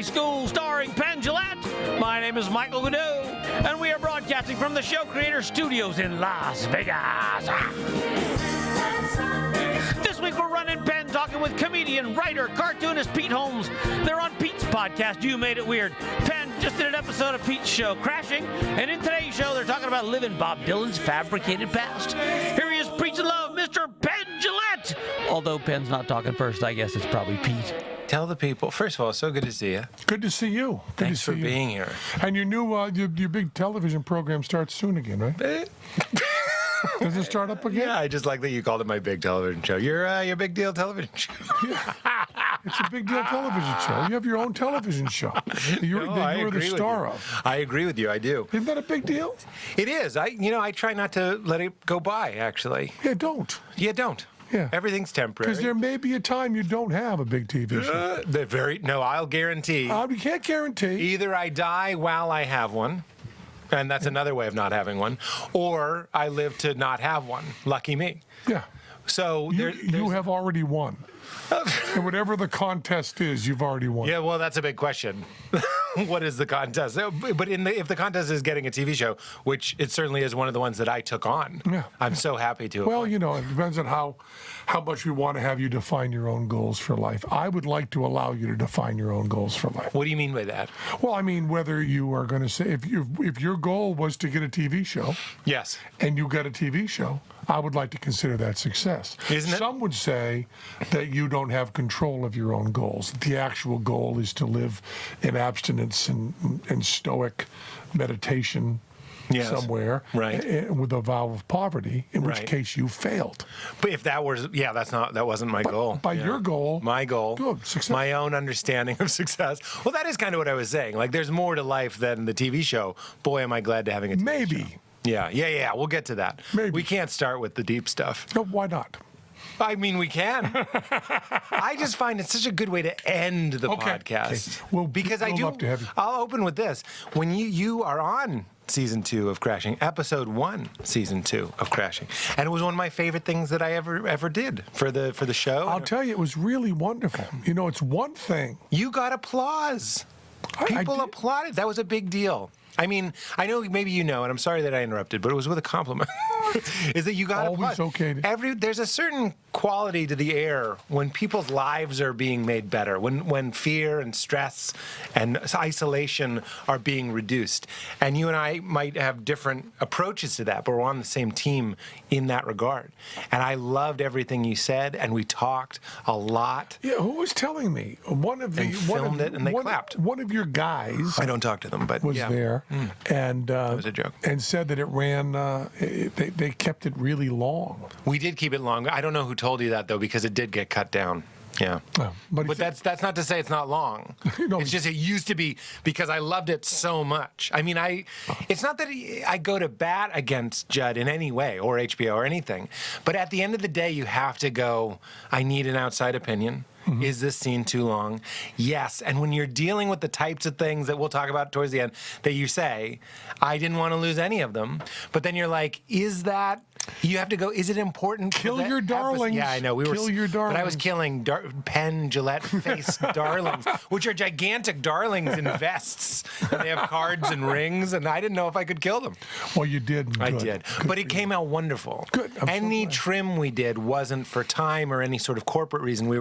School starring Penn. My name is Michael Godot, and we are broadcasting from the Show Creator Studios in Las Vegas. This week we're running Penn, talking with comedian, writer, cartoonist Pete Holmes. They're on Pete's podcast, You Made It Weird. Penn just did an episode of Pete's show, Crashing, and in today's show they're talking about living Bob Dylan's fabricated past. Here he is preaching love, Mr. Penn Jillette. Although Penn's not talking first, I guess it's probably Pete. Tell the people. First of all, so good to see you. Good to see you. Good Thanks to see for you. being here. And your new, your big television program starts soon again, right? Does it start up again? Yeah, I just like that you called it my big television show. Your big deal television show. Yeah. It's a big deal television show. You have your own television show that you're the star of. I agree with you. I do. Isn't that a big deal? It is. I try not to let it go by, actually. Yeah, don't. Yeah, don't. Yeah. Everything's temporary. Because there may be a time you don't have a big TV show. No, I'll guarantee. You can't guarantee. Either I die while I have one, and that's another way of not having one, or I live to not have one. Lucky me. Yeah. So you have already won. And whatever the contest is, you've already won. Yeah, well, that's a big question. What is the contest? But if the contest is getting a TV show, which it certainly is one of the ones that I took on, I'm so happy to. Well, you know, it depends on how much we want to have you define your own goals for life. I would like to allow you to define your own goals for life. What do you mean by that? Well, I mean, whether you are going to say, if your goal was to get a TV show, yes, and you got a TV show, I would like to consider that success. Isn't it? Some would say that you don't have control of your own goals. The actual goal is to live in abstinence and stoic meditation somewhere, right, with a vow of poverty, in which case you failed. But if that was, that wasn't my goal. By your goal, my goal, good success. My own understanding of success. Well, that is kind of what I was saying. Like, there's more to life than the TV show. Boy, am I glad to having a TV show. Yeah. We'll get to that. Maybe. We can't start with the deep stuff. No, why not? I mean, we can. I just find it's such a good way to end the podcast. Okay. Well, because we'll love to have you. I'll open with this. When you are on Season 2 of Crashing, Episode 1, Season 2 of Crashing, and it was one of my favorite things that I ever did for the show. I'll tell you, it was really wonderful. You know, it's one thing. You got applause. People applauded. That was a big deal. I mean, I know maybe you know, and I'm sorry that I interrupted, but it was with a compliment. Is that you got always okay. There's a certain quality to the air when people's lives are being made better, when fear and stress and isolation are being reduced. And you and I might have different approaches to that, but we're on the same team in that regard. And I loved everything you said, and we talked a lot. Yeah, who was telling me? Filmed it, and they clapped. One of your guys. I don't talk to them, but was there, and that was a joke. And said that it ran. They kept it really long. We did keep it long. I don't know who told you that though, because it did get cut down. Yeah, but that's not to say it's not long. It's just it used to be because I loved it so much. I mean, it's not that I go to bat against Judd in any way or HBO or anything, but at the end of the day, you have to go, I need an outside opinion. Mm-hmm. Is this scene too long? Yes. And when you're dealing with the types of things that we'll talk about towards the end that you say, I didn't want to lose any of them. But then you're like, is that... You have to go, is it important? Kill your darlings. Yeah, I know. Kill your darlings. But I was killing Penn, Gillette face darlings, which are gigantic darlings in vests. And they have cards and rings, and I didn't know if I could kill them. Well, you did. I did. But it came out wonderful. Good. Any trim we did wasn't for time or any sort of corporate reason. We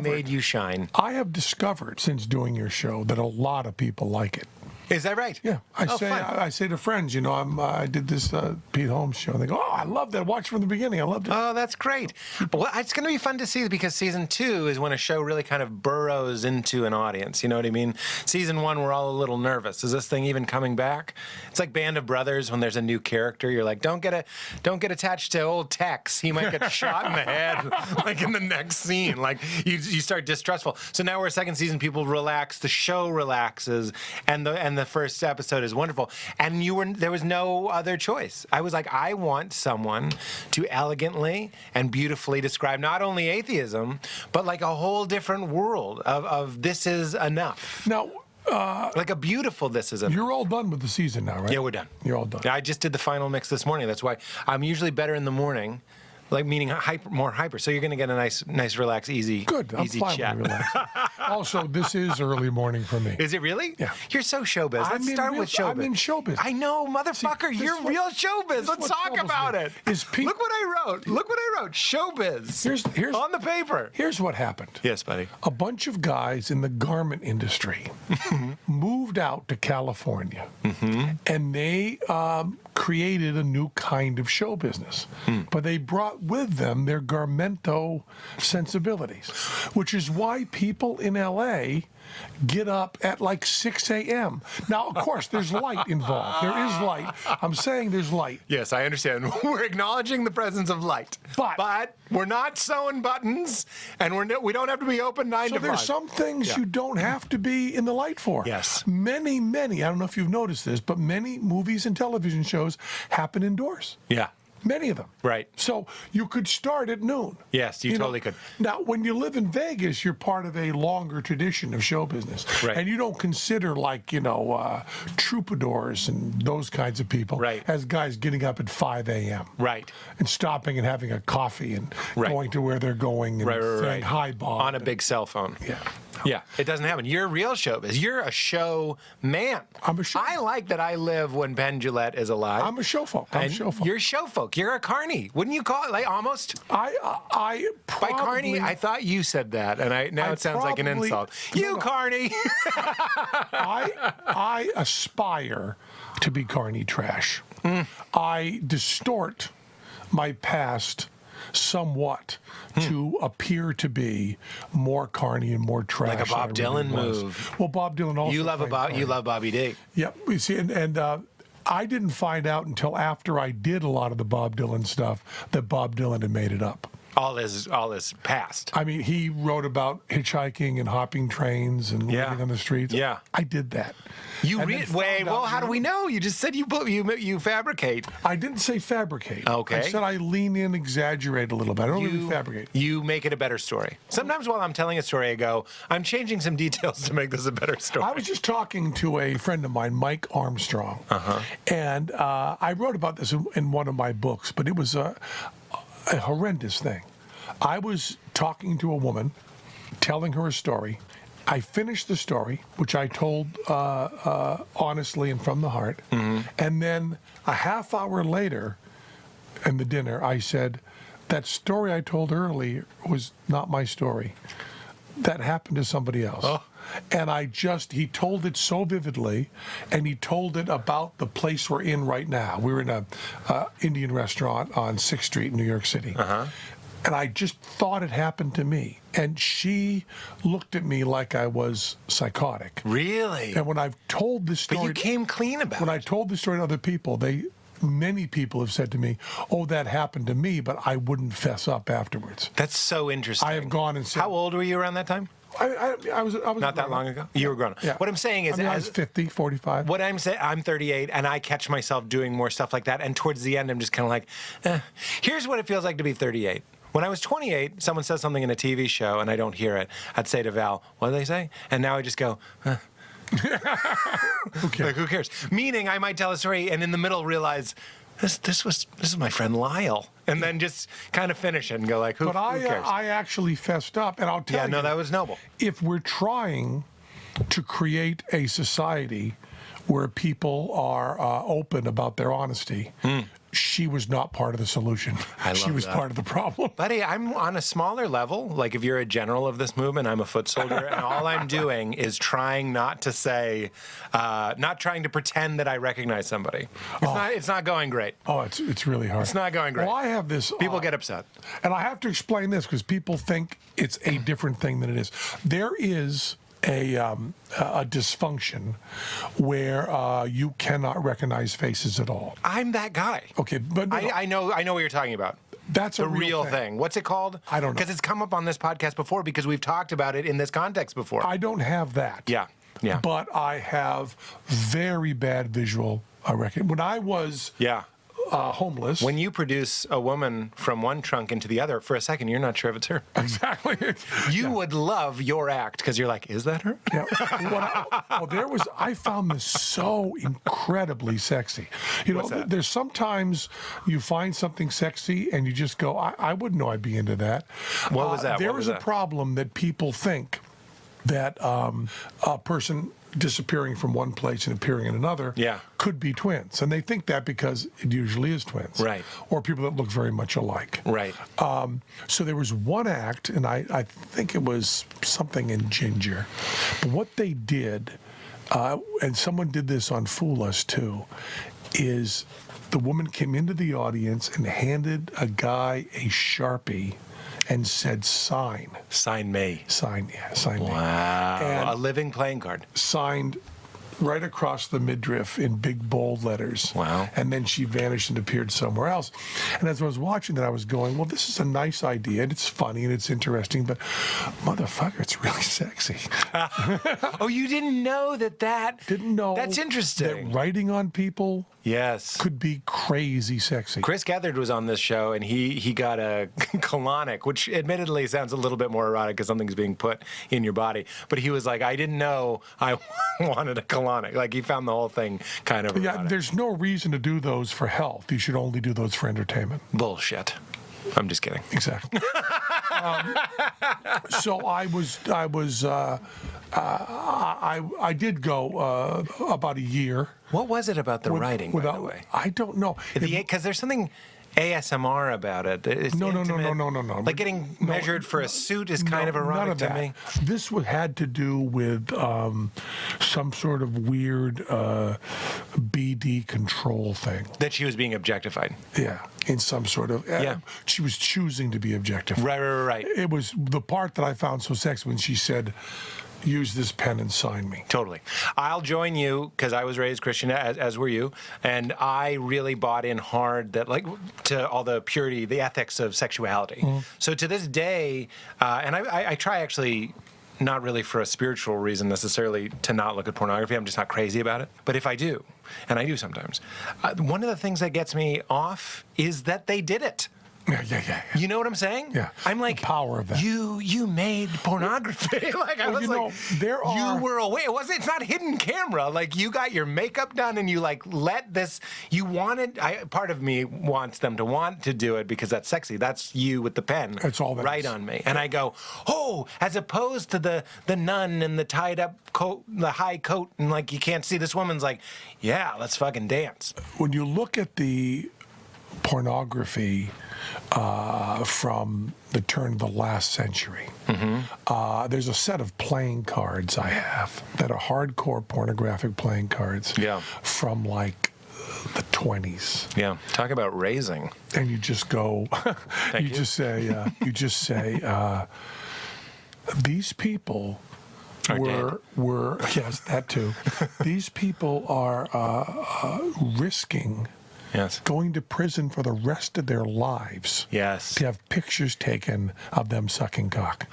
made you shine. I have discovered since doing your show that a lot of people like it. Is that right? Yeah. I say to friends, you know, I did this Pete Holmes show. And they go, oh, I love that. Watch from the beginning. I loved it. Oh, that's great. Well, it's going to be fun to see because Season 2 is when a show really kind of burrows into an audience. You know what I mean? Season 1, we're all a little nervous. Is this thing even coming back? It's like Band of Brothers when there's a new character. You're like, don't get attached to old Tex. He might get shot in the head, like in the next scene. Like you start distrustful. So now we're second season. People relax. The show relaxes, and the first episode is wonderful. And there was no other choice. I was like, I want someone to elegantly and beautifully describe not only atheism, but like a whole different world of this is enough. Now, like a beautiful this is enough. You're all done with the season now, right? Yeah, we're done. You're all done. I just did the final mix this morning. That's why I'm usually better in the morning. Like meaning more hyper. So you're going to get a nice, relaxed, easy, Good. I'm easy fine chat. when you're relaxed. Also, this is early morning for me. Is it really? Yeah. You're so showbiz. Let's start with showbiz. I'm in showbiz. I know, motherfucker. You're real showbiz. Let's talk about it. Look what I wrote. Look what I wrote. Showbiz. Here's on the paper. Here's what happened. Yes, buddy. A bunch of guys in the garment industry moved out to California, and they created a new kind of show business. But they brought with them their garmento sensibilities, which is why people in LA get up at like 6 a.m. Now, of course, there's light involved. There is light. I'm saying there's light. Yes, I understand. We're acknowledging the presence of light. But we're not sewing buttons, and we don't have to be open 9 to 5. So there's some things you don't have to be in the light for. Yes. Many, I don't know if you've noticed this, but many movies and television shows happen indoors. Yeah. Many of them. Right. So you could start at noon. Yes, you totally could. Now, when you live in Vegas, you're part of a longer tradition of show business. Right. And you don't consider, like, troubadours and those kinds of people as guys getting up at 5 a.m. Right. And stopping and having a coffee and going to where they're going and saying hi, Bob. On a big cell phone. Yeah. Yeah, it doesn't happen. You're a real showbiz. You're a show man. I'm a show. I like that I live when Penn is alive. I'm a show folk. You're show folk. You're a carny. Wouldn't you call it like almost? I by carny, I thought you said that, and now it sounds like an insult. You carny. I aspire to be carny trash. I distort my past somewhat to appear to be more carny and more trash. Like a Bob Dylan move. Well, Bob Dylan also. You love Bobby D. Yep. You see, and I didn't find out until after I did a lot of the Bob Dylan stuff that Bob Dylan had made it up. All his past. I mean, he wrote about hitchhiking and hopping trains and living on the streets. Yeah. I did that. How do we know? You just said you fabricate. I didn't say fabricate. Okay. I said I lean in, exaggerate a little bit. I don't really fabricate. You make it a better story. Sometimes while I'm telling a story, I go, I'm changing some details to make this a better story. I was just talking to a friend of mine, Mike Armstrong, and I wrote about this in one of my books, but it was a horrendous thing. I was talking to a woman, telling her a story. I finished the story, which I told honestly and from the heart. And then a half hour later in the dinner, I said, that story I told earlier was not my story. That happened to somebody else. Oh. And he told it so vividly, and he told it about the place we're in right now. We're in a Indian restaurant on 6th Street in New York City. And I just thought it happened to me. And she looked at me like I was psychotic. Really? And when I've told this story... But you came clean about it. When I told this story to other people, many people have said to me, oh, that happened to me, but I wouldn't fess up afterwards. That's so interesting. I have gone and said... How old were you around that time? I was not that long ago. You were grown up. Yeah. What I'm saying is, I was 50, 45. What I'm saying, I'm 38, and I catch myself doing more stuff like that. And towards the end, I'm just kind of like, here's what it feels like to be 38. When I was 28, someone says something in a TV show, and I don't hear it. I'd say to Val, "What did they say?" And now I just go, Who cares? Like, who cares? Meaning, I might tell a story, and in the middle realize. This is my friend Lyle, and then just kind of finish it and go like, who cares? I actually fessed up, and I'll tell you. Yeah, no, that was noble. If we're trying to create a society where people are open about their honesty, she was not part of the solution. She was part of the problem. Buddy, I'm on a smaller level. Like if you're a general of this movement, I'm a foot soldier, and all I'm doing is trying not to say, not trying to pretend that I recognize somebody. It's not going great. Oh, it's really hard. It's not going great. Well, I have this. People get upset. And I have to explain this because people think it's a different thing than it is. There is a dysfunction where you cannot recognize faces at all. I'm that guy. Okay, but no, I know what you're talking about. That's the real thing. What's it called? I don't know. Because it's come up on this podcast before because we've talked about it in this context before. I don't have that. Yeah. But I have very bad visual recognition. When I was homeless. When you produce a woman from one trunk into the other, for a second, you're not sure if it's her. Exactly. You would love your act because you're like, is that her? Yeah. I found this so incredibly sexy. You know, What's that? there's sometimes you find something sexy and you just go, I wouldn't know I'd be into that. What was that? There What was is a that? problem that people think that a person disappearing from one place and appearing in another could be twins. And they think that because it usually is twins. Right. Or people that look very much alike. Right. So there was one act, and I think it was something in Ginger. But what they did, and someone did this on Fool Us too, is the woman came into the audience and handed a guy a Sharpie and said, sign. Sign me. Sign me. Wow. And a living playing card. signed right across the midriff in big bold letters. Wow. And then she vanished and appeared somewhere else. And as I was watching that, I was going, well, this is a nice idea, and it's funny, and it's interesting, but motherfucker, it's really sexy. Oh, you didn't know that? Didn't know That's interesting. that writing on people Yes. could be crazy sexy. Chris Gethard was on this show, and he got a colonic, which admittedly sounds a little bit more erotic because something's being put in your body. But he was like, I didn't know I wanted a colonic. Like, he found the whole thing kind of Yeah, erotic. there's no reason to do those for health. You should only do those for entertainment. Bullshit. I'm just kidding. Exactly. So I did go about a year. What was it about the writing, by the way? I don't know. Because there's something ASMR about it. It's No. intimate. Like getting measured for a suit is kind of none erotic of to that. me. This had to do with some sort of weird BD control thing. That she was being objectified. Yeah, in some sort of. She was choosing to be objectified. Right. It was the part that I found so sexy when she said, use this pen and sign me. Totally. I'll join you because I was raised Christian, as were you, and I really bought in hard that, like, to all the purity, the ethics of sexuality. So to this day, and I try actually, not really for a spiritual reason necessarily, to not look at pornography. I'm just not crazy about it. But if I do, and I do sometimes, one of the things that gets me off is that they did it. Yeah. You know what I'm saying? Yeah. I'm like, the power of that. You made pornography. Like, I was like, there are. you were away. It's not hidden camera. Like, you got your makeup done and you like let this. You wanted. Part of me wants them to want to do it because that's sexy. That's you with the pen. That's all that right is. on me. And I go, oh, as opposed to the nun and the tied up coat, the high coat, and like you can't see. This woman's like, yeah, let's fucking dance. When you look at the pornography from the turn of the last century, there's a set of playing cards I have that are hardcore pornographic playing cards from like the 20s. Yeah, talk about raising. And you just go, you just say, these people were yes, that too. These people are risking going to prison for the rest of their lives. Yes. To have pictures taken of them sucking cock.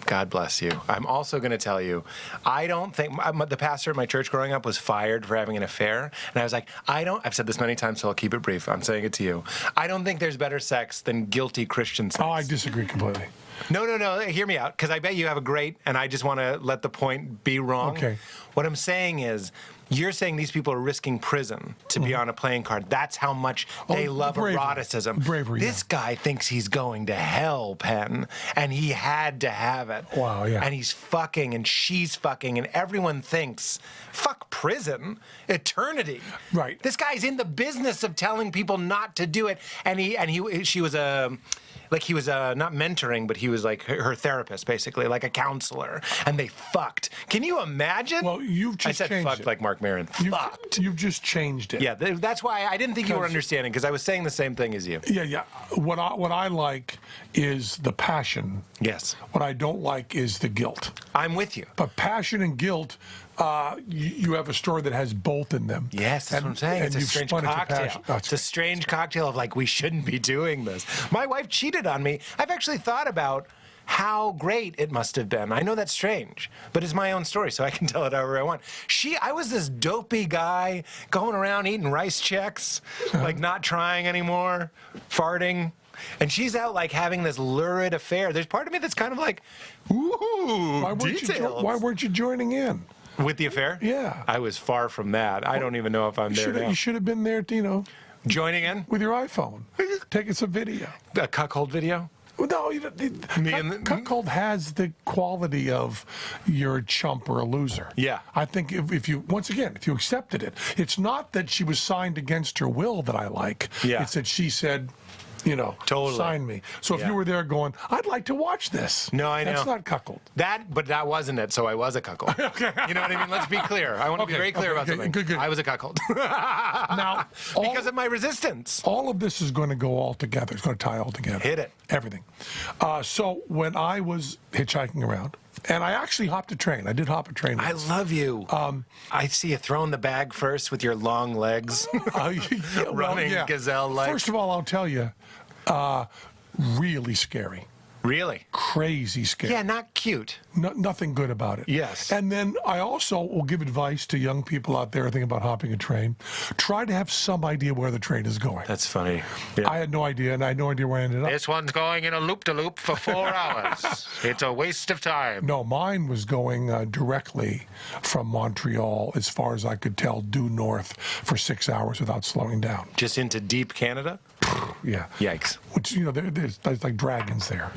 God bless you. I'm also going to tell you, I don't think the pastor at my church growing up was fired for having an affair. And I was like, I've said this many times, so I'll keep it brief. I'm saying it to you. I don't think there's better sex than guilty Christian sex. Oh, I disagree completely. No. Hear me out, because I bet you have a great, and I just want to let the point be wrong. Okay. What I'm saying is, you're saying these people are risking prison to be on a playing card. That's how much they love bravery. eroticism. Bravery, This guy thinks he's going to hell, Penn, and he had to have it. Wow, yeah. And he's fucking, and she's fucking, and everyone thinks, fuck prison, eternity. Right. This guy's in the business of telling people not to do it, and she was a. Like, he was not mentoring, but he was like her therapist, basically, like a counselor. And they fucked. Can you imagine? Well, you've just I said changed fucked it. like Mark Maron. Fucked. You've just changed it. Yeah, that's why I didn't think you were understanding, because I was saying the same thing as you. Yeah. What I like is the passion. Yes. What I don't like is the guilt. I'm with you. But passion and guilt, you have a story that has both in them. Yes, that's what I'm saying. It's a you've strange spun it to cocktail. passion. That's It's a strange cocktail of like, we shouldn't be doing this. My wife cheated on me. I've actually thought about how great it must have been. I know that's strange, but it's my own story, so I can tell it however I want. I was this dopey guy going around eating rice checks, like not trying anymore, farting. And she's out like having this lurid affair. There's part of me that's kind of like, ooh, details. Why weren't you joining in? With the affair? Yeah. I was far from that. I don't even know if I'm there now. You should have been there, Joining in? with your iPhone, taking some video. A cuckold video? Well, no, cuckold has the quality of you're a chump or a loser. Yeah. I think if you accepted it, it's not that she was signed against her will that I like. Yeah. It's that she said, Totally. sign me. So if Yeah. you were there going, I'd like to watch this. No, I know. That's not cuckold. But that wasn't it, so I was a cuckold. You know what I mean? Let's be clear. I want to be very clear about something. Good. I was a cuckold. Now, Because of my resistance. all of this is going to go all together. It's going to tie all together. Hit it. Everything. So when I was hitchhiking around, and I actually hopped a train. I did hop a train I once. love you. I see you throwing the bag first with your long legs. Running gazelle-like. First of all, I'll tell you, really scary. Really? Crazy scary. Yeah, not cute. Nothing good about it. Yes. And then I also will give advice to young people out there thinking about hopping a train. Try to have some idea where the train is going. That's funny. Yeah. I had no idea, and I had no idea where I ended up. This one's going in a loop-de-loop for 4 hours. It's a waste of time. No, mine was going directly from Montreal, as far as I could tell, due north for 6 hours without slowing down. Just into deep Canada? Yeah. Yikes. Which, there's like dragons there.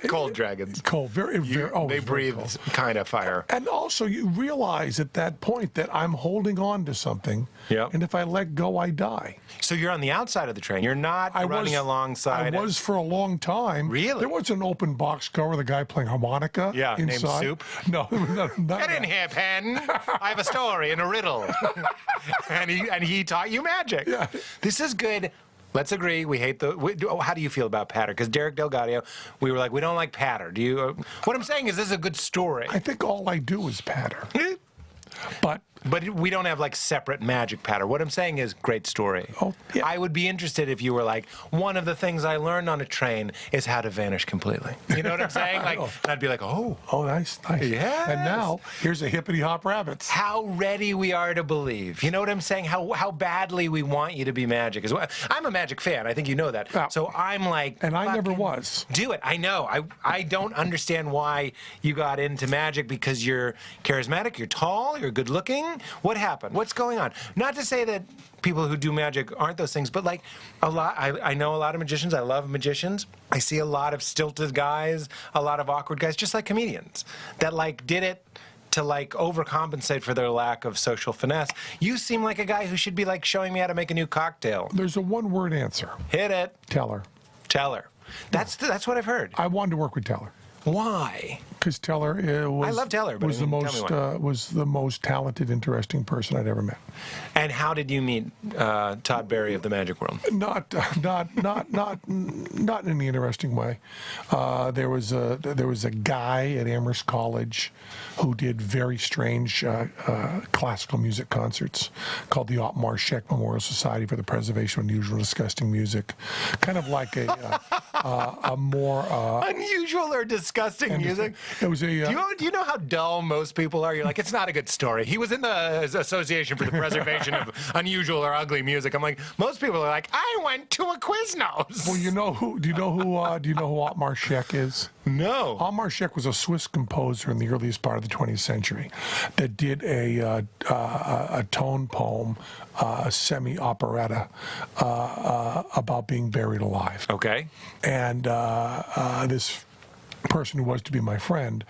Cold dragons. Cold. Very, They breathe cold. kind of fire. And also, you realize at that point that I'm holding on to something, Yep. and if I let go, I die. So you're on the outside of the train. You're not running alongside I was for a long time. Really? There was an open box car with a guy playing harmonica. Yeah, named inside. Soup? No, not Get in here, Penn. I have a story and a riddle. and he taught you magic. Yeah. This is good. Let's agree. We hate how do you feel about patter? Because Derek Delgadio, we were like, we don't like patter. Do you? What I'm saying is, this is a good story. I think all I do is patter. But we don't have like separate magic patter. What I'm saying is, great story. Oh, yeah. I would be interested if you were like, one of the things I learned on a train is how to vanish completely. You know what I'm saying? Like, and I'd be like, oh, nice. Yes. And now here's a hippity hop rabbits. how ready we are to believe. You know what I'm saying? How badly we want you to be magic as well. I'm a magic fan. I think you know that. Yeah. So I'm like, And I never fucking was. Do it. I know. I don't understand why you got into magic, because you're charismatic, you're tall, you're good looking. What happened? What's going on? Not to say that people who do magic aren't those things, but like I know a lot of magicians. I love magicians. I see a lot of stilted guys, a lot of awkward guys, just like comedians, that like did it to like overcompensate for their lack of social finesse. You seem like a guy who should be like showing me how to make a new cocktail. There's a one-word answer. Hit it. Teller. Teller. That's what I've heard. I wanted to work with Teller. Why? Because Teller was. I love Teller, but was I mean, the most the most talented, interesting person I'd ever met. And how did you meet Todd Berry of the Magic World? Not in any interesting way. There was a guy at Amherst College who did very strange classical music concerts called the Otmar Scheck Memorial Society for the Preservation of Unusual and Disgusting Music, kind of like a more Unusual or disgusting music? It was a. Do you know how dull most people are? You're like, it's not a good story. He was in the Association for the Preservation of Unusual or Ugly Music. I'm like, most people are like, I went to a Quiznos. Well, do you know who Otmar Scheck is? No. Otmar Scheck was a Swiss composer in the earliest part of the 20th century that did a tone poem, semi-operetta, about being buried alive. Okay. And this person who was to be my friend,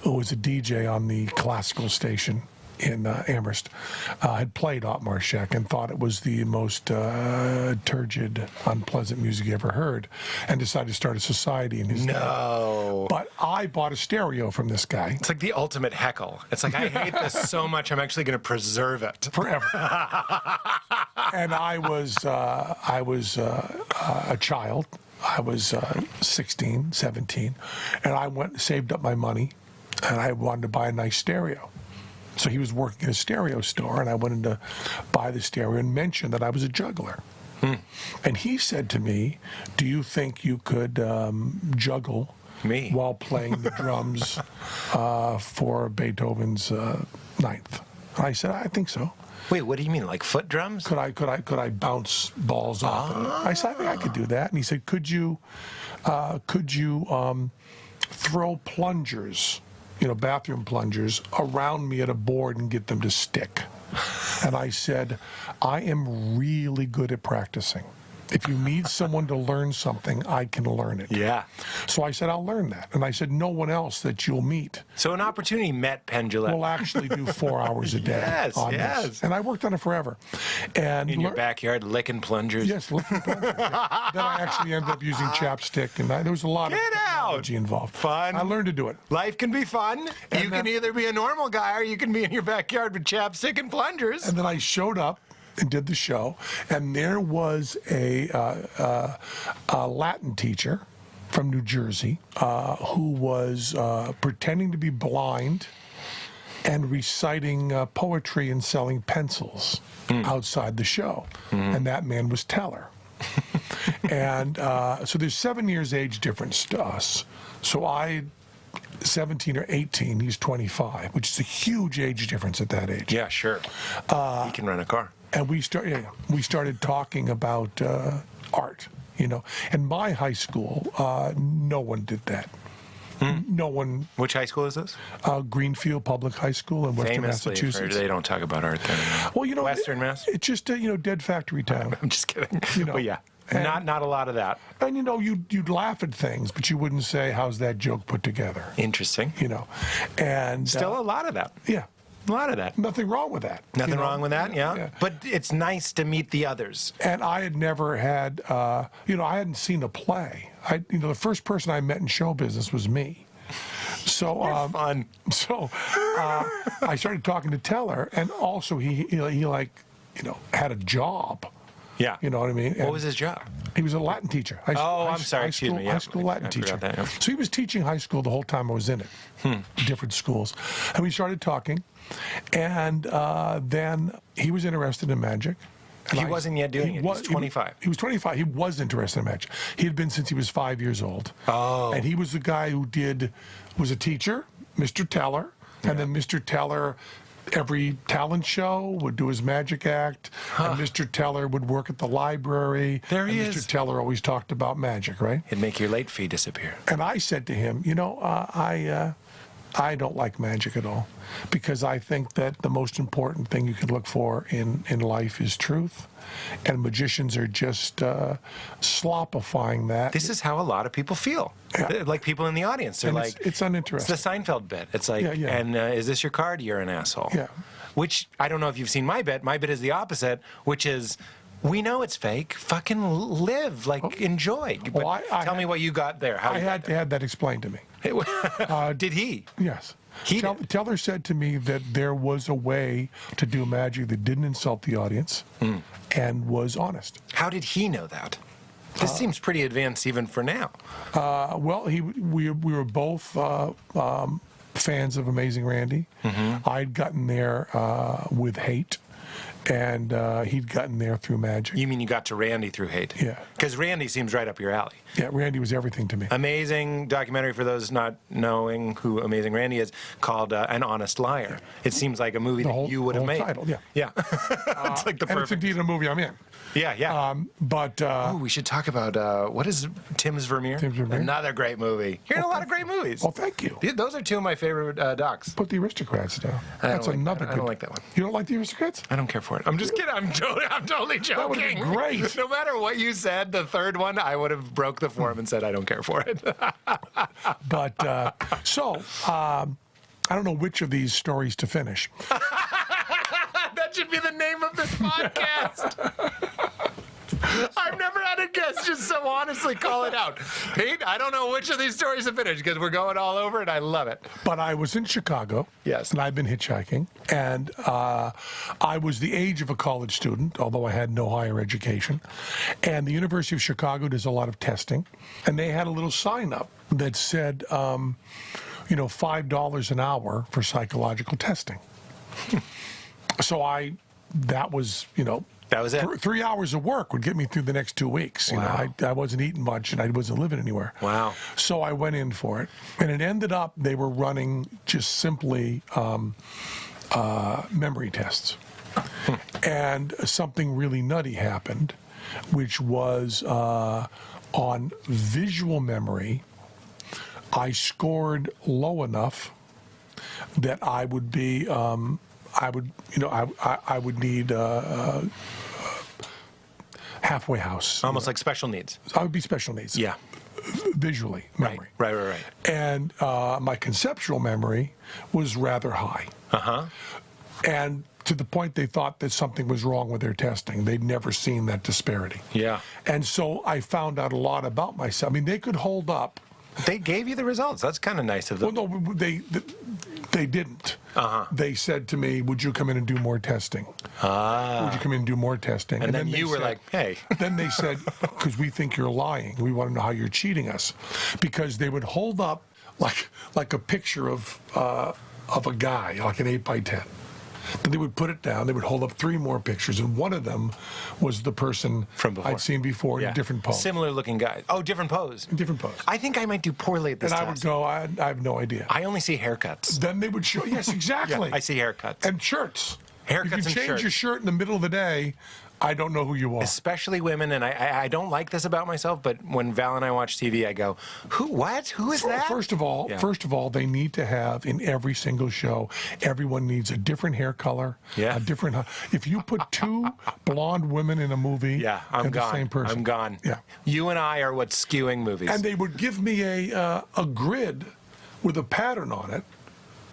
who was a DJ on the classical station in Amherst, had played Otmar Scheck and thought it was the most turgid, unpleasant music he ever heard, and decided to start a society in his name. No. But I bought a stereo from this guy. It's like the ultimate heckle. It's like, I hate this so much, I'm actually going to preserve it. Forever. And I was a child. I was 16, 17, and I went and saved up my money, and I wanted to buy a nice stereo. So he was working in a stereo store, and I went in to buy the stereo and mentioned that I was a juggler. And he said to me, do you think you could juggle Me. while playing the drums for Beethoven's Ninth. I said, I think so. Wait, what do you mean, like foot drums? Could I bounce balls off of it? I said, I think I could do that. And he said, could you throw plungers, bathroom plungers, around me at a board and get them to stick? And I said, I am really good at practicing. If you need someone to learn something, I can learn it. Yeah. So I said, I'll learn that. And I said, no one else that you'll meet So an opportunity met Penn Jillette. will actually do 4 hours a day Yes, on yes. this. And I worked on it forever. And In your backyard, licking plungers. Yes, looking for Then I actually ended up using chapstick, and there was a lot of Get out! technology involved. Fun. I learned to do it. Life can be fun. You can either be a normal guy or you can be in your backyard with chapstick and plungers. And then I showed up and did the show, and there was a Latin teacher from New Jersey who was pretending to be blind and reciting poetry and selling pencils outside the show. And that man was Teller. And so there's 7 years age difference to us. So I 17 or 18, he's 25, which is a huge age difference at that age. Yeah, sure. He can run a car. And we started talking about art, And my high school, no one did that. No one. Which high school is this? Greenfield Public High School in Western Famously, Massachusetts. they don't talk about art there anymore. Well, Western Mass? It's just dead factory town. I'm just kidding. But yeah, And- not a lot of that. And you'd laugh at things, but you wouldn't say, "How's that joke put together?" Interesting. And Still a lot of that. yeah, A lot of that. nothing wrong with that. Nothing wrong with that, yeah. Yeah. But it's nice to meet the others. And I had never had, I hadn't seen a play. The first person I met in show business was me. So Fun. So I started talking to Teller, and also he had a job. Yeah. You know what I mean? What was his job? He was a Latin teacher. I'm sorry, excuse me, yeah. High school Latin I teacher. forgot that, yeah. So he was teaching high school the whole time I was in it, different schools. And we started talking, and then he was interested in magic. And He wasn't yet doing it. He was 25. He was 25. He was interested in magic. He had been since he was 5 years old. Oh. And he was the guy who was a teacher, Mr. Teller, and then Mr. Teller, every talent show, would do his magic act, and Mr. Teller would work at the library. There he and is. Mr. Teller always talked about magic, right? It'd make your late fee disappear. And I said to him, I don't like magic at all, because I think that the most important thing you can look for in life is truth, and magicians are just sloppifying that. This is how a lot of people feel. Yeah. Like people in the audience. They're And like, it's uninteresting. It's the Seinfeld bit. It's like, Yeah. and is this your card? You're an asshole. Yeah. Which, I don't know if you've seen my bit. My bit is the opposite, which is, we know it's fake. Fucking live. Like, enjoy. But Well, tell me what you got there. How I you got had to have that explained to me. there. Did he? Yes. He did. Teller said to me that there was a way to do magic that didn't insult the audience and was honest. How did he know that? This seems pretty advanced even for now. Well, we were both fans of Amazing Randy. I'd gotten there with hate, and he'd gotten there through magic. You mean you got to Randy through hate? Yeah. Because Randy seems right up your alley. Yeah, Randy was everything to me. Amazing documentary for those not knowing who Amazing Randy is, called An Honest Liar. It seems like a movie that you would have made. Title, yeah. Yeah. It's like the And it's perfect. indeed a movie I'm in. Yeah. But Ooh, we should talk about, what is Tim's Vermeer? Tim's Vermeer? Another great movie. You're in a lot of great movies. well, thank you. Those are two of my favorite docs. Put the Aristocrats down. I don't That's like another that. good. I don't like that one. You don't like the Aristocrats? I don't care for it. I'm just kidding. I'm totally joking. That would be great. No matter what you said, the third one, I would have broke the form and said I don't care for it. But I don't know which of these stories to finish. That should be the name of this podcast. I've never had a guest just so honestly call it out. Pete, I don't know which of these stories to finish because we're going all over it. I love it. But I was in Chicago. Yes. And I've been hitchhiking. And I was the age of a college student, although I had no higher education. And the University of Chicago does a lot of testing. And they had a little sign up that said, $5 an hour for psychological testing. So that was That was it. 3 hours of work would get me through the next 2 weeks. You know, I wasn't eating much and I wasn't living anywhere. Wow. So I went in for it, and it ended up they were running just simply memory tests, and something really nutty happened, which was on visual memory. I scored low enough that I would be, I would need halfway house. Almost like special needs. I would be special needs. Yeah. Visually, memory. Right. And my conceptual memory was rather high. And to the point they thought that something was wrong with their testing. They'd never seen that disparity. Yeah. And so I found out a lot about myself. I mean, they could hold up. They gave you the results. That's kind of nice of them. Well, no, they didn't. They said to me, would you come in and do more testing? Would you come in and do more testing? And then you were said, like, hey. Then they said, because we think you're lying. We want to know how you're cheating us. Because they would hold up like a picture of a guy, like an 8x10. Then they would put it down. They would hold up 3 more pictures, and one of them was the person from before. I'd seen before in a different pose. Similar looking guy. Oh, different pose. Different pose. I think I might do poorly at this And test. I would go, I have no idea. I only see haircuts. Then they would show, yes, exactly. I see haircuts. And shirts. Haircuts if you and change shirts. your shirt in the middle of the day, I don't know who you are. Especially women, and I don't like this about myself, but when Val and I watch TV, I go, what? Who is that? First of all, they need to have in every single show, everyone needs a different hair color, a different. If you put 2 blonde women in a movie, I'm they're gone. the same person. I'm gone. Yeah. You and I are what's skewing movies. And they would give me a grid with a pattern on it,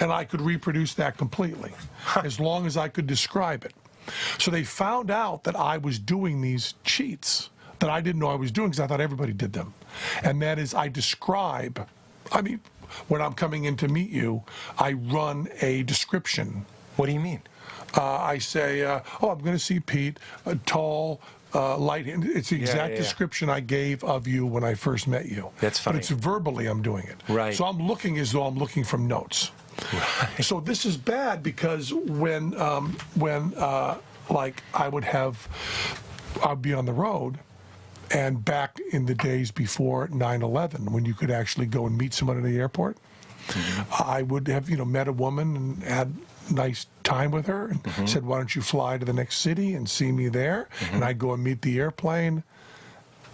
and I could reproduce that completely, as long as I could describe it. So they found out that I was doing these cheats that I didn't know I was doing because I thought everybody did them. And that is, I describe, when I'm coming in to meet you, I run a description. What do you mean? I say, I'm going to see Pete, tall, light. It's the exact description I gave of you when I first met you. That's funny. But it's verbally I'm doing it. Right. So I'm looking as though I'm looking from notes. Right. So this is bad because when I'd be on the road, and back in the days before 9/11, when you could actually go and meet someone at the airport, I would have met a woman and had nice time with her and said, why don't you fly to the next city and see me there? And I'd go and meet the airplane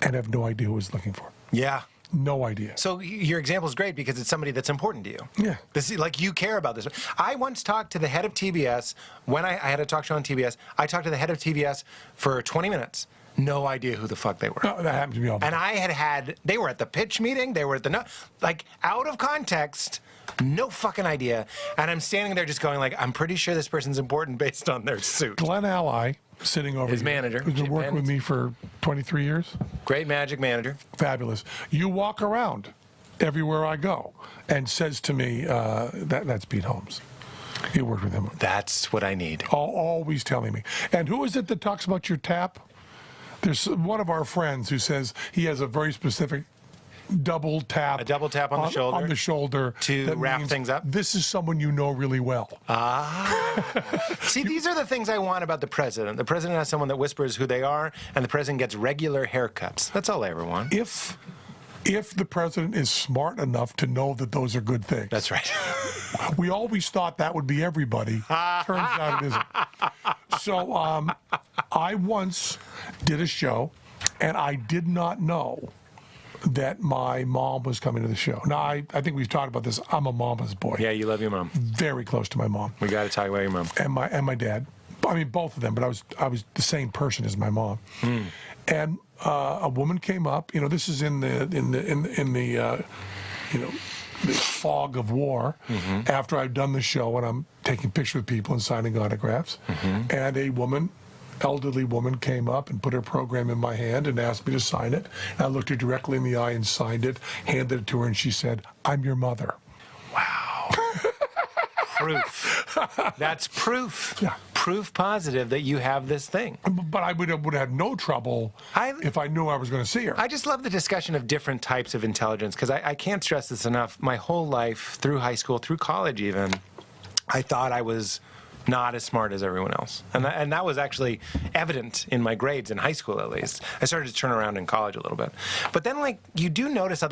and have no idea who I was looking for. Yeah. No idea. So your example is great because it's somebody that's important to you. Yeah. This is, like, you care about this. I once talked to the head of TBS when I had a talk show on TBS. I talked to the head of TBS for 20 minutes. No idea who the fuck they were. No, that happened to me all the time. And I had, they were at the pitch meeting. They were at the, out of context. No fucking idea. And I'm standing there just going I'm pretty sure this person's important based on their suit. Glenn Ally, sitting over His here, manager, who's been Jim working Penn. with me for 23 years. Great magic manager. Fabulous. You walk around everywhere I go and says to me, that's Pete Holmes. You worked with him. That's what I need. Always telling me. And who is it that talks about your tap? There's one of our friends who says he has a very specific double tap. A double tap on the shoulder? On the shoulder. To that wrap means things up? This is someone you know really well. See, these are the things I want about the president. The president has someone that whispers who they are, and the president gets regular haircuts. That's all I ever want. If the president is smart enough to know that those are good things. That's right. We always thought that would be everybody. Turns out it isn't. So I once did a show, and I did not know that my mom was coming to the show. Now, I think we've talked about this. I'm a mama's boy. Yeah, you love your mom. Very close to my mom. We got to talk about your mom. And my dad. I mean, both of them, but I was the same person as my mom. And a woman came up. This is in the fog of war. After I've done the show and I'm taking pictures with people and signing autographs, and a elderly woman came up and put her program in my hand and asked me to sign it. And I looked her directly in the eye and signed it, handed it to her, and she said, "I'm your mother." Wow. Proof. That's proof. Yeah. Proof positive that you have this thing. But I would have had no trouble if I knew I was going to see her. I just love the discussion of different types of intelligence because I can't stress this enough. My whole life, through high school, through college even, I thought I was not as smart as everyone else. And that was actually evident in my grades in high school, at least. I started to turn around in college a little bit. But then, like, you do notice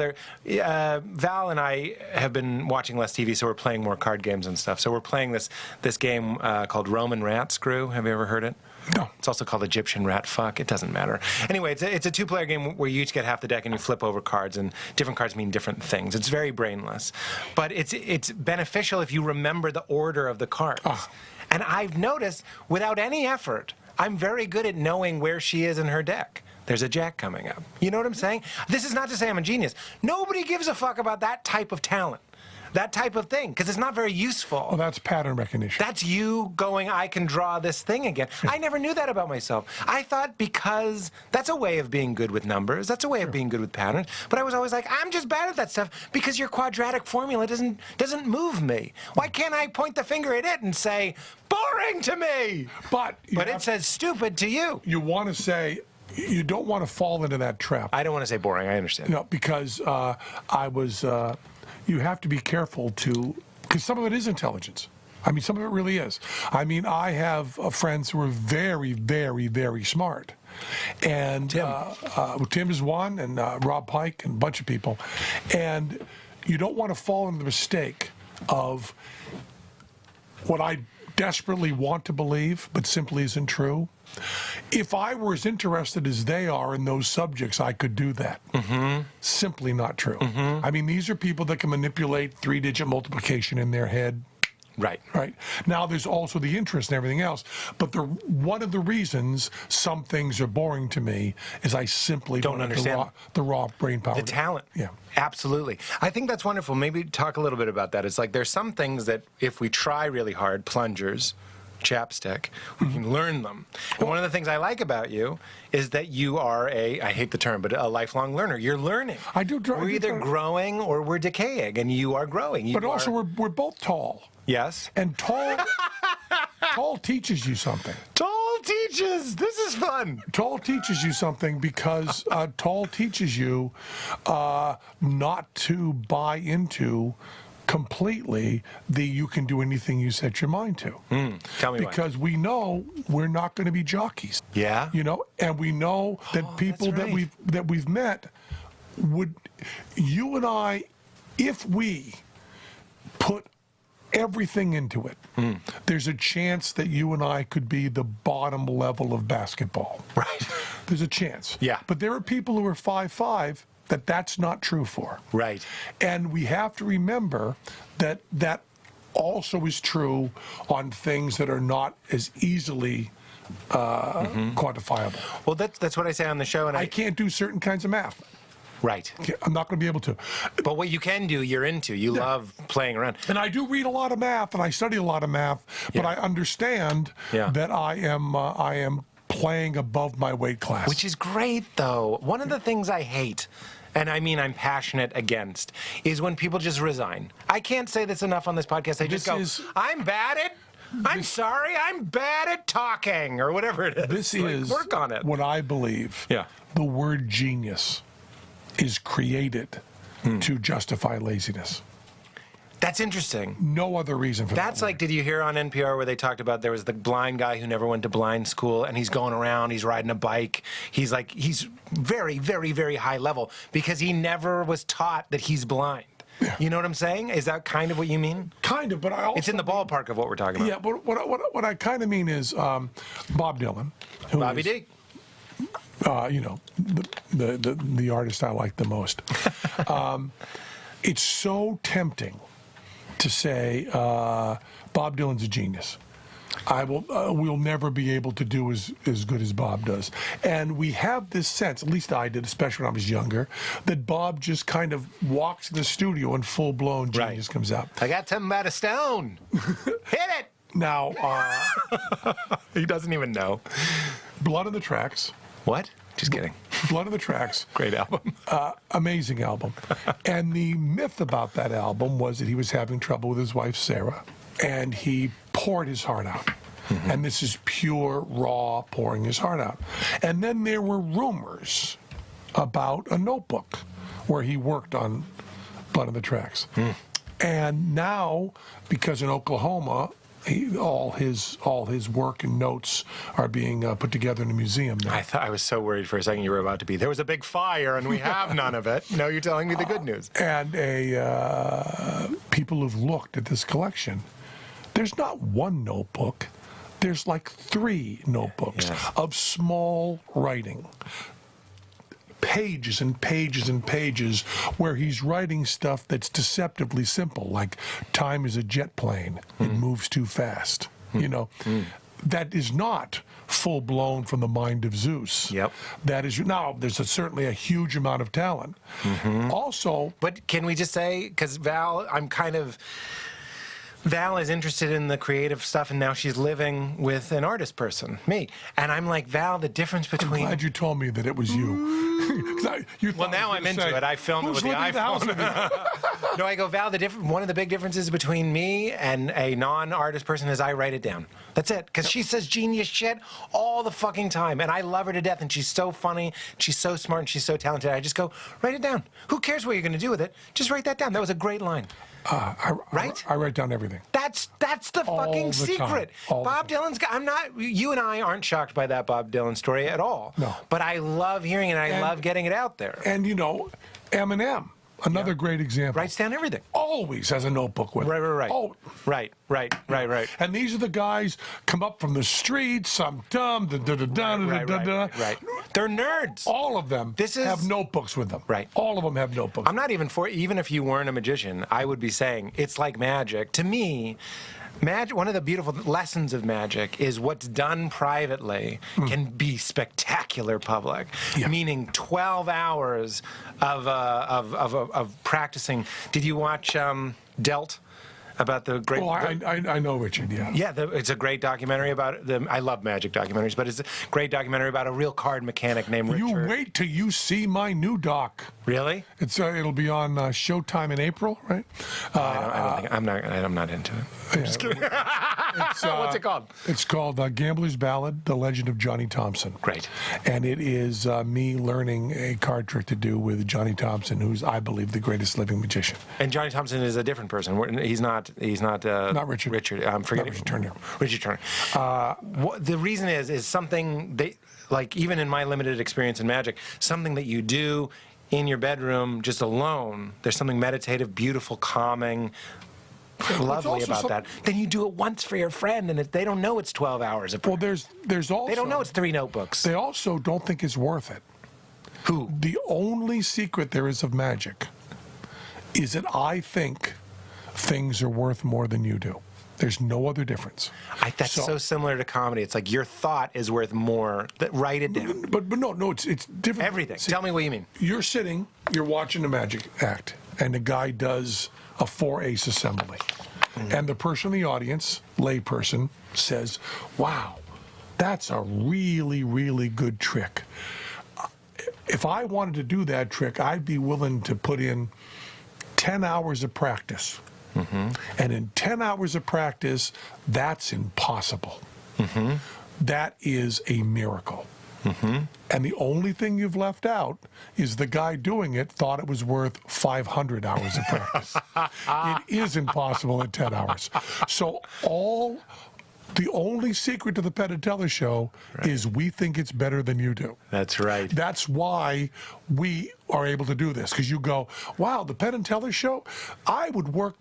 Val and I have been watching less TV, so we're playing more card games and stuff. So we're playing this game called Roman Rat Screw. Have you ever heard it? No. It's also called Egyptian Rat Fuck. It doesn't matter. Anyway, it's a two-player game where you each get half the deck and you flip over cards, and different cards mean different things. It's very brainless. But it's beneficial if you remember the order of the cards. Oh. And I've noticed, without any effort, I'm very good at knowing where she is in her deck. There's a jack coming up. You know what I'm saying? This is not to say I'm a genius. Nobody gives a fuck about that type of talent. That type of thing, because it's not very useful. Well, that's pattern recognition. That's you going, I can draw this thing again. Yeah. I never knew that about myself. I thought because that's a way of being good with numbers. That's a way of being good with patterns. But I was always like, I'm just bad at that stuff because your quadratic formula doesn't move me. Why can't I point the finger at it and say, boring to me? But it says stupid to you. You want to say, you don't want to fall into that trap. I don't want to say boring. I understand. No, because you have to be careful because some of it is intelligence. I mean, some of it really is. I mean, I have friends who are very, very, very smart. And Tim is one, and Rob Pike, and a bunch of people. And you don't want to fall into the mistake of what I desperately want to believe, but simply isn't true. If I were as interested as they are in those subjects, I could do that. Mm-hmm. Simply not true. Mm-hmm. I mean, these are people that can manipulate three-digit multiplication in their head. Right. Right. Now, there's also the interest and everything else. But one of the reasons some things are boring to me is I simply don't understand the raw brain power. The talent. Yeah. Absolutely. I think that's wonderful. Maybe talk a little bit about that. It's like there's some things that if we try really hard, plungers, chapstick, we can learn them. And one of the things I like about you is that you are I hate the term, but a lifelong learner. You're learning. We're either growing or we're decaying, and you are growing. But also, we're both tall. Yes. And tall teaches you something. Tall teaches. This is fun. Tall teaches you something because tall teaches you not to buy into completely you can do anything you set your mind to. Tell me because we know we're not going to be jockeys. Yeah. You know, and we know that people that we've met you and I, if we put everything into it, there's a chance that you and I could be the bottom level of basketball. Right. There's a chance. Yeah. But there are people who are 5'5" that's not true for. Right. And we have to remember that also is true on things that are not as easily quantifiable. Well, that's what I say on the show. And I can't do certain kinds of math. Right. I'm not going to be able to. But what you can do, you're into. You love playing around. And I do read a lot of math, and I study a lot of math, but I understand that I am playing above my weight class. Which is great, though. One of the things I hate, and I mean I'm passionate against, is when people just resign. I can't say this enough on this podcast. They just go, I'm bad at... I'm sorry, I'm bad at talking, or whatever it is. This is work on it. What I believe. Yeah. The word genius is created to justify laziness. That's interesting. No other reason for that. That's like, did you hear on NPR where they talked about there was the blind guy who never went to blind school, and he's going around, he's riding a bike. He's very, very, very high level because he never was taught that he's blind. Yeah. You know what I'm saying? Is that kind of what you mean? Kind of, but I also... It's in the ballpark of what we're talking about. Yeah, but what I kind of mean is Bob Dylan. Bobby D. You know, the artist I like the most. It's so tempting to say Bob Dylan's a genius. We'll never be able to do as good as Bob does. And we have this sense, at least I did, especially when I was younger, that Bob just kind of walks in the studio and full-blown genius comes out. I got something about a stone. Hit it! Now, he doesn't even know. Blood on the Tracks. What? Just kidding. Blood on the Tracks. Great album. Amazing album. And the myth about that album was that he was having trouble with his wife, Sarah, and he poured his heart out. Mm-hmm. And this is pure, raw pouring his heart out. And then there were rumors about a notebook where he worked on Blood on the Tracks. And now, because in Oklahoma, all his work and notes are being put together in a museum now. I was so worried for a second you were about to be. There was a big fire, and we have none of it. No, you're telling me the good news. And people who've looked at this collection, there's not one notebook. There's like 3 notebooks of small writing. Pages and pages and pages where he's writing stuff that's deceptively simple, like time is a jet plane, it moves too fast. You know, that is not full blown from the mind of Zeus. Yep. That is now. There's certainly a huge amount of talent. Also, But can we just say, because Val is interested in the creative stuff, and now she's living with an artist person, me. And I'm like, Val, the difference I'm between... glad you told me that it was you. Well, now I'm into it. I filmed it with the iPhone. No, I go, Val, one of the big differences between me and a non-artist person is I write it down. That's it. Because she says genius shit all the fucking time. And I love her to death. And she's so funny. She's so smart. And she's so talented. I just go, write it down. Who cares what you're going to do with it? Just write that down. That was a great line. Right? I write down everything. That's the fucking secret. Bob Dylan's. I'm not. You and I aren't shocked by that Bob Dylan story at all. No. But I love hearing it. I love getting it out there. And you know, Eminem, another great example. Writes down everything. Always has a notebook with him. Right. Oh, Right. And these are the guys come up from the streets. I'm dumb. Right. They're nerds. All of them have notebooks with them. Right. All of them have notebooks. I'm not even even if you weren't a magician, I would be saying it's like magic. To me, one of the beautiful lessons of magic is what's done privately can be spectacular public. Yeah. Meaning 12 hours of practicing. Did you watch Dealt? About the great... Oh, I know Richard, yeah. Yeah, it's a great documentary about... I love magic documentaries, but it's a great documentary about a real card mechanic named Richard. You wait till you see my new doc. Really? It'll be on Showtime in April, right? I'm not into it. I'm just kidding. What's it called? It's called Gambler's Ballad, The Legend of Johnny Thompson. Great. And it is me learning a card trick to do with Johnny Thompson, who's, I believe, the greatest living magician. And Johnny Thompson is a different person. He's not Richard. Richard. I'm forgetting. Richard Turner. Richard Turner. The reason is something like even in my limited experience in magic, something that you do in your bedroom just alone. There's something meditative, beautiful, calming, lovely about that. Then you do it once for your friend, and they don't know it's 12 hours of practice. Well, there's also... They don't know it's 3 notebooks. They also don't think it's worth it. Who? The only secret there is of magic is that I think things are worth more than you do. There's no other difference. That's so similar to comedy. It's like your thought is worth more. Write it down. But no, it's different. Everything. See, tell me what you mean. You're watching a magic act, and the guy does a 4-ace assembly. And the person in the audience, layperson, says, wow, that's a really, really good trick. If I wanted to do that trick, I'd be willing to put in 10 hours of practice. And in 10 hours of practice, that's impossible. That is a miracle. And the only thing you've left out is the guy doing it thought it was worth 500 hours of practice. It is impossible in 10 hours. So the only secret to the Penn and Teller show is we think it's better than you do. That's right. That's why we are able to do this. Because you go, wow, the Penn and Teller show, I would work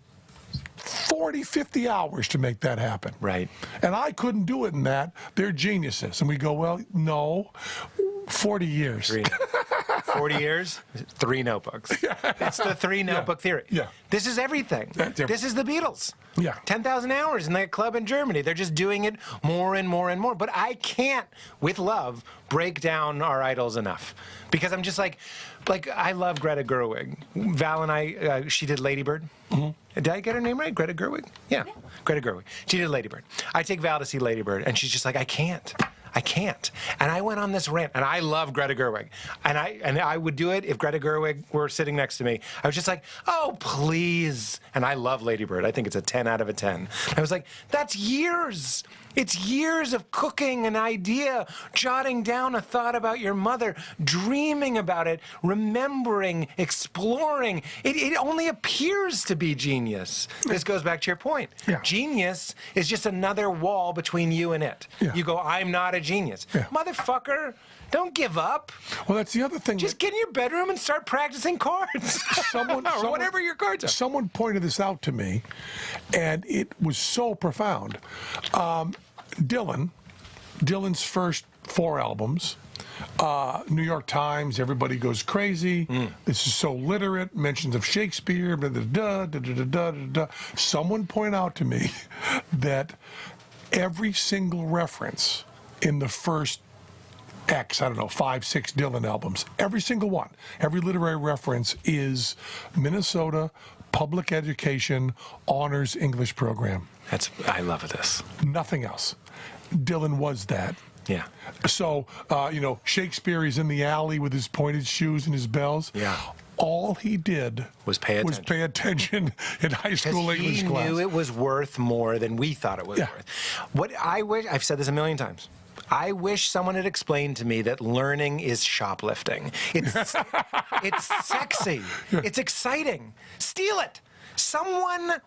40, 50 hours to make that happen. Right. And I couldn't do it in that. They're geniuses. And we go, well, no, 40 years. 40 years, 3 notebooks. It's the 3 notebook theory. Yeah. This is everything. This is the Beatles. Yeah. 10,000 hours in that club in Germany. They're just doing it more and more and more. But I can't, with love, break down our idols enough. Because I'm just like I love Greta Gerwig. Val and I, she did Lady Bird. Did I get her name right? Greta Gerwig? Yeah. Greta Gerwig. She did Lady Bird. I take Val to see Lady Bird, and she's just like, I can't. I can't. And I went on this rant, and I love Greta Gerwig. And I would do it if Greta Gerwig were sitting next to me. I was just like, oh, please. And I love Lady Bird. I think it's a 10 out of a 10. I was like, that's years. It's years of cooking an idea, jotting down a thought about your mother, dreaming about it, remembering, exploring. It only appears to be genius. This goes back to your point. Yeah. Genius is just another wall between you and it. Yeah. You go, I'm not a genius. Yeah. Motherfucker, don't give up. Well, that's the other thing. Just get in your bedroom and start practicing cards. Or whatever your cards are. Someone pointed this out to me, and it was so profound. Dylan's first 4 albums, New York Times, everybody goes crazy. This is so literate, mentions of Shakespeare, blah, blah, blah, blah, blah, blah, blah. Someone pointed out to me that every single reference in the first 5, 6 Dylan albums, every single one, every literary reference is Minnesota public education honors English program. I love this. Nothing else. Dylan was that. Yeah. So, Shakespeare is in the alley with his pointed shoes and his bells. Yeah. All he did was pay attention in high school English class. He knew it was worth more than we thought it was worth. What I wish, I've said this a million times, I wish someone had explained to me that learning is shoplifting. It's sexy. It's exciting. Steal it. Someone,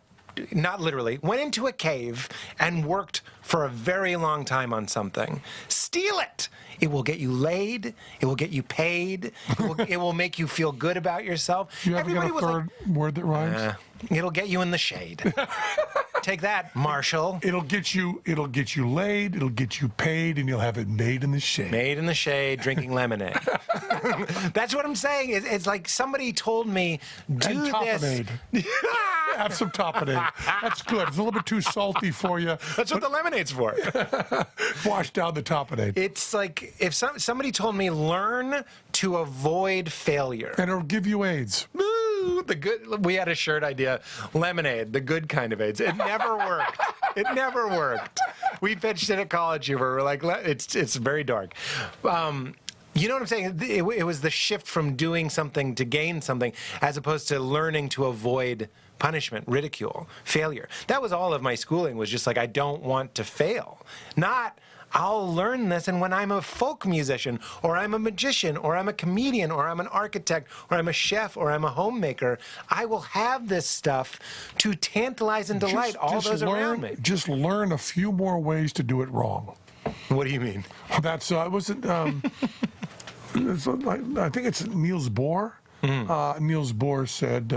not literally, went into a cave and worked for a very long time on something. Steal it. It will get you laid. It will get you paid. It will make you feel good about yourself. You ever get a third word that rhymes? It'll get you in the shade. Take that, Marshall. It'll get you laid, it'll get you paid, and you'll have it made in the shade. Made in the shade, drinking lemonade. That's what I'm saying. It's like somebody told me, do this. Have some tapenade. That's good. It's a little bit too salty for you. That's what the lemonade's for. Wash down the tapenade. It's like if somebody told me, learn to avoid failure. And it'll give you AIDS. The good. We had a shirt idea, lemonade, the good kind of AIDS. It never worked. It never worked. We pitched it at college humor. We're like, it's very dark. You know what I'm saying? It was the shift from doing something to gain something, as opposed to learning to avoid punishment, ridicule, failure. That was all of my schooling, was just like, I don't want to fail. Not, I'll learn this, and when I'm a folk musician, or I'm a magician, or I'm a comedian, or I'm an architect, or I'm a chef, or I'm a homemaker, I will have this stuff to tantalize and delight all those around me. Just learn a few more ways to do it wrong. What do you mean? That's, wasn't, I think it's Niels Bohr. Niels Bohr said,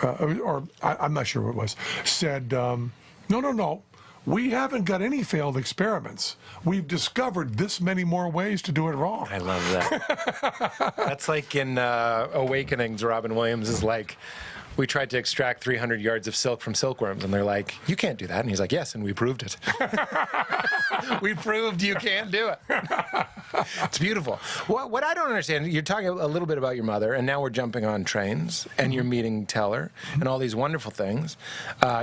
I'm not sure what it was, said, no. We haven't got any failed experiments. We've discovered this many more ways to do it wrong. I love that. That's like in Awakenings, Robin Williams is like, we tried to extract 300 yards of silk from silkworms, and they're like, you can't do that. And he's like, yes, and we proved it. We proved you can't do it. It's beautiful. What I don't understand, you're talking a little bit about your mother, and now we're jumping on trains, and you're meeting Teller, and all these wonderful things.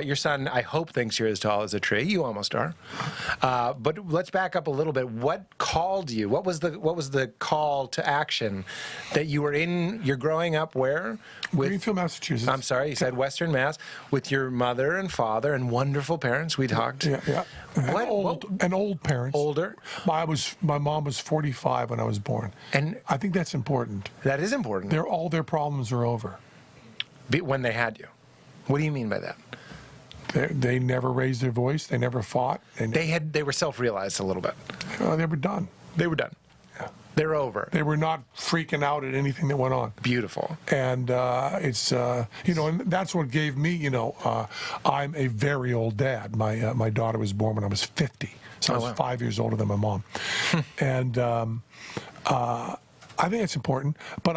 Your son, I hope, thinks you're as tall as a tree. You almost are. But let's back up a little bit. What called you? What was the call to action that you were in? You're growing up where? Greenfield, Massachusetts. I'm sorry, you said Western Mass, with your mother and father and wonderful parents. We talked. Yeah. And old parents. Older. My mom was 45 when I was born. And I think that's important. That is important. All their problems are over. When they had you. What do you mean by that? They never raised their voice. They never fought. They were self-realized a little bit. They were done. They were done. Yeah. They're over. They were not freaking out at anything that went on. Beautiful. And it's and that's what gave me, I'm a very old dad. My daughter was born when I was 50, so I was 5 years older than my mom. And I think it's important. But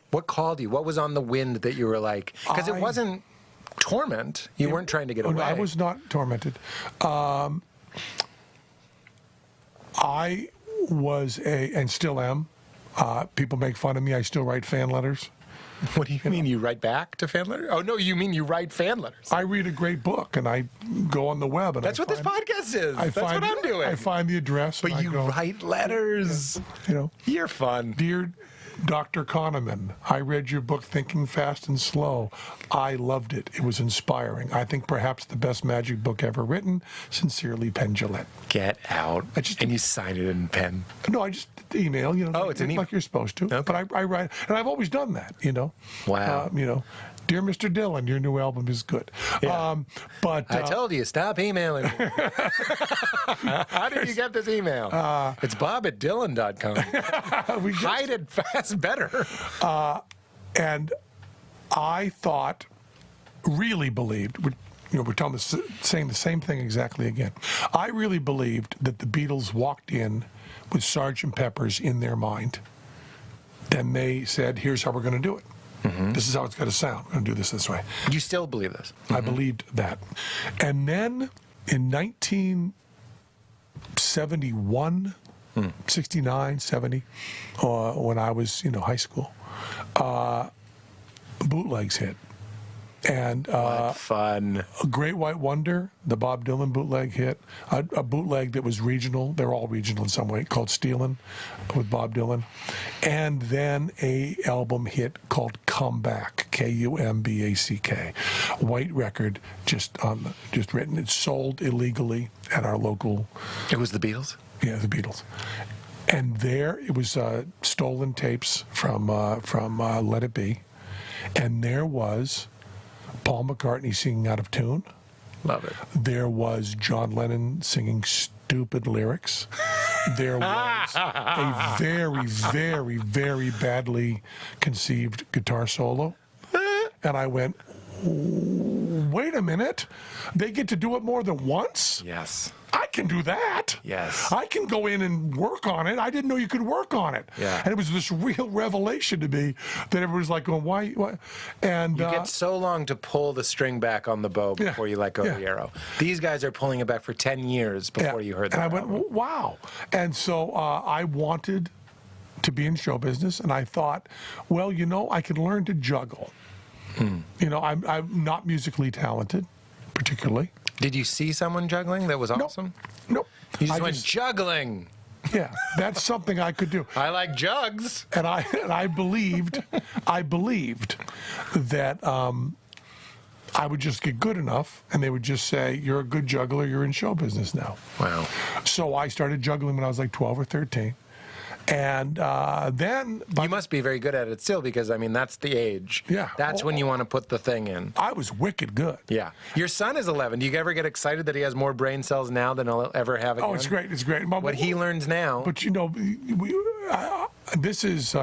what called you? What was on the wind that you were like? Because it wasn't torment. You weren't trying to get away. I was not tormented. I was and still am. People make fun of me. I still write fan letters. What do you mean? You write back to fan letters? Oh, no, you mean you write fan letters. I read a great book, and I go on the web. And That's what this podcast is. That's what I'm doing. I find the address. But you write letters. You know, You're fun. Dear Dr. Kahneman, I read your book, Thinking Fast and Slow. I loved it. It was inspiring. I think perhaps the best magic book ever written. Sincerely, Penn. Get out. And you sign it in pen. No, I just email, you know. Oh, it's an email. Like you're supposed to. Okay. But I write, and I've always done that, you know. Wow. You know, dear Mr. Dillon, your new album is good. Yeah. But I told you, stop emailing me. How did you get this email? It's bob@dylan.com. Hide it fast better. And I thought, really believed, we're saying the same thing exactly again. I really believed that the Beatles walked in with Sgt. Pepper's in their mind. Then they said, here's how we're going to do it. Mm-hmm. This is how it's going to sound. We're going to do this way. You still believe this? I believed that. And then in 1971, 69, 70, when I was, high school, bootlegs hit. And what fun. A Great White Wonder, the Bob Dylan bootleg hit. A bootleg that was regional. They're all regional in some way, called Stealin' with Bob Dylan. And then a album hit called Comeback, Kumback. White record, just written. It sold illegally at our local. It was the Beatles? Yeah, the Beatles. And there it was stolen tapes from Let It Be. And there was Paul McCartney singing out of tune. Love it. There was John Lennon singing stupid lyrics. There was a very, very, very badly conceived guitar solo. And I went, wait a minute. They get to do it more than once? Yes. I can do that. Yes. I can go in and work on it. I didn't know you could work on it. Yeah. And it was this real revelation to me that everybody's like going, why? And you get so long to pull the string back on the bow before you let go of the arrow. These guys are pulling it back for 10 years before you heard that. And I went, wow. And so I wanted to be in show business, and I thought, well, I can learn to juggle. I'm not musically talented, particularly. Did you see someone juggling that was awesome? Nope. You just went juggling. Yeah, that's something I could do. I like jugs. And I believed that I would just get good enough, and they would just say, "You're a good juggler. You're in show business now." Wow. So I started juggling when I was like 12 or 13. And then... You must be very good at it still because, that's the age. Yeah. That's when you want to put the thing in. I was wicked good. Yeah. Your son is 11. Do you ever get excited that he has more brain cells now than he'll ever have again? Oh, it's great. It's great. What he learns now. But, this is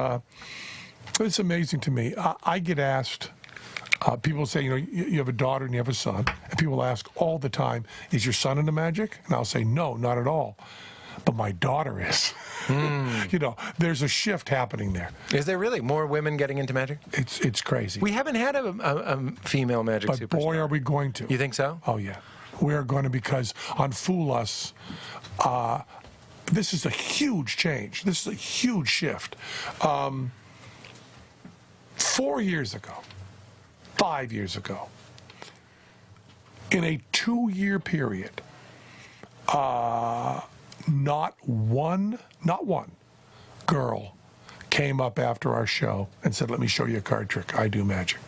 it's amazing to me. I get asked... people say, you have a daughter and you have a son. And people ask all the time, is your son into magic? And I'll say, no, not at all. But my daughter is. There's a shift happening there. Is there really more women getting into magic? It's crazy. We haven't had a female magic superstar. But boy, are we going to. You think so? Oh, yeah. We're going to, because on Fool Us, this is a huge change. This is a huge shift. 4 years ago, 5 years ago, in a 2-year period, not one girl came up after our show and said, "Let me show you a card trick. I do magic."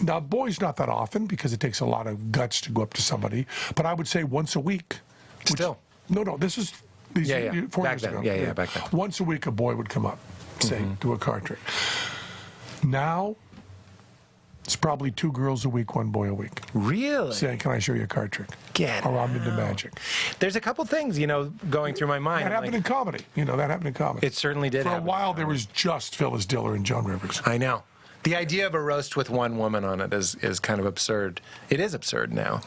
Now, boys, not that often because it takes a lot of guts to go up to somebody, but I would say once a week. Still? No, this is 4 years ago. Yeah, back then. Once a week, a boy would come up, say, do a card trick. Now, it's probably 2 girls a week, 1 boy a week. Really? Saying, "Can I show you a card trick?" Or I'm into magic. There's a couple things, going through my mind. That happened in comedy. That happened in comedy. It certainly did For a happen. while, there was just Phyllis Diller and Joan Rivers. I know. The idea of a roast with one woman on it is kind of absurd. It is absurd now.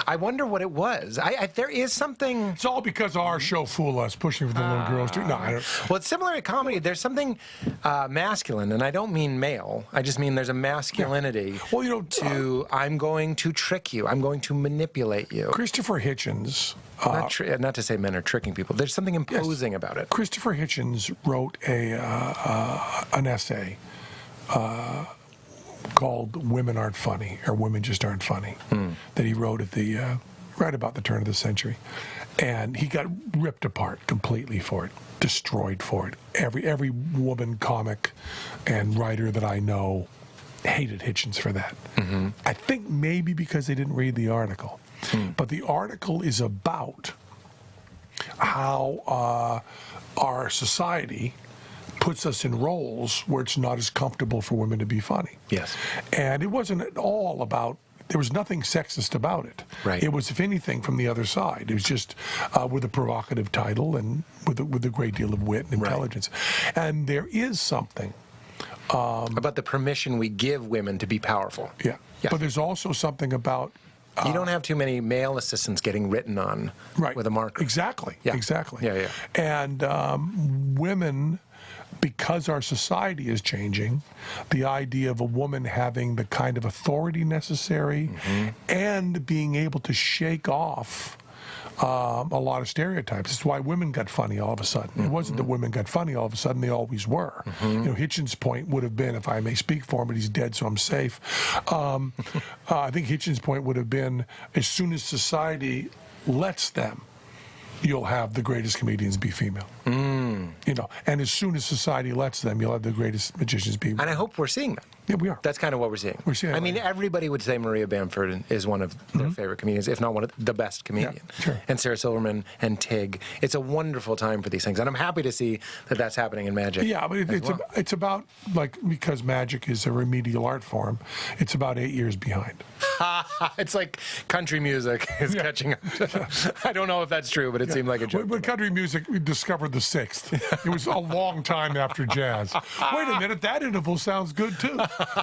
I wonder what it was. There is something... It's all because of our show, Fool Us, pushing for the little girls. No, I don't... Well, it's similar to comedy. There's something masculine, and I don't mean male. I just mean there's a masculinity to I'm going to trick you. I'm going to manipulate you. Christopher Hitchens... not to say men are tricking people. There's something imposing about it. Christopher Hitchens wrote an essay called "Women Aren't Funny" or "Women Just Aren't Funny" that he wrote at the right about the turn of the century, and he got ripped apart completely for it, destroyed for it. Every woman comic and writer that I know hated Hitchens for that. I think maybe because they didn't read the article, but the article is about how our society puts us in roles where it's not as comfortable for women to be funny. Yes. And it wasn't at all about, there was nothing sexist about it. Right. It was, if anything, from the other side. It was just with a provocative title and with a great deal of wit and intelligence. And there is something about the permission we give women to be powerful. Yeah. But there's also something about you don't have too many male assistants getting written on with a marker. Exactly. Yeah. Exactly. Yeah. And women, because our society is changing, the idea of a woman having the kind of authority necessary and being able to shake off a lot of stereotypes. It's why women got funny all of a sudden. It wasn't that women got funny all of a sudden, they always were. You know, Hitchens' point would have been, if I may speak for him, but he's dead, so I'm safe. I think Hitchens' point would have been, as soon as society lets them, you'll have the greatest comedians be female. You know, and as soon as society lets them, you'll have the greatest magicians be. And I hope we're seeing that. Yeah, we are. That's kind of what we're seeing. We're seeing it I mean, everybody would say Maria Bamford is one of their favorite comedians, if not one of the best comedians. Yeah, sure. And Sarah Silverman and Tig. It's a wonderful time for these things, and I'm happy to see that that's happening in magic. Yeah, but it's about, like, because magic is a remedial art form, it's about 8 years behind. It's like country music is catching up. I don't know if that's true, but it seemed like a joke. When country music discovered the sixth, it was a long time after jazz. Wait a minute, that interval sounds good too.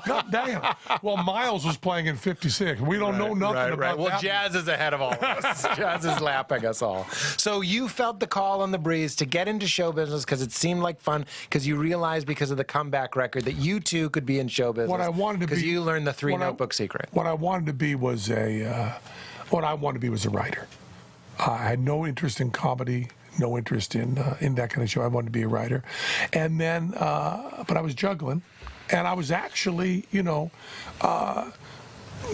God damn. Well, Miles was playing in '56. We don't know nothing about that. Well, jazz is ahead of all of us. Jazz is lapping us all. So you felt the call on the breeze to get into show business because it seemed like fun, because you realized because of the comeback record that you too could be in show business. What I wanted to be, because you learned the three-notebook secret. What I wanted to be was a writer. I had no interest in comedy, no interest in that kind of show. I wanted to be a writer, and then, but I was juggling, and I was actually,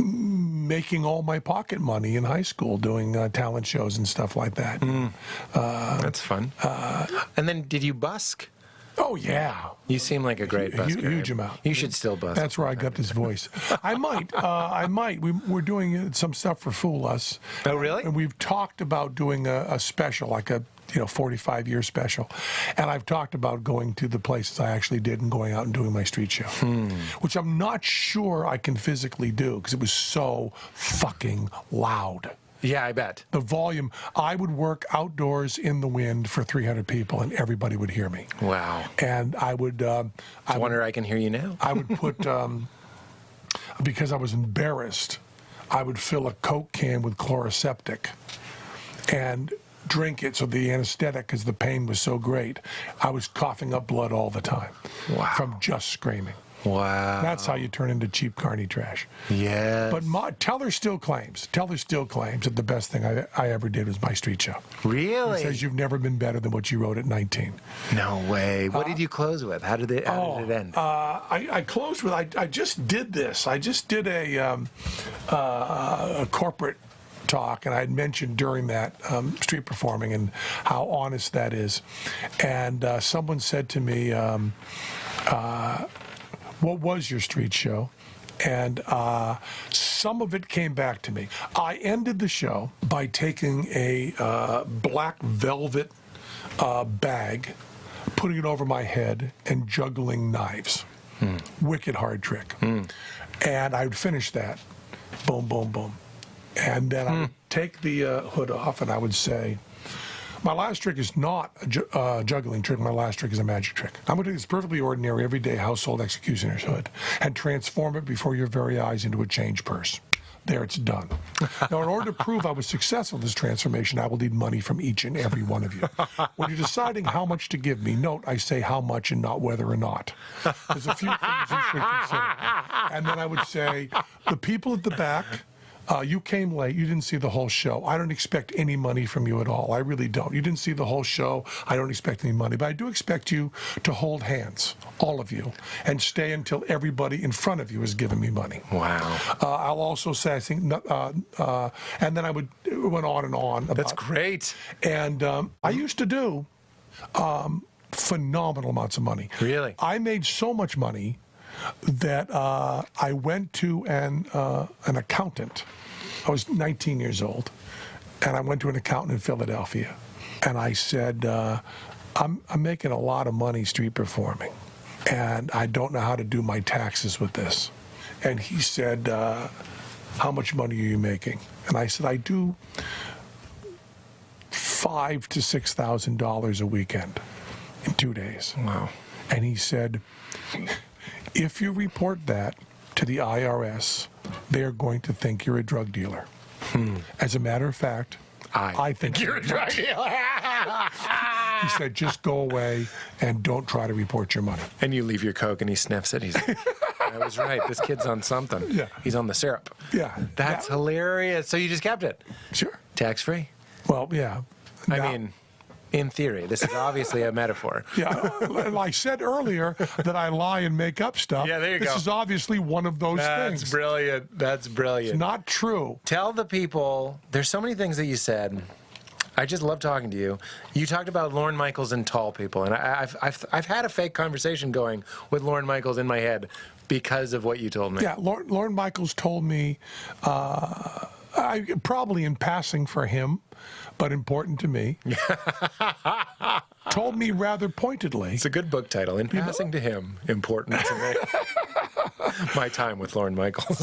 making all my pocket money in high school doing talent shows and stuff like that. That's fun. And then, did you busk? Oh yeah, you seem like a great busker. Huge amount. You should still busk. That's where I got this voice. I might. We're doing some stuff for Fool Us. Oh really? And we've talked about doing a special, like a 45-year special. And I've talked about going to the places I actually did and going out and doing my street show, which I'm not sure I can physically do because it was so fucking loud. Yeah, I bet. The volume. I would work outdoors in the wind for 300 people, and everybody would hear me. Wow. And I would. I wonder I can hear you now. I would put, because I was embarrassed, I would fill a Coke can with chloroseptic and drink it, so the anesthetic, because the pain was so great, I was coughing up blood all the time. Wow. From just screaming. Wow. That's how you turn into cheap carny trash. Yes. But Teller still claims that the best thing I ever did was my street show. Really? He says you've never been better than what you wrote at 19. No way. What did you close with? How did it end? I closed with, I just did this. I just did a corporate talk, and I had mentioned during that street performing and how honest that is. And someone said to me, what was your street show? And some of it came back to me. I ended the show by taking a black velvet bag, putting it over my head, and juggling knives. Wicked hard trick. And I would finish that. Boom, boom, boom. And then I would take the hood off, and I would say, my last trick is not a juggling trick. My last trick is a magic trick. I'm going to take this perfectly ordinary, everyday household executioner's hood and transform it before your very eyes into a change purse. There, it's done. Now, in order to prove I was successful in this transformation, I will need money from each and every one of you. When you're deciding how much to give me, note I say how much and not whether or not. There's a few things you should consider. And then I would say, the people at the back, You came late. You didn't see the whole show. I don't expect any money from you at all. I really don't. You didn't see the whole show. I don't expect any money. But I do expect you to hold hands, all of you, and stay until everybody in front of you has given me money. Wow. I'll also say, I think, and then it went on and on. That's great. And I used to do phenomenal amounts of money. Really? I made so much money that I went to an accountant. I was 19 years old, and I went to an accountant in Philadelphia, and I said, I'm making a lot of money street performing, and I don't know how to do my taxes with this. And he said, how much money are you making? And I said, I do $5,000 to $6,000 a weekend in 2 days. Wow. And he said, if you report that to the IRS, they're going to think you're a drug dealer. As a matter of fact, I think you're a drug dealer. He said, just go away and don't try to report your money. And you leave your Coke and he sniffs it. He's like, I was right. This kid's on something. Yeah. He's on the syrup. Yeah. That's hilarious. So you just kept it? Sure. Tax-free? Well, yeah. I mean, in theory, this is obviously a metaphor. Yeah, I said earlier that I lie and make up stuff. Yeah, there you this go. This is obviously one of those things. That's brilliant. That's brilliant. It's not true. Tell the people, there's so many things that you said. I just love talking to you. You talked about Lorne Michaels and tall people, and I've had a fake conversation going with Lorne Michaels in my head because of what you told me. Yeah, Lorne Michaels told me, probably in passing for him, but important to me, told me rather pointedly. It's a good book title. In passing to him, important to me. My time with Lorne Michaels.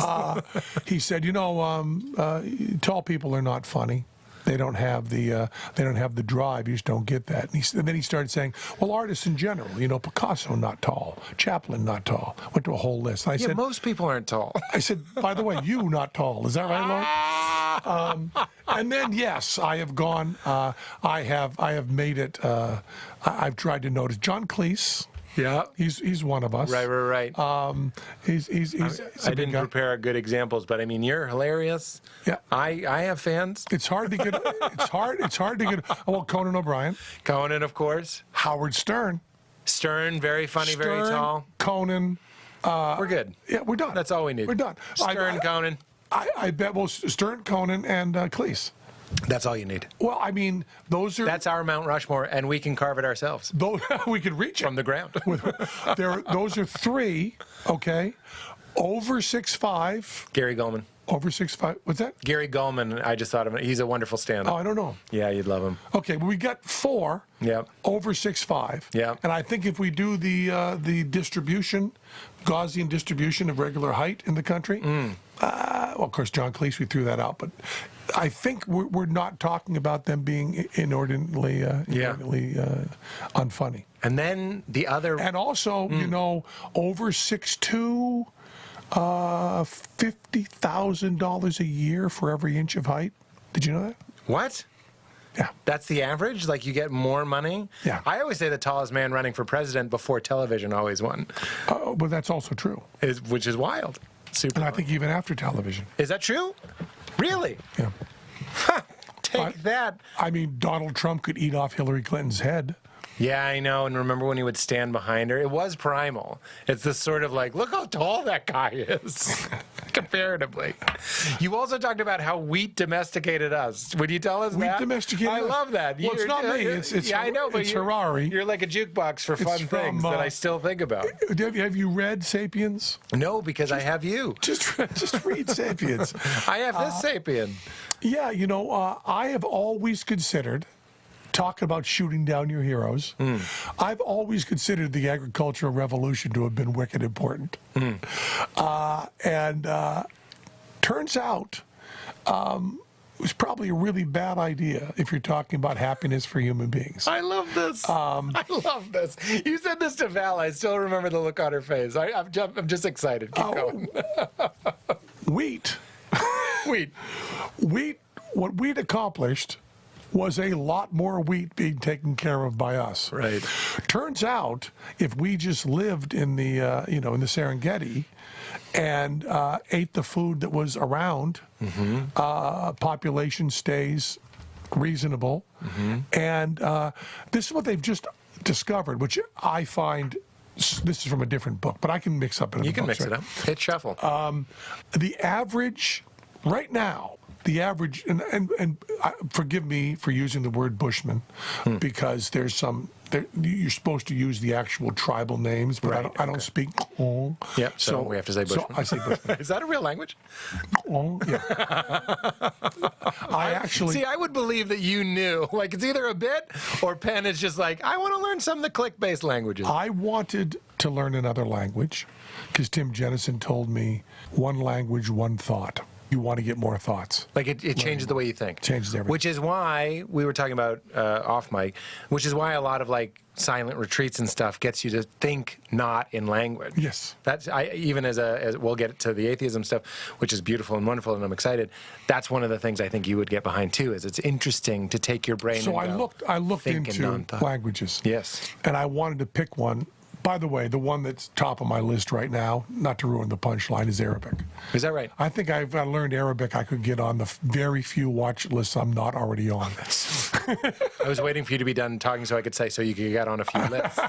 He said, tall people are not funny. They don't have the drive. You just don't get that. And then he started saying, well, artists in general, Picasso not tall, Chaplin not tall. Went to a whole list. And I said, most people aren't tall. I said, by the way, you not tall. Is that right, Lorne? And then yes, I have gone. I have made it. I've tried to notice John Cleese. Yeah, he's one of us. Right. He's I didn't prepare good examples, but I mean, you're hilarious. Yeah, I have fans. It's hard to get. It's hard to get. Oh, well, Conan O'Brien. Conan, of course. Howard Stern. Stern, very funny, very tall. Conan. We're good. Yeah, we're done. That's all we need. We're done. Stern, Conan. I bet. Well, Stern, Conan, and Cleese. That's all you need. Well, I mean, that's our Mount Rushmore, and we can carve it ourselves. We could reach it from the ground. Those are three, okay, over 6'5". Gary Gulman. Over 6'5". What's that? Gary Gulman. I just thought of him. He's a wonderful stand-up. Oh, I don't know. Yeah, you'd love him. Okay, well, we got four. Yep. Over 6'5". Yeah. And I think if we do the distribution, Gaussian distribution of regular height in the country. Well, of course, John Cleese, we threw that out, but I think we're not talking about them being inordinately unfunny. And then the other... And also, over 6'2", $50,000 a year for every inch of height. Did you know that? What? Yeah. That's the average? Like you get more money? Yeah. I always say the tallest man running for president before television always won. But that's also true. Which is wild. Super. And I think even after television. Is that true? Really? Yeah. Take that. I mean, Donald Trump could eat off Hillary Clinton's head. Yeah, I know. And remember when he would stand behind her? It was primal. It's this sort of like, look how tall that guy is, comparatively. You also talked about how wheat domesticated us. Would you tell us that? Wheat domesticated us? I love that. Well, it's not me. It's I know, but it's Harari. You're like a jukebox for fun things that I still think about. Have you read *Sapiens*? No, because I have you. Just read *Sapiens*. I have this sapien. Yeah, I have always considered, talking about shooting down your heroes, I've always considered the agricultural revolution to have been wicked important. And turns out it was probably a really bad idea if you're talking about happiness for human beings. I love this. I love this. You said this to Val. I still remember the look on her face. I'm just excited. Keep going. Wheat. What wheat accomplished was a lot more wheat being taken care of by us. Right. Turns out, if we just lived in the in the Serengeti and ate the food that was around, population stays reasonable. And this is what they've just discovered, which I find. This is from a different book, but I can mix up. You can mix it up. Hit shuffle. The average, right now, and forgive me for using the word Bushman, because there's some. You're supposed to use the actual tribal names, but Right, I don't speak. Yep. So we have to say Bushman. So I say Bushman. Is that a real language? Yeah. I actually See, I would believe that you knew. Like, it's either a bit or Penn is just like, I want to learn some of the click-based languages. I wanted to learn another language because Tim Jennison told me one language, one thought. You want to get more thoughts. Like, it changes the way you think. Changes everything. Which is why we were talking about off mic, which is why a lot of, like, silent retreats and stuff gets you to think not in language. Yes. That's even as we'll get to the atheism stuff, which is beautiful and wonderful, and I'm excited. That's one of the things I think you would get behind too. Is it's interesting to take your brain. So and I looked think into non-thought. languages. Yes. And I wanted to pick one. By the way, the one that's top of my list right now, not to ruin the punchline, is Arabic. Is that right? I think if I learned Arabic, I could get on the very few watch lists I'm not already on. I was waiting for you to be done talking so I could say so you could get on a few lists,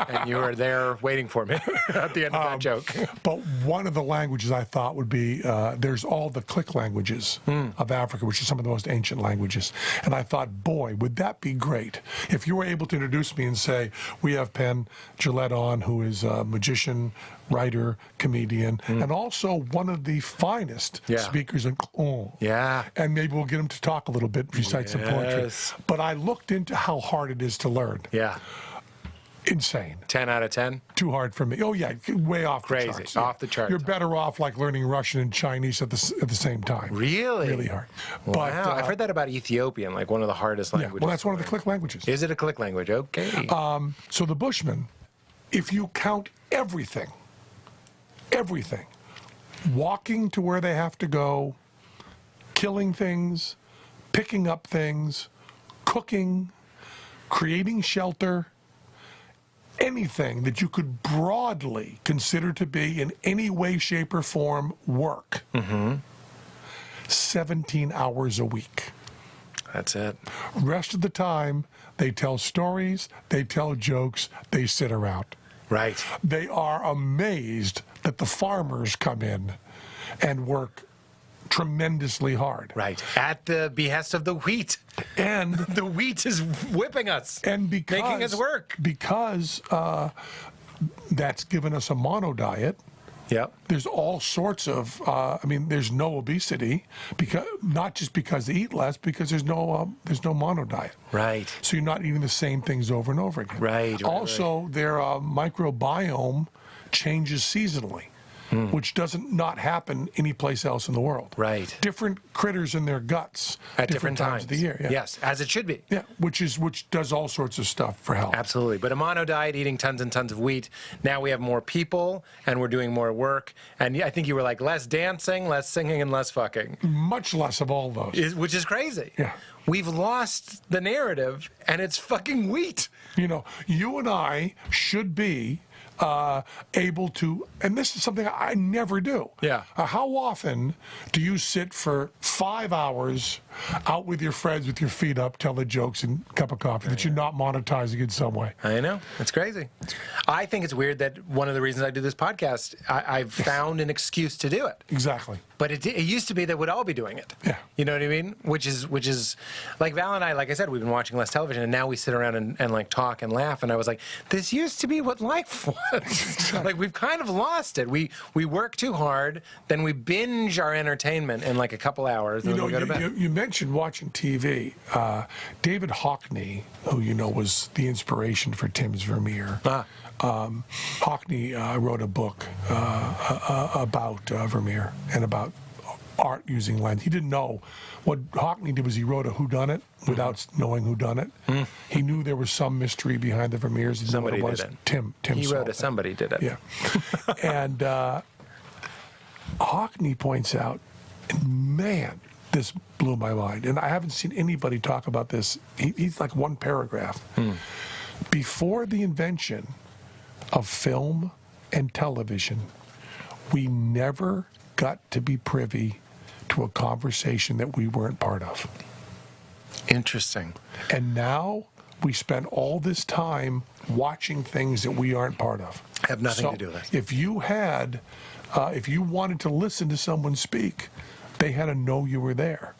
and you were there waiting for me at the end of that joke. But one of the languages I thought would be, there's all the click languages of Africa, which are some of the most ancient languages. And I thought, boy, would that be great if you were able to introduce me and say, we have Penn Jillette on, who is a magician, writer, comedian, and also one of the finest speakers in Yeah. And maybe we'll get him to talk a little bit, recite some poetry. Yes. But I looked into how hard it is to learn. Yeah. Insane. 10 out of 10? Too hard for me. Oh, yeah, way off Crazy. the charts. Off the charts. You're better off like learning Russian and Chinese at the same time. Really? Really hard. Wow. But, I've heard that about Ethiopian, like one of the hardest yeah, languages. well, that's one of the to click languages. learn. Is it a click language? Okay. So the Bushmen, if you count everything, walking to where they have to go, killing things, picking up things, cooking, creating shelter, anything that you could broadly consider to be in any way, shape, or form work, 17 hours a week. That's it. Rest of the time, they tell stories, they tell jokes, they sit around. Right. They are amazed that the farmers come in and work tremendously hard. Right. At the behest of the wheat. And The wheat is whipping us. and because Making us work. Because that's given us a mono diet. Yep. There's all sorts of, there's no obesity, because not just because they eat less, because there's no mono diet. Right. So you're not eating the same things over and over again. Right. Also, their microbiome changes seasonally, which doesn't not happen anyplace else in the world. Right. Different critters in their guts At different times of the year. Yeah. Yes, as it should be. Yeah, which does all sorts of stuff for health. Absolutely. But a mono diet, eating tons and tons of wheat. Now we have more people and we're doing more work. And I think you were like less dancing, less singing, and less fucking, Much less of all those. which is crazy. Yeah. We've lost the narrative and it's fucking wheat. You and I should be able to, and this is something I never do. Yeah. How often do you sit for 5 hours out with your friends with your feet up, telling jokes and a cup of coffee that you're not monetizing in some way? I know. It's crazy. I think it's weird that one of the reasons I do this podcast, I've found an excuse to do it. Exactly. But it used to be that we'd all be doing it. Yeah. You know what I mean? Which is like Val and I, like I said, we've been watching less television, and now we sit around and like talk and laugh. And I was like, this used to be what life was. Like we've kind of lost it. We work too hard, then we binge our entertainment in like a couple hours, and then we go to bed. You mentioned watching TV. David Hockney, who was the inspiration for Tim's Vermeer. Hockney wrote a book about Vermeer and about art using lens. He didn't know. What Hockney did was he wrote a whodunit without knowing whodunit. He knew there was some mystery behind the Vermeers. He didn't know what Somebody it was. did it. Tim He solved wrote it. it. Somebody did it. Yeah. And Hockney points out, man, this blew my mind, and I haven't seen anybody talk about this. He's like one paragraph. Before the invention of film and television, we never got to be privy to a conversation that we weren't part of. Interesting. And now we spend all this time watching things that we aren't part of. Have nothing to do with it. If you had, if you wanted to listen to someone speak, they had to know you were there.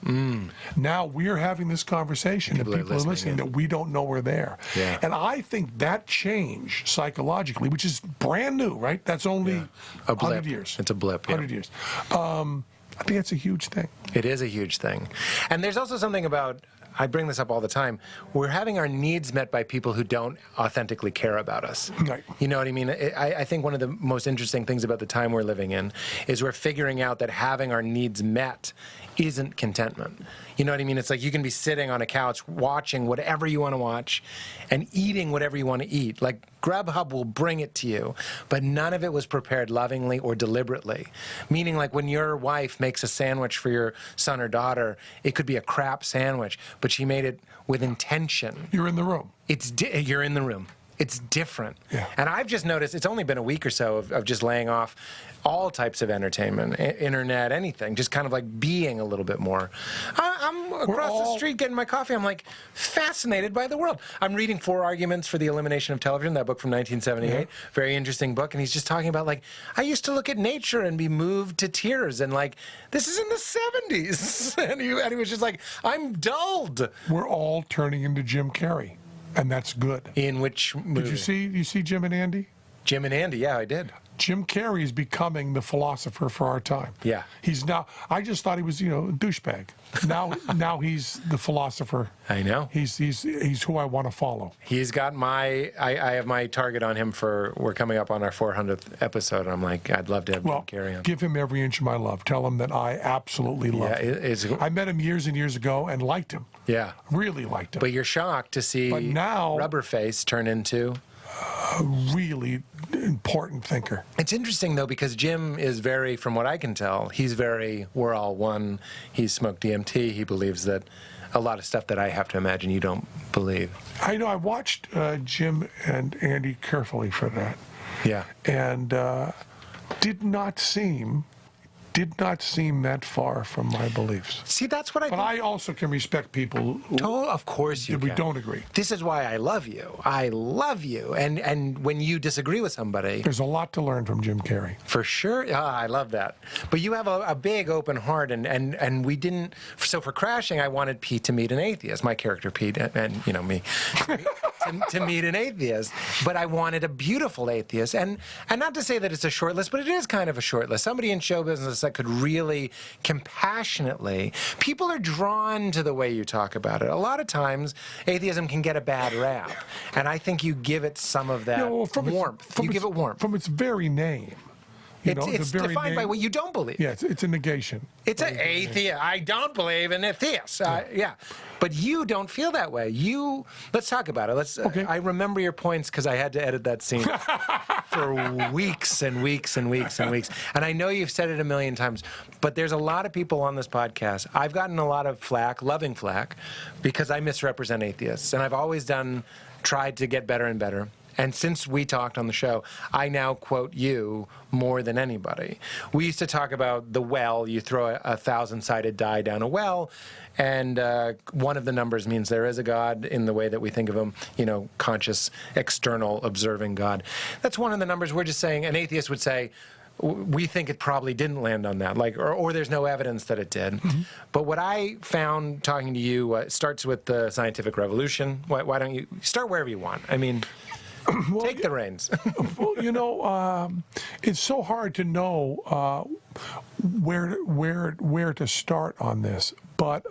Now we're having this conversation People and people are listening in. that we don't know we're there. Yeah. And I think that change psychologically, which is brand new, right? That's only A blip. 100 years. It's a blip, yeah. 100 years. I think that's a huge thing. It is a huge thing. And there's also something about, I bring this up all the time, we're having our needs met by people who don't authentically care about us. Right. You know what I mean? I think one of the most interesting things about the time we're living in is we're figuring out that having our needs met isn't contentment. You know what I mean? It's like you can be sitting on a couch watching whatever you want to watch and eating whatever you want to eat. Like Grubhub will bring it to you, but none of it was prepared lovingly or deliberately. Meaning like when your wife makes a sandwich for your son or daughter, it could be a crap sandwich, but she made it with intention. You're in the room. You're in the room. It's different. Yeah. And I've just noticed, it's only been a week or so of just laying off all types of entertainment, internet, anything, just kind of like being a little bit more. I'm across the street getting my coffee. I'm like fascinated by the world. I'm reading 4 Arguments for the Elimination of Television, that book from 1978. Very interesting book. And he's just talking about like, I used to look at nature and be moved to tears. And like, this is in the 70s. and he was just like, I'm dulled. We're all turning into Jim Carrey, and that's good. In which movie? Did you see Jim and Andy? Jim and Andy, yeah, I did. Jim Carrey is becoming the philosopher for our time. Yeah. He's now, I just thought he was, a douchebag. Now he's the philosopher. I know. He's who I want to follow. He's got I have my target on him we're coming up on our 400th episode, and I'm like, I'd love to have Jim Carrey on. Give him every inch of my love. Tell him that I absolutely love him. I met him years and years ago and liked him. Yeah. Really liked him. But you're shocked to see Rubberface turn into a really important thinker. It's interesting, though, because Jim is very, from what I can tell, he's very, we're all one. He's smoked DMT. He believes that a lot of stuff that I have to imagine you don't believe. I know. I watched Jim and Andy carefully for that. Yeah. And did not seem that far from my beliefs. See, that's what I But I also can respect people who of course you we can. don't agree. This is why I love you. I love you. And when you disagree with somebody... There's a lot to learn from Jim Carrey. For sure. I love that. But you have a big open heart, and we didn't... So for Crashing, I wanted Pete to meet an atheist, my character Pete, and me, to meet an atheist. But I wanted a beautiful atheist. And not to say that it's a short list, but it is kind of a short list. Somebody in show business that could really compassionately... People are drawn to the way you talk about it. A lot of times, atheism can get a bad rap. And I think you give it some of that warmth. You give it warmth. From its very name. It's defined by what you don't believe. Yeah, it's a negation. It's an atheist. I don't believe in atheists. Yeah. But you don't feel that way. Let's talk about it. Okay. I remember your points because I had to edit that scene for weeks and weeks and weeks and weeks. And I know you've said it a million times, but there's a lot of people on this podcast. I've gotten a lot of flack, loving flack, because I misrepresent atheists. And I've always tried to get better and better. And since we talked on the show, I now quote you more than anybody. We used to talk about the well. You throw a 1,000-sided die down a well, and one of the numbers means there is a God in the way that we think of him, conscious, external, observing God. That's one of the numbers. We're just saying, an atheist would say, we think it probably didn't land on that, or there's no evidence that it did. Mm-hmm. But what I found talking to you starts with the scientific revolution. Why don't you start wherever you want? I mean... Well, take the reins. Well, it's so hard to know where to start on this. But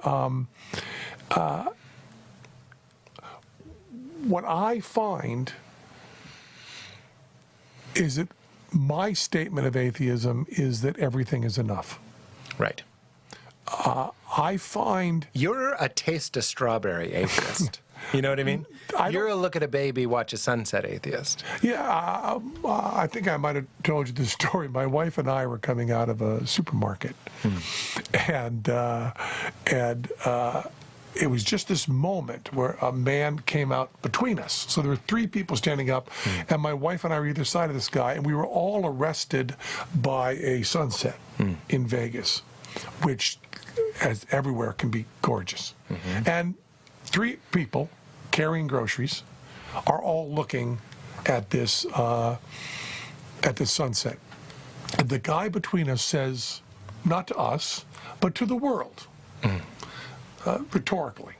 what I find is that my statement of atheism is that everything is enough. Right. I find... You're a taste of strawberry atheist. You know what I mean? I You're a look at a baby, watch a sunset atheist. Yeah, I think I might have told you this story. My wife and I were coming out of a supermarket, and it was just this moment where a man came out between us. So there were three people standing up, and my wife and I were either side of this guy, and we were all arrested by a sunset in Vegas, which, as everywhere, can be gorgeous. And three people carrying groceries are all looking at this sunset. And the guy between us says, not to us, but to the world. Rhetorically,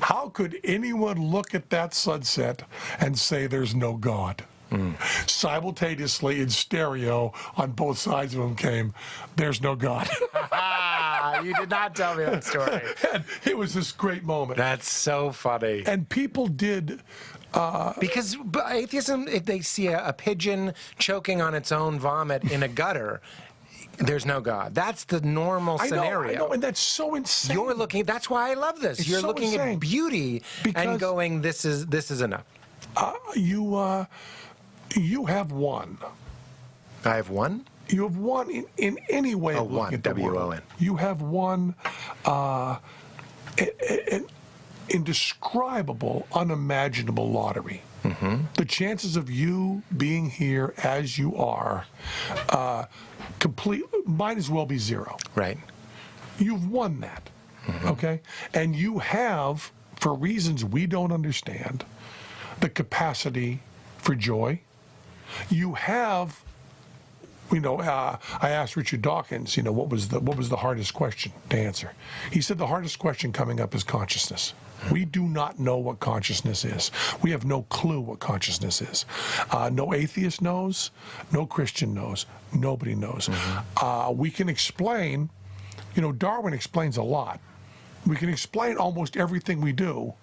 how could anyone look at that sunset and say there's no God? Simultaneously, in stereo, on both sides of them came, there's no God. You did not tell me that story. And it was this great moment. That's so funny. And people did... Because atheism, if they see a pigeon choking on its own vomit in a gutter, there's no God. That's the normal scenario. I know, and that's so insane. You're looking. That's why I love this. It's You're so looking insane. at beauty and going, "This is enough." You have one. I have one. You have one in any way of looking one, at the world. W-O-N. You have one an indescribable, unimaginable lottery. The chances of you being here as you are might as well be zero. Right. You've won that, okay? And you have, for reasons we don't understand, the capacity for joy. You have, I asked Richard Dawkins, what was the hardest question to answer? He said the hardest question coming up is consciousness. We do not know what consciousness is. We have no clue what consciousness is. No atheist knows. No Christian knows. Nobody knows. We can explain, Darwin explains a lot. We can explain almost everything we do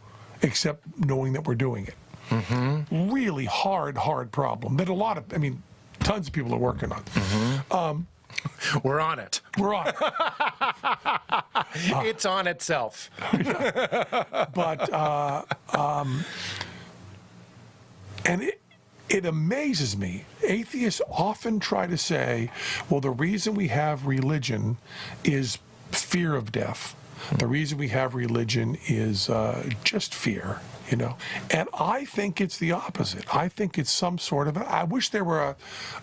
except knowing that we're doing it. Really hard problem that tons of people are working on. We're on it. We're on it. It's on itself. But and it amazes me. Atheists often try to say, well, the reason we have religion is fear of death. The reason we have religion is just fear, And I think it's the opposite. I think it's some sort of, I wish there were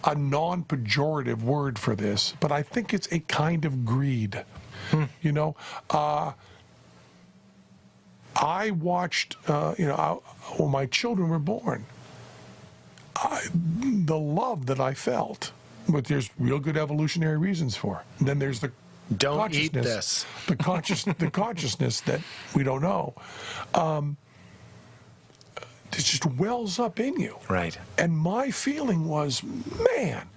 a non-pejorative word for this, but I think it's a kind of greed. I watched, when my children were born, the love that I felt, but there's real good evolutionary reasons for. And then there's the Don't eat this. The consciousness that we don't know. It just wells up in you. Right. And my feeling was, man,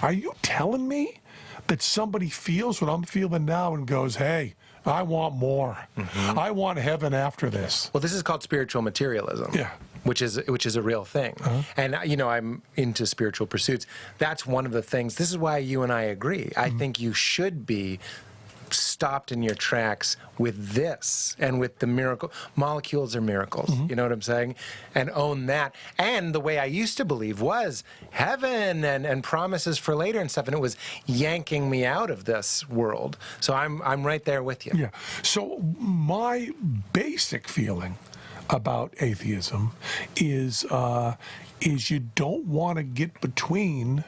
are you telling me that somebody feels what I'm feeling now and goes, hey, I want more. I want heaven after this. Well, this is called spiritual materialism. Yeah. Which is a real thing. And, I'm into spiritual pursuits. That's one of the things. This is why you and I agree. I think you should be stopped in your tracks with this and with the miracle. Molecules are miracles. You know what I'm saying? And own that. And the way I used to believe was heaven and promises for later and stuff. And it was yanking me out of this world. So I'm right there with you. Yeah. So my basic feeling about atheism is you don't want to get between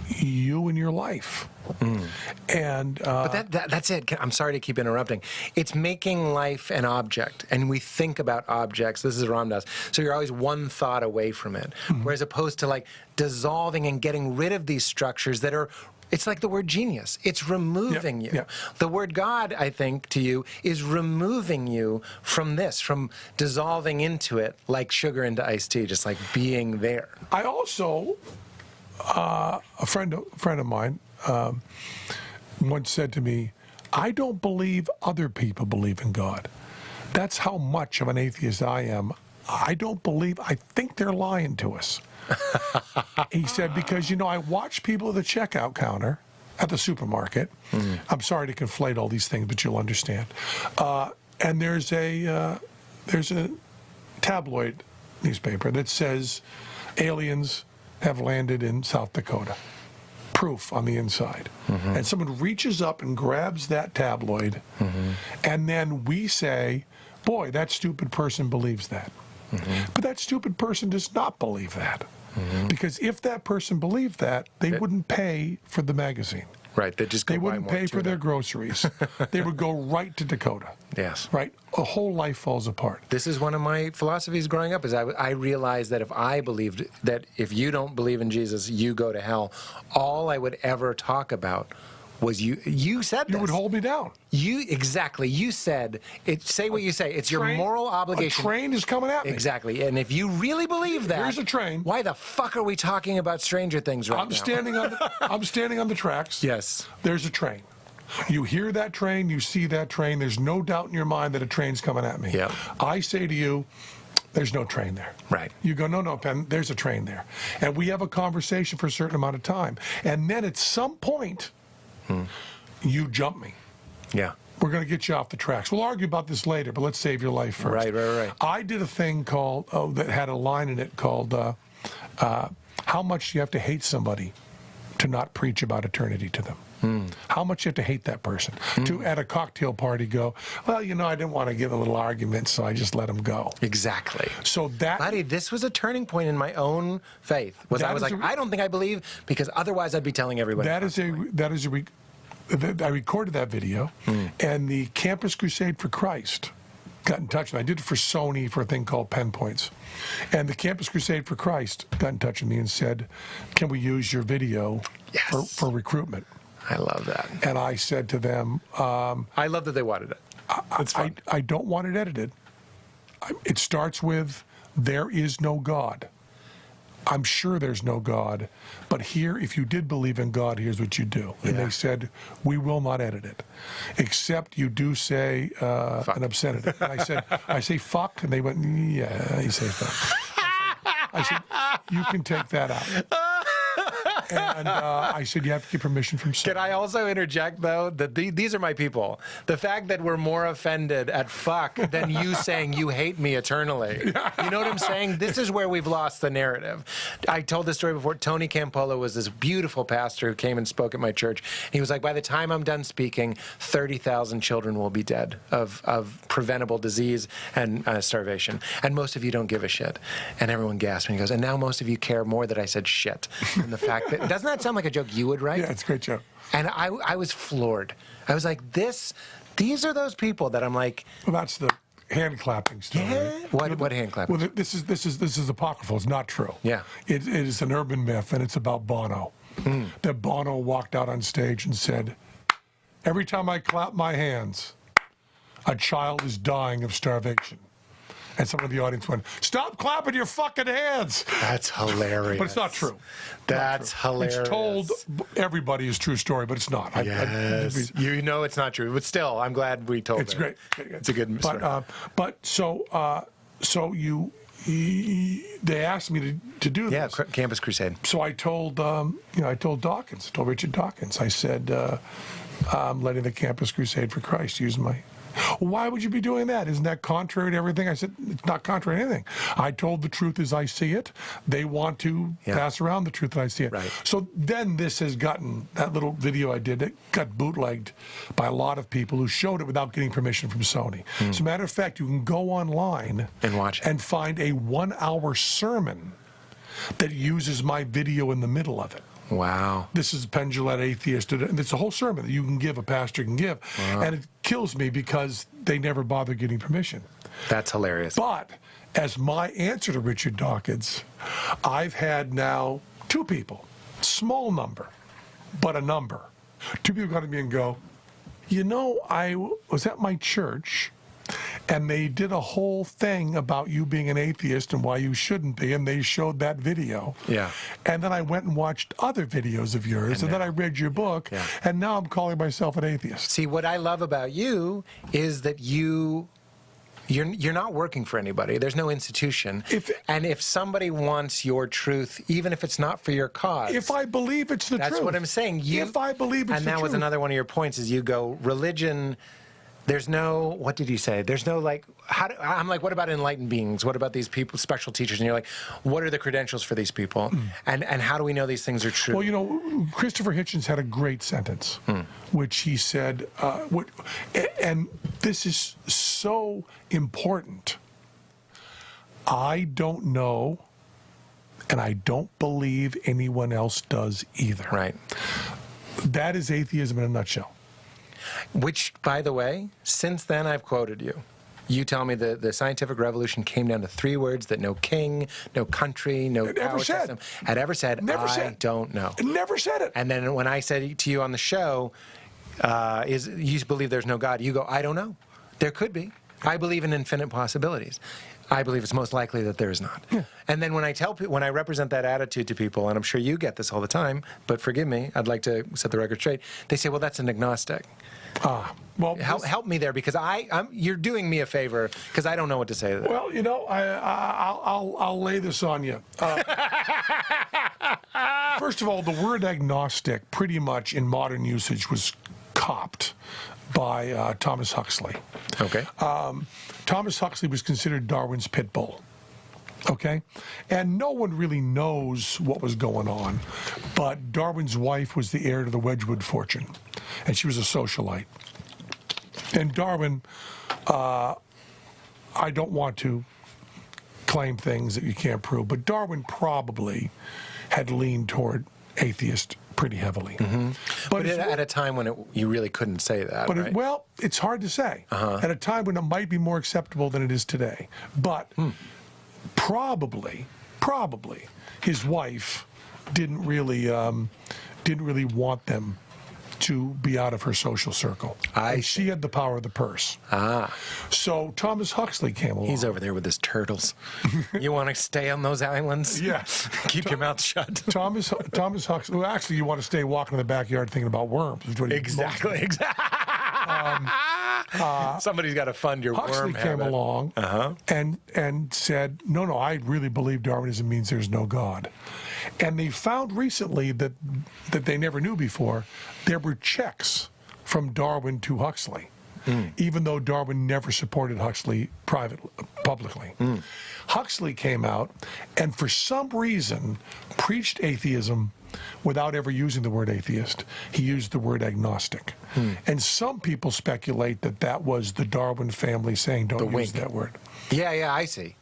you and your life. And but that's it. I'm sorry to keep interrupting. It's making life an object, and we think about objects. This is Ram Dass. So you're always one thought away from it, whereas opposed to like dissolving and getting rid of these structures that are. It's like the word genius. It's removing you. Yeah. The word God, I think, to you, is removing you from this, from dissolving into it like sugar into iced tea, just like being there. I also, a friend of mine once said to me, I don't believe other people believe in God. That's how much of an atheist I am. I think they're lying to us. He said, because, I watch people at the checkout counter at the supermarket. I'm sorry to conflate all these things, but you'll understand. And there's a there's a tabloid newspaper that says aliens have landed in South Dakota. Proof on the inside. And someone reaches up and grabs that tabloid, and then we say, boy, that stupid person believes that. But that stupid person does not believe that. Because if that person believed that, they wouldn't pay for the magazine. Right, they wouldn't pay for their groceries. They would go right to Dakota. Yes. Right? A whole life falls apart. This is one of my philosophies growing up, is I realized that if I believed that if you don't believe in Jesus, you go to hell, all I would ever talk about was you said this. You would hold me down. You said it. Say what you say. It's your moral obligation. A train is coming at me. Exactly. And if you really believe that, here's a train. Why the fuck are we talking about Stranger Things right now? I'm standing on the tracks. Yes. There's a train. You hear that train, you see that train, there's no doubt in your mind that a train's coming at me. Yeah. I say to you, there's no train there. Right. You go, no, Penn, there's a train there. And we have a conversation for a certain amount of time. And then at some point, you jump me. Yeah. We're going to get you off the tracks. We'll argue about this later, but let's save your life first. Right. I did a thing called, that had a line in it called, how much do you have to hate somebody to not preach about eternity to them? How much you have to hate that person to, at a cocktail party, go, well, I didn't want to get a little argument, so I just let them go. Exactly. So that... Buddy, this was a turning point in my own faith. I was like, I don't think I believe, because otherwise I'd be telling everybody. I recorded that video, and the Campus Crusade for Christ got in touch with me. I did it for Sony for a thing called Penn Points. And the Campus Crusade for Christ got in touch with me and said, can we use your video for recruitment? I love that. And I said to them... I love that they wanted it. It's fun. I don't want it edited. It starts with, there is no God. I'm sure there's no God, but here, if you did believe in God, here's what you do. And they said, we will not edit it, except you do say an obscenity. And I say fuck, and they went, yeah, you say fuck. I said, you can take that out. And I said, you have to get permission from someone. Can I also interject, though, that these are my people? The fact that we're more offended at fuck than you saying you hate me eternally. You know what I'm saying? This is where we've lost the narrative. I told this story before. Tony Campolo was this beautiful pastor who came and spoke at my church. He was like, by the time I'm done speaking, 30,000 children will be dead of preventable disease and starvation. And most of you don't give a shit. And everyone gasped. And he goes, and now most of you care more that I said shit. And the fact that, doesn't that sound like a joke you would write? Yeah, it's a great joke. And I was floored. I was like, these are those people that I'm like. Well, that's the hand clapping story. Yeah. What hand clapping? Well, this is apocryphal. It's not true. Yeah. It is an urban myth, and it's about Bono. That Bono walked out on stage and said, every time I clap my hands, a child is dying of starvation. And someone in the audience went, stop clapping your fucking hands. That's hilarious. But it's not true. That's hilarious. It's told everybody is true story, but it's not. Yes. You know it's not true. But still, I'm glad we told it. It's great. It's a good story. But they asked me to do this. Yeah, Campus Crusade. So I told, I told Richard Dawkins, I said, I'm letting the Campus Crusade for Christ use my... Why would you be doing that? Isn't that contrary to everything? I said, it's not contrary to anything. I told the truth as I see it. They want to pass around the truth as I see it. Right. So then this has gotten, that little video I did, it got bootlegged by a lot of people who showed it without getting permission from Sony. As a matter of fact, you can go online and watch it and find a 1-hour sermon that uses my video in the middle of it. Wow. This is Penn Atheist. And it's a whole sermon that you can give, a pastor can give. Wow. And it kills me because they never bother getting permission. That's hilarious. But as my answer to Richard Dawkins, I've had now 2 people, small number, but a number. 2 people come to me and go, I was at my church, and they did a whole thing about you being an atheist and why you shouldn't be, and they showed that video. Yeah. And then I went and watched other videos of yours, and then I read your book, and now I'm calling myself an atheist. See, what I love about you is that you're not working for anybody. There's no institution. And if somebody wants your truth, even if it's not for your cause. If I believe it's the truth. That's what I'm saying. If I believe it's the truth. And that was another one of your points is you go, religion There's no, what did you say? There's no like, I'm like, what about enlightened beings? What about these people, special teachers? And you're like, what are the credentials for these people? And how do we know these things are true? Well, Christopher Hitchens had a great sentence, which he said, and this is so important. I don't know, and I don't believe anyone else does either. Right. That is atheism in a nutshell. Which, by the way, since then I've quoted you. You tell me the scientific revolution came down to 3 words that no king, no country, no power system had ever said. I don't know. It never said it. And then when I said to you on the show, you believe there's no God, you go, I don't know. There could be. I believe in infinite possibilities. I believe it's most likely that there is not. Yeah. And then when I represent that attitude to people, and I'm sure you get this all the time, but forgive me, I'd like to set the record straight. They say, well, that's an agnostic. Well, help me there, because you're doing me a favor, because I don't know what to say to that. Well, I'll lay this on you. First of all, the word agnostic, pretty much in modern usage, was copped by Thomas Huxley. Okay. Thomas Huxley was considered Darwin's pit bull. Okay? And no one really knows what was going on, but Darwin's wife was the heir to the Wedgwood fortune, and she was a socialite. And Darwin, I don't want to claim things that you can't prove, but Darwin probably had leaned toward atheist pretty heavily. Mm-hmm. But at a time when you really couldn't say that, but right? It's hard to say. At a time when it might be more acceptable than it is today. But probably, his wife didn't really want them to be out of her social circle. She had the power of the purse. So Thomas Huxley came along. He's over there with his turtles. You want to stay on those islands? Yeah. Keep your mouth shut. Thomas Huxley. Well, actually, you want to stay walking in the backyard thinking about worms. Exactly. Somebody's got to fund your Huxley worm came habit. along and said, no, I really believe Darwinism means there's no God. And they found recently that they never knew before, there were checks from Darwin to Huxley, even though Darwin never supported Huxley publicly. Huxley came out and for some reason preached atheism without ever using the word atheist. He used the word agnostic. And some people speculate that was the Darwin family saying don't use that word. Yeah, I see.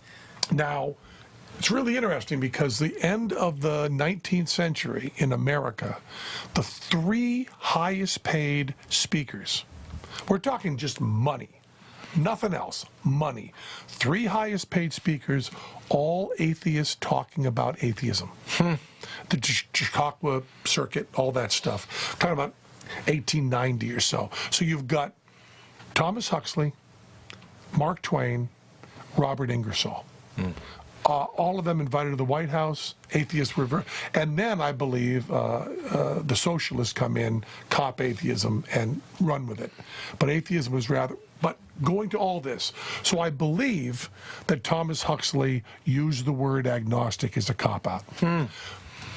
Now, it's really interesting because the end of the 19th century in America, the 3 highest paid speakers, we're talking just money, nothing else, money. 3 highest paid speakers, all atheists talking about atheism. The Chautauqua circuit, all that stuff. Talking about 1890 or so. So you've got Thomas Huxley, Mark Twain, Robert Ingersoll. All of them invited to the White House. Atheists were, and then I believe the socialists come in, cop atheism, and run with it. But atheism was rather. But going to all this, so I believe that Thomas Huxley used the word agnostic as a cop-out.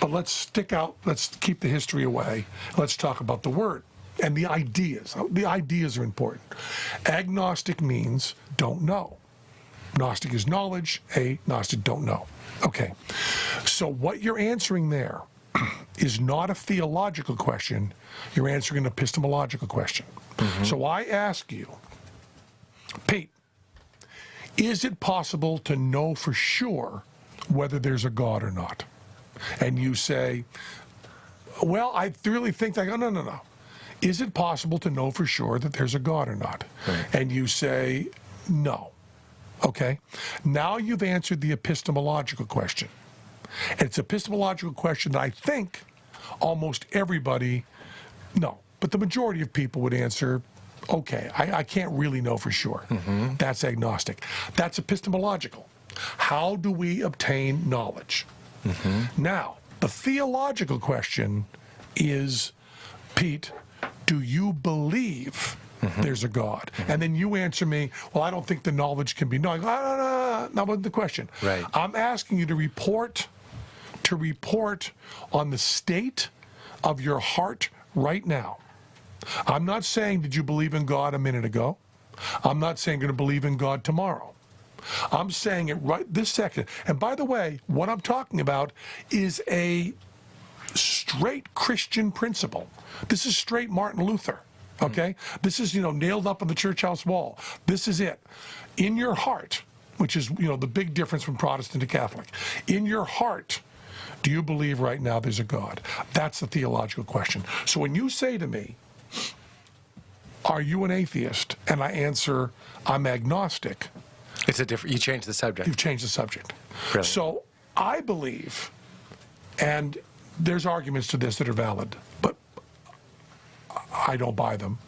But let's keep the history away. Let's talk about the word and the ideas. The ideas are important. Agnostic means don't know. Gnostic is knowledge, Gnostic don't know. Okay, so what you're answering there is not a theological question, you're answering an epistemological question. So I ask you, Pete, is it possible to know for sure whether there's a God or not? And you say, well, I really think that. I go, no. Is it possible to know for sure that there's a God or not? Right. And you say, no. Okay, now you've answered the epistemological question. And it's an epistemological question that I think almost everybody, no, but the majority of people would answer, okay, I can't really know for sure. That's agnostic. That's epistemological. How do we obtain knowledge? Now, the theological question is, Pete, do you believe there's a God? And then you answer me, well, I don't think the knowledge can be known. No, not the question. Right. I'm asking you to report on the state of your heart right now. I'm not saying, did you believe in God a minute ago? I'm not saying I'm going to believe in God tomorrow. I'm saying it right this second. And by the way, what I'm talking about is a straight Christian principle. This is straight Martin Luther, okay? This is, nailed up on the church house wall. This is it. In your heart, which is, the big difference from Protestant to Catholic. In your heart, do you believe right now there's a God? That's the theological question. So when you say to me, are you an atheist? And I answer, I'm agnostic. It's a different. You change the subject. You've changed the subject. Brilliant. So I believe, and there's arguments to this that are valid, but I don't buy them.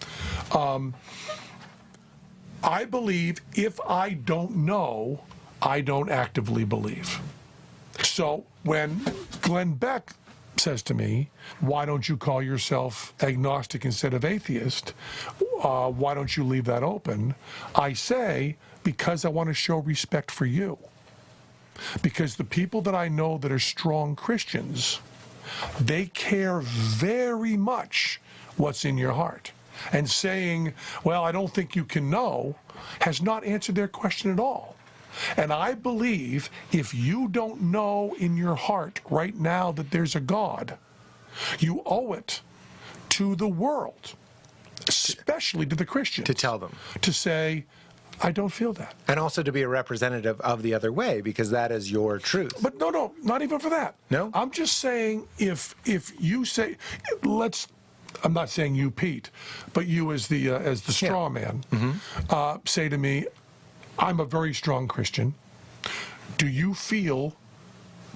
I believe if I don't know, I don't actively believe. So when Glenn Beck says to me, why don't you call yourself agnostic instead of atheist? Why don't you leave that open? I say, because I want to show respect for you. Because the people that I know that are strong Christians, they care very much what's in your heart. And saying, well, I don't think you can know, has not answered their question at all. And I believe if you don't know in your heart right now that there's a God, you owe it to the world, especially to the Christians, To tell them. to say, I don't feel that. And also to be a representative of the other way, because that is your truth. But no, not even for that. No? I'm just saying if you say, I'm not saying you, Pete, but you as the straw man, say to me, I'm a very strong Christian. Do you feel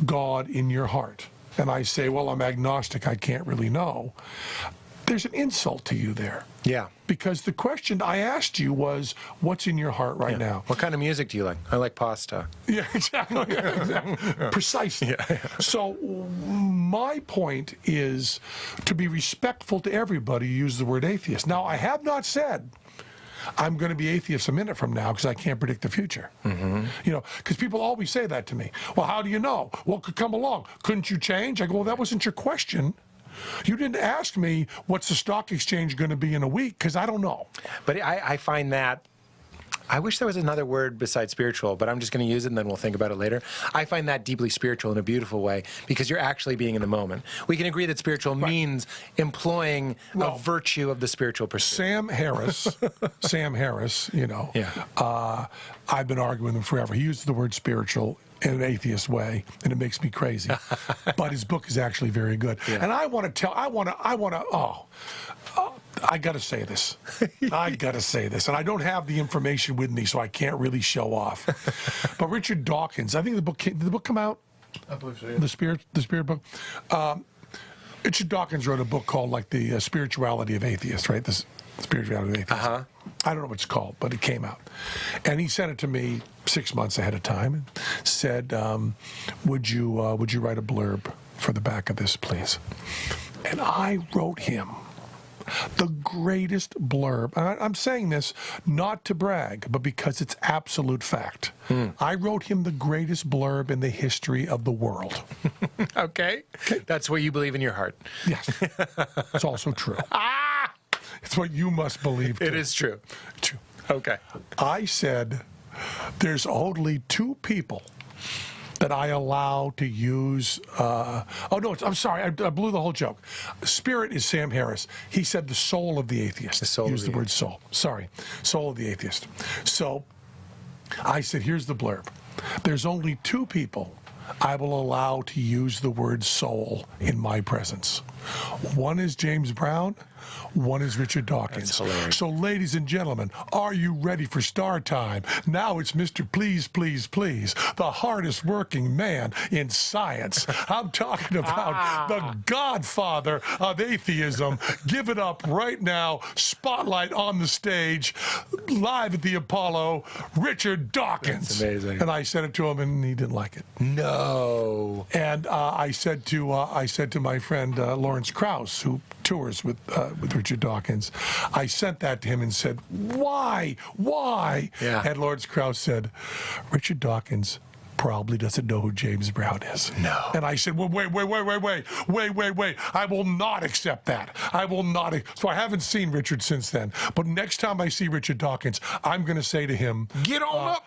God in your heart? And I say, well, I'm agnostic. I can't really know. There's an insult to you there. Yeah. Because the question I asked you was, what's in your heart right now? What kind of music do you like? I like pasta. Yeah, exactly. Precisely. So my point is to be respectful to everybody, use the word atheist. Now, I have not said I'm going to be atheist a minute from now because I can't predict the future. Because people always say that to me. Well, how do you know? What could come along? Couldn't you change? I go, well, that wasn't your question. You didn't ask me what's the stock exchange going to be in a week, because I don't know. But I find that, I wish there was another word besides spiritual, but I'm just going to use it and then we'll think about it later. I find that deeply spiritual in a beautiful way, because you're actually being in the moment. We can agree that spiritual means employing a virtue of the spiritual pursuit. Sam Harris, I've been arguing with him forever. He uses the word spiritual in an atheist way, and it makes me crazy. But his book is actually very good. Yeah. And I got to say this. I got to say this. And I don't have the information with me, so I can't really show off. But Richard Dawkins, I think did the book come out? I believe so, yeah. The Spirit book? Richard Dawkins wrote a book called, the Spirituality of Atheists, right? The Spirituality of Atheists. I don't know what it's called, but it came out. And he sent it to me 6 months ahead of time and said, would you write a blurb for the back of this, please? And I wrote him the greatest blurb. And I'm saying this not to brag, but because it's absolute fact. I wrote him the greatest blurb in the history of the world. Okay. That's what you believe in your heart. Yes. It's also true. It's what you must believe, too. It is true. True. Okay. I said, there's only two people that I allow to use. I'm sorry, I blew the whole joke. Spirit is Sam Harris. He said the soul of the atheist. The soul Use of the the word soul. Sorry, soul of the atheist. So I said, here's the blurb. There's only two people I will allow to use the word soul in my presence. One is James Brown. One is Richard Dawkins. That's hilarious. So, ladies and gentlemen, are you ready for star time? Now it's Mr. Please, Please, Please, the hardest working man in science. I'm talking about the godfather of atheism. Give it up right now. Spotlight on the stage, live at the Apollo, Richard Dawkins. That's amazing. And I sent it to him, and he didn't like it. No. And I said to my friend Lawrence Krauss, who tours with Richard Dawkins, I sent that to him and said, why? Yeah. And Lawrence Krauss said, Richard Dawkins probably doesn't know who James Brown is. No. And I said, well, wait. I will not accept that. I will not. So I haven't seen Richard since then. But next time I see Richard Dawkins, I'm going to say to him, Get on up.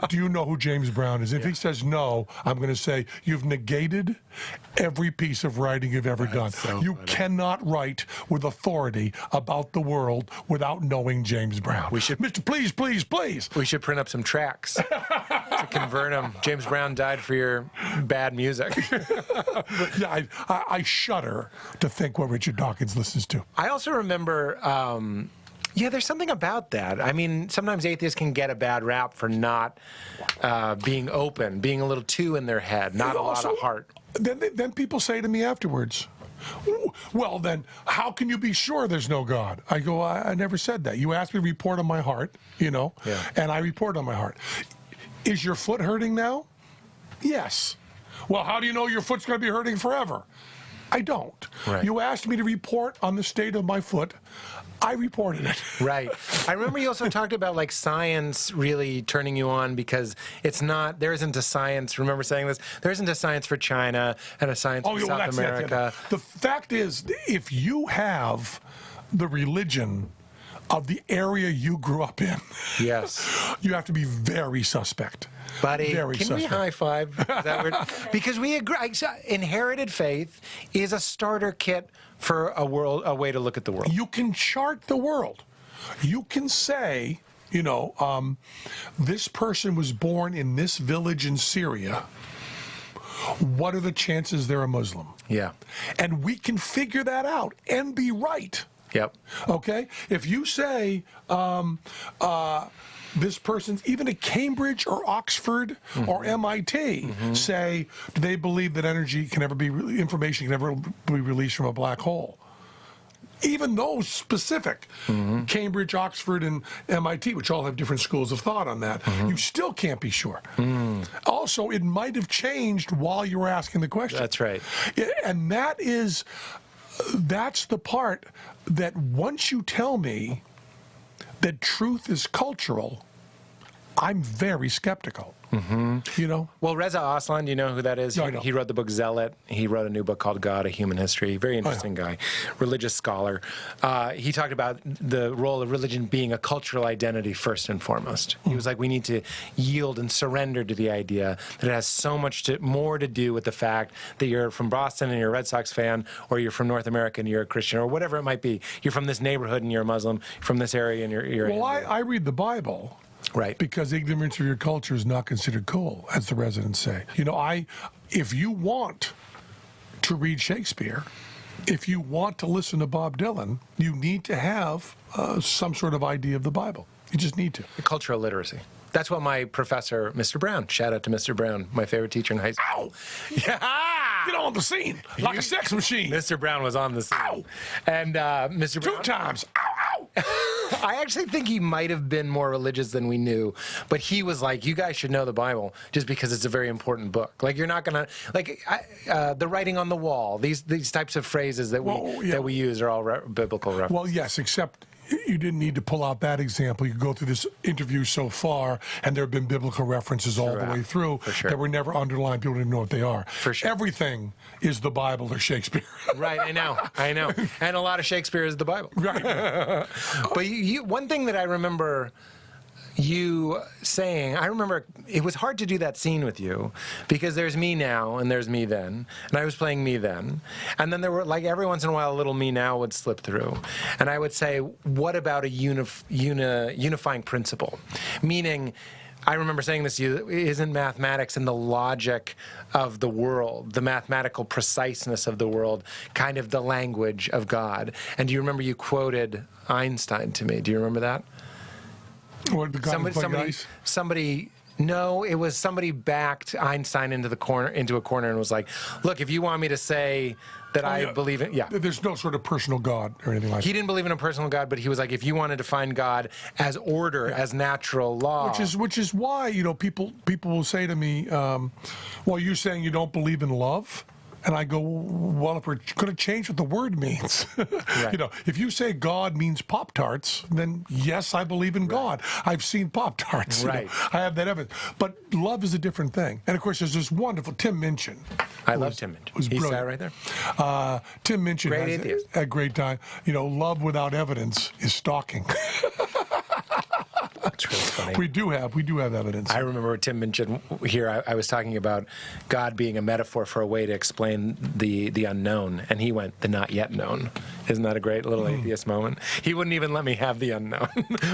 do you know who James Brown is? If he says no, I'm going to say, you've negated every piece of writing you've ever done. So you funny. cannot write with authority about the world without knowing James Brown. We should- Mr. Please, please, please. We should print up some tracks to convert them. James Brown died for your bad music. Yeah, I shudder to think what Richard Dawkins listens to. I also remember, yeah, there's something about that. I mean, sometimes atheists can get a bad rap for not being open, being a little too in their head, not a lot of heart. Then people say to me afterwards, well, then how can you be sure there's no God? I go, I never said that. You asked me to report on my heart, Yeah. and I report on my heart. Is your foot hurting now? Yes. Well, how do you know your foot's going to be hurting forever? I don't. Right. You asked me to report on the state of my foot. I reported it. Right. I remember you also talked about like science really turning you on because it's not, there isn't a science, remember saying this? There isn't a science for China and a science for South that's it, America. The fact is, if you have the religion of the area you grew up in, Yes. you have to be very suspect. Buddy, Very can we suspect. high five? Is that weird? Because we agree. Inherited faith is a starter kit for a way to look at the world. You can chart the world. You can say, this person was born in this village in Syria. What are the chances they're a Muslim? Yeah. And we can figure that out and be right. Yep. Okay? If you say this person's even at Cambridge or Oxford or MIT say, do they believe that information can ever be released from a black hole? Even those specific, Cambridge, Oxford, and MIT, which all have different schools of thought on that, you still can't be sure. Also, it might have changed while you were asking the question. That's right. Yeah, and that's the part that once you tell me that truth is cultural, I'm very skeptical. Well, Reza Aslan, do you know who that is? No, I don't. He wrote the book Zealot. He wrote a new book called God, A Human History. Very interesting guy, religious scholar. He talked about the role of religion being a cultural identity first and foremost. He was like, we need to yield and surrender to the idea that it has so much more to do with the fact that you're from Boston and you're a Red Sox fan, or you're from North America and you're a Christian, or whatever it might be. You're from this neighborhood and you're a Muslim, from this area and you're Well, Hindu. I read the Bible. Right. Because ignorance of your culture is not considered cool, as the residents say. If you want to read Shakespeare, if you want to listen to Bob Dylan, you need to have some sort of idea of the Bible. You just need to. Cultural literacy. That's what my professor, Mr. Brown, shout out to Mr. Brown, my favorite teacher in high school. Yeah! Get on the scene like a sex machine. Mr. Brown was on the scene. Ow. And Mr. Brown, 2 times. Ow, ow. I actually think he might have been more religious than we knew, but he was like, you guys should know the Bible just because it's a very important book. Like, you're not going to, like, the writing on the wall, these types of phrases that we use are all biblical references. Well, yes, except you didn't need to pull out that example. You go through this interview so far, and there have been biblical references all the way through that were never underlined. People didn't know what they are. For sure. Everything is the Bible or Shakespeare. Right, I know. And a lot of Shakespeare is the Bible. Right. But one thing that I remember you saying, I remember it was hard to do that scene with you because there's me now and there's me then, and I was playing me then, and then there were, like, every once in a while a little me now would slip through, and I would say, what about a unifying principle? Meaning, I remember saying this to you, isn't mathematics and the logic of the world, the mathematical preciseness of the world, kind of the language of God? And do you remember you quoted Einstein to me? Do you remember that? What, the guy who played ice? No, it was somebody backed Einstein into a corner and was like, look, if you want me to say that I believe in, There's no sort of personal God or anything like that. He didn't believe in a personal God, but he was like, if you want to define God as order, as natural law. Which is why, people will say to me, well, you're saying you don't believe in love? And I go, well, if we're going to change what the word means, Right. If you say God means Pop-Tarts, then yes, I believe in God. I've seen Pop-Tarts. Right. I have that evidence. But love is a different thing. And of course, there's this wonderful Tim Minchin. I love Tim Minchin. Who's He's brilliant. that right there. Tim Minchin Great has atheist. a great time. Love without evidence is stalking. That's really funny. we do have evidence. I remember Tim Minchin here. I was talking about God being a metaphor for a way to explain the unknown, and he went, the not yet known. Isn't that a great little atheist moment? He wouldn't even let me have the unknown,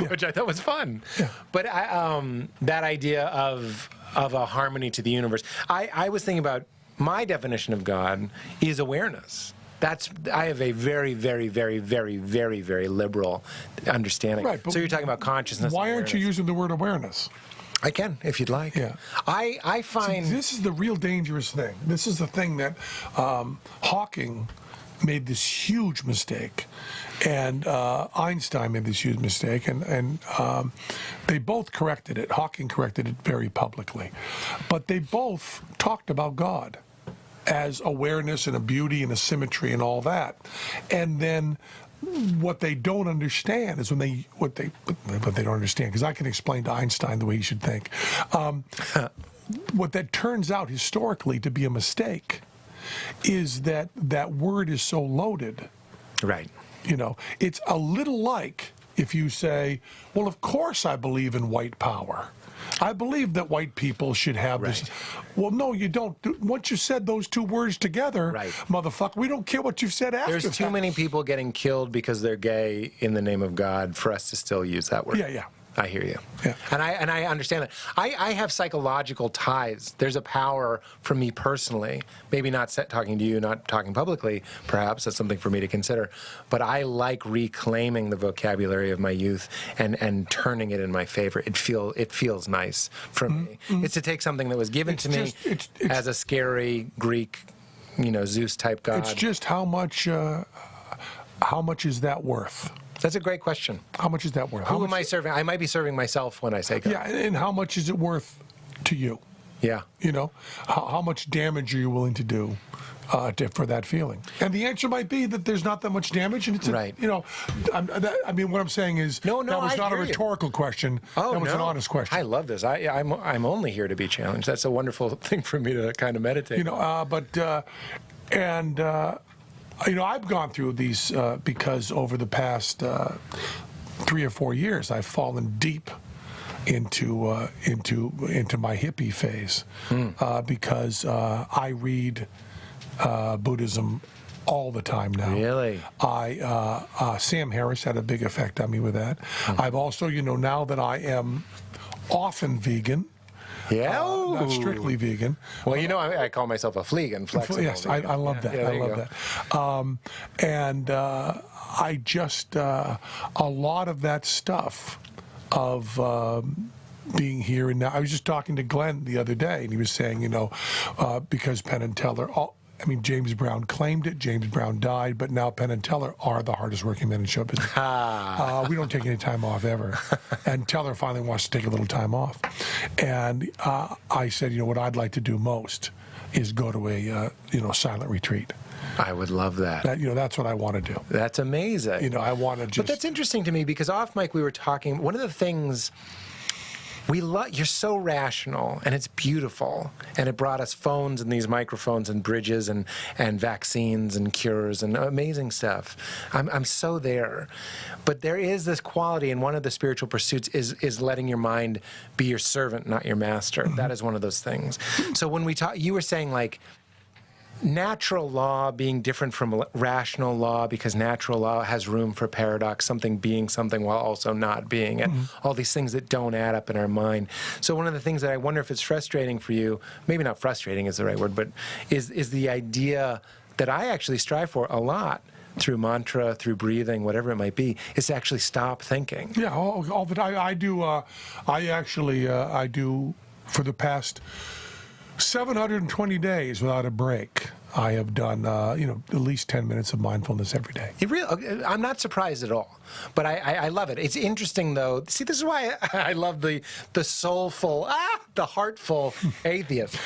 which I thought was fun. Yeah. But that idea of a harmony to the universe, I was thinking about my definition of God is awareness. I have a very, very, very, very, very, very liberal understanding. Right, so you're talking about consciousness. Why aren't you using the word awareness? I can, if you'd like. Yeah. I find... See, this is the real dangerous thing. This is the thing that Hawking made this huge mistake, and Einstein made this huge mistake, and they both corrected it. Hawking corrected it very publicly. But they both talked about God as awareness and a beauty and a symmetry and all that. And then what they don't understand is what they don't understand, because I can explain to Einstein the way he should think. What that turns out historically to be a mistake is that word is so loaded. Right. It's a little like if you say, well, of course I believe in white power. I believe that white people should have this. Well, no, you don't. Once you said those two words together, motherfucker, we don't care what you've said after. There's too many people getting killed because they're gay in the name of God for us to still use that word. Yeah. I hear you. Yeah. And I understand that. I have psychological ties. There's a power for me personally, maybe not talking to you, not talking publicly, perhaps. That's something for me to consider. But I like reclaiming the vocabulary of my youth and turning it in my favor. It feels nice for me. It's to take something that was given to me as a scary Greek, Zeus-type god. It's just how much is that worth? That's a great question. How much is that worth? Who am I serving? I might be serving myself when I say God. Yeah, and how much is it worth to you? Yeah. How much damage are you willing to do for that feeling? And the answer might be that there's not that much damage, and it's right. I mean, what I'm saying is that was not a rhetorical question. Oh, that was an honest question. I love this. I'm only here to be challenged. That's a wonderful thing for me to kind of meditate. I've gone through these because over the past 3 or 4 years, I've fallen deep into my hippie phase because I read Buddhism all the time now. Really? Sam Harris had a big effect on me with that. I've also, now that I am often vegan. Yeah, not strictly vegan. Well, I call myself a fleegan, flexible. Yes, I love that. Yeah, I love that. I just a lot of that stuff of being here and now. I was just talking to Glenn the other day, and he was saying, because Penn and Teller. James Brown claimed it. James Brown died, but now Penn and Teller are the hardest working men in show business. We don't take any time off ever. And Teller finally wants to take a little time off. And I said, what I'd like to do most is go to a silent retreat. I would love that. That's what I want to do. That's amazing. I want to just. But that's interesting to me because off mic we were talking. One of the things. You're so rational, and it's beautiful, and it brought us phones and these microphones and bridges and vaccines and cures and amazing stuff. I'm so there. But there is this quality, and one of the spiritual pursuits is letting your mind be your servant, not your master. That is one of those things. So when we talk, you were saying natural law being different from rational law because natural law has room for paradox, something being something while also not being it, all these things that don't add up in our mind. So one of the things that I wonder if it's frustrating for you, maybe not frustrating is the right word, but is the idea that I actually strive for a lot through mantra, through breathing, whatever it might be, is to actually stop thinking. Yeah, all that I do. I do for the past 720 days without a break. I have done, at least 10 minutes of mindfulness every day. I'm not surprised at all, but I love it. It's interesting, though. See, this is why I love the soulful, the heartful atheist.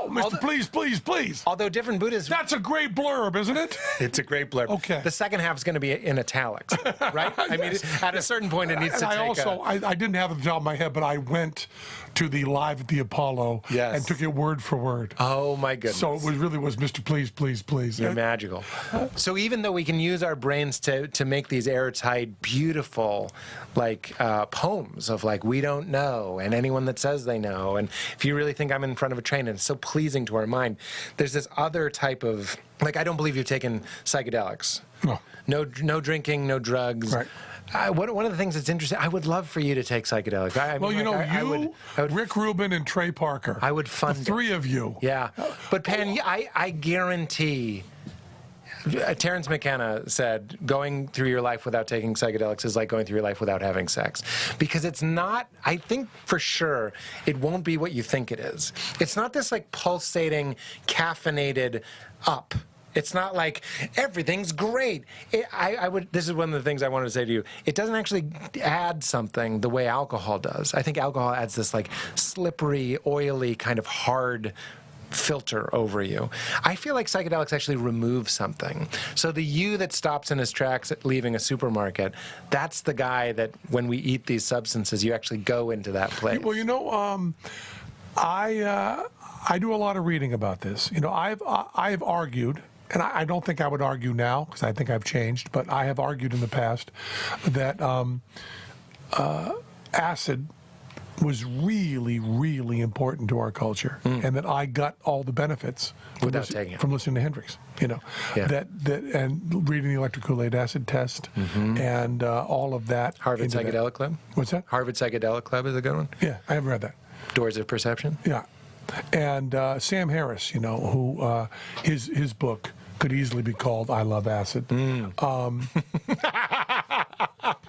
Mr. Please, please, please. Although different Buddhists... That's a great blurb, isn't it? It's a great blurb. Okay. The second half is going to be in italics, right? I mean, at a certain point, it needs to take I didn't have it on the top of my head, but I went to the Live at the Apollo and took it word for word. Oh, my goodness. So it really was Mr. Please, please, please. You're magical. So even though we can use our brains to make these airtight, beautiful, like, poems of, like, we don't know, and anyone that says they know, and if you really think I'm in front of a train, and it's so pleasing to our mind, there's this other type of, like, I don't believe you've taken psychedelics. No drinking, no drugs. Right. One of the things that's interesting, I would love for you to take psychedelics. I would, Rick Rubin, and Trey Parker. I would fund the three of you. Yeah. But Penn, I guarantee, Terrence McKenna said, going through your life without taking psychedelics is like going through your life without having sex. Because it's not, I think for sure, it won't be what you think it is. It's not this like pulsating, caffeinated up. It's not like everything's great. This is one of the things I wanted to say to you. It doesn't actually add something the way alcohol does. I think alcohol adds this like slippery, oily, kind of hard filter over you. I feel like psychedelics actually remove something. So the you that stops in his tracks at leaving a supermarket, that's the guy that when we eat these substances, you actually go into that place. Well, you know, I do a lot of reading about this. You know, I've argued, and I don't think I would argue now because I think I've changed, but I have argued in the past that acid was really, really important to our culture, and that I got all the benefits from listening to Hendrix. You know, that and reading the Electric Kool-Aid Acid Test, and all of that. Harvard Psychedelic Club. What's that? Harvard Psychedelic Club is a good one. Yeah, I haven't read that. Doors of Perception. Yeah, and Sam Harris, you know, who his book could easily be called "I Love Acid."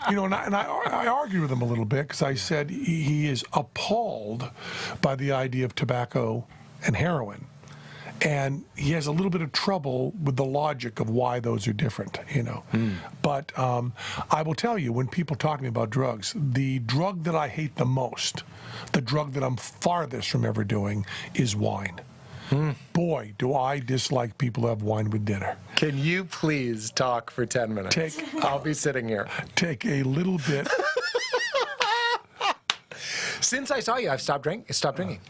You know, and I argued with him a little bit because I said he is appalled by the idea of tobacco and heroin. And he has a little bit of trouble with the logic of why those are different, you know. But I will tell you, when people talk to me about drugs, the drug that I hate the most, the drug that I'm farthest from ever doing, is wine. Boy, do I dislike people who have wine with dinner. Can you please talk for 10 minutes? I'll be sitting here. Take a little bit. Since I saw you, I've stopped drinking.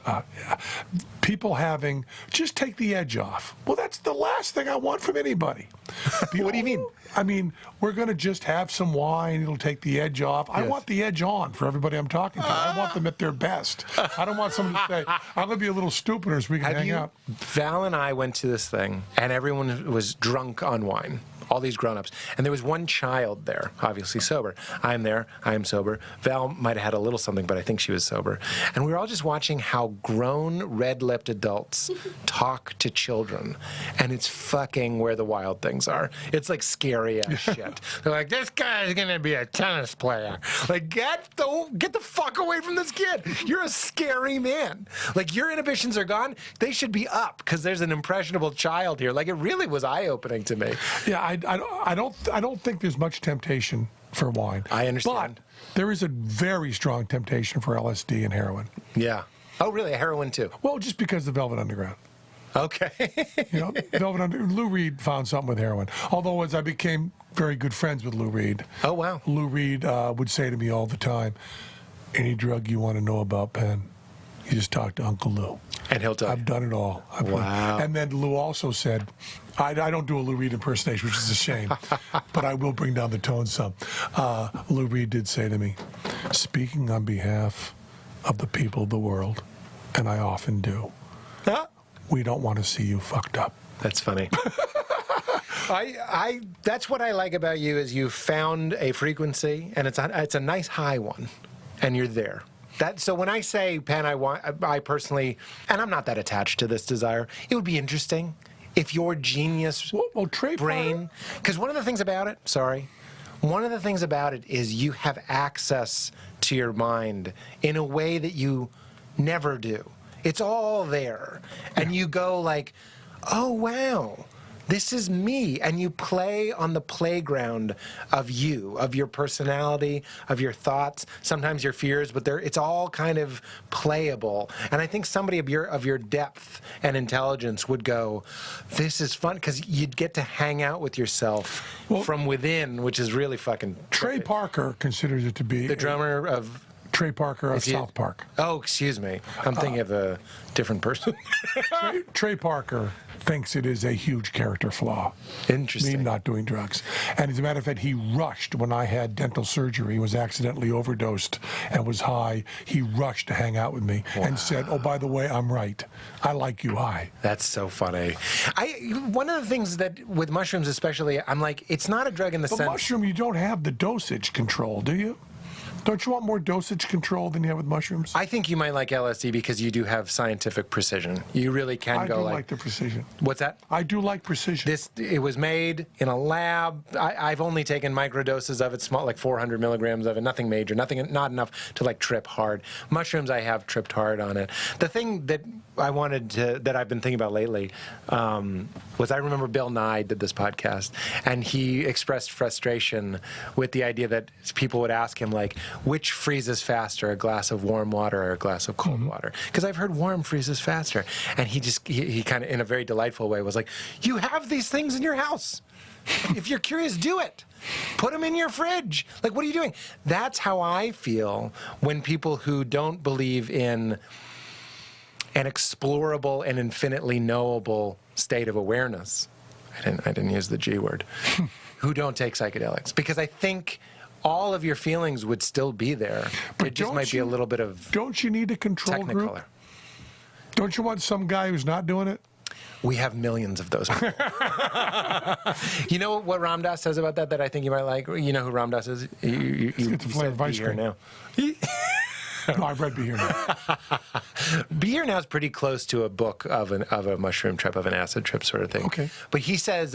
People having, just take the edge off. Well, that's the last thing I want from anybody. What do you mean? I mean, we're going to just have some wine. It'll take the edge off. Yes. I want the edge on for everybody I'm talking to. I want them at their best. I don't want someone to say, I'm going to be a little stupider so we can hang out. Val and I went to this thing, and everyone was drunk on wine. All these grown-ups. And there was one child there, obviously sober. I'm there, I am sober. Val might have had a little something, but I think she was sober. And we were all just watching how grown, red-lipped adults talk to children. And it's fucking where the wild things are. It's like scary ass shit. They're like, this guy's gonna be a tennis player. Like, get the fuck away from this kid. You're a scary man. Like, your inhibitions are gone. They should be up, because there's an impressionable child here. Like, it really was eye-opening to me. Yeah, I don't think there's much temptation for wine. I understand. But there is a very strong temptation for LSD and heroin. Yeah. Oh, really? Heroin too? Well, just because the Velvet Underground. Okay. You know, Lou Reed found something with heroin. Although as I became very good friends with Lou Reed. Oh, wow. Lou Reed would say to me all the time, any drug you want to know about, Penn, you just talk to Uncle Lou. And he'll tell you. I've done it all. Wow. And then Lou also said, I don't do a Lou Reed impersonation, which is a shame, but I will bring down the tone some. Lou Reed did say to me, speaking on behalf of the people of the world, and I often do, we don't want to see you fucked up. That's funny. That's what I like about you is you found a frequency, and it's a nice high one, and you're there. So when I say, Penn, I personally, and I'm not that attached to this desire, it would be interesting if your genius brain, because one of the things about it is you have access to your mind in a way that you never do. It's all there. And you go like, oh, wow, this is me. And you play on the playground of you, of your personality, of your thoughts, sometimes your fears, but it's all kind of playable. And I think somebody of your depth and intelligence would go, this is fun, because you'd get to hang out with yourself from within, which is really fucking Trey Parker considers it to be the drummer of Trey Parker of South Park. Oh, excuse me. I'm thinking of a different person. Trey Parker thinks it is a huge character flaw. Interesting. Me not doing drugs. And as a matter of fact, he rushed when I had dental surgery. He was accidentally overdosed and was high. He rushed to hang out with me and said, oh, by the way, I'm right. I like you high. That's so funny. One of the things that with mushrooms especially, I'm like, it's not a drug in the sense... But mushroom, you don't have the dosage control, do you? Don't you want more dosage control than you have with mushrooms? I think you might like LSD because you do have scientific precision. You really can go like... I do like the precision. What's that? I do like precision. It was made in a lab. I've only taken microdoses of it, small, like 400 milligrams of it, nothing major, not enough to like trip hard. Mushrooms, I have tripped hard on it. The thing that that I've been thinking about lately was I remember Bill Nye did this podcast, and he expressed frustration with the idea that people would ask him, like, which freezes faster, a glass of warm water or a glass of cold water? Because I've heard warm freezes faster. And he kind of, in a very delightful way, was like, you have these things in your house. If you're curious, do it. Put them in your fridge. Like, what are you doing? That's how I feel when people who don't believe in an explorable and infinitely knowable state of awareness, I didn't use the G word, who don't take psychedelics. Because I think all of your feelings would still be there. But it just might be a little bit of... Don't you need a control group? Technicolor. Don't you want some guy who's not doing it? We have millions of those people. You know what Ram Dass says about that I think you might like? You know who Ram Dass is? You get the flavor of ice cream now. No, I've read Be Here Now. Be Here Now is pretty close to a book of a mushroom trip, of an acid trip sort of thing. Okay. But he says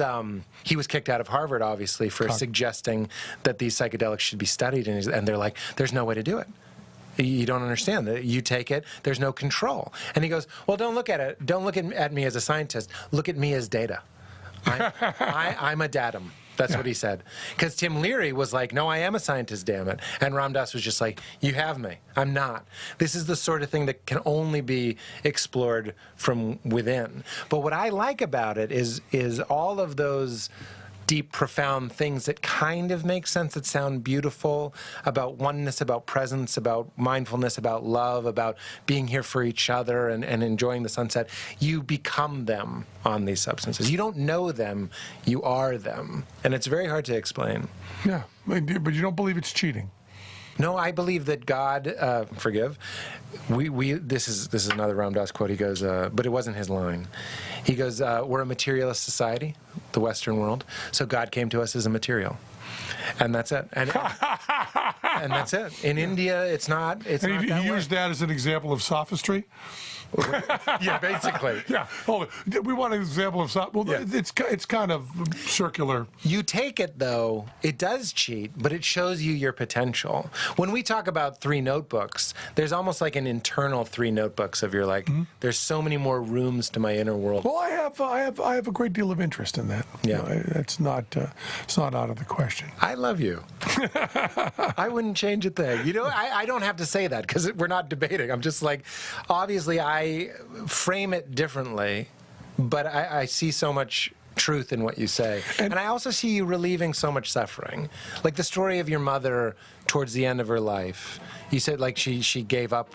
he was kicked out of Harvard, obviously, for suggesting that these psychedelics should be studied, and they're like, there's no way to do it. You don't understand that you take it, there's no control. And he goes, well, don't look at it. Don't look at me as a scientist. Look at me as data. I'm a datum. That's what he said. Because Tim Leary was like, no, I am a scientist, damn it. And Ram Dass was just like, you have me. I'm not. This is the sort of thing that can only be explored from within. But what I like about it is all of those deep, profound things that kind of make sense, that sound beautiful, about oneness, about presence, about mindfulness, about love, about being here for each other and enjoying the sunset. You become them on these substances. You don't know them, you are them. And it's very hard to explain. Yeah, but you don't believe it's cheating. No, I believe that God, this is another Ram Dass quote. He goes, but it wasn't his line. He goes, we're a materialist society, the Western world, so God came to us as a material. And that's it. And that's it. In India, it's not and not he used that as an example of sophistry? Yeah, basically. Yeah. Oh, we want an example of sophistry. Well, Yeah. it's kind of circular. You take it, though, it does cheat, but it shows you your potential. When we talk about 3 notebooks, there's almost like an internal 3 notebooks of your, like, there's so many more rooms to my inner world. Well, I have a great deal of interest in that. Yeah. It's not out of the question. I love you. I wouldn't change a thing. You know, I don't have to say that because we're not debating. I'm just like, obviously I frame it differently, but I see so much truth in what you say. And I also see you relieving so much suffering. Like the story of your mother towards the end of her life. You said like she gave up.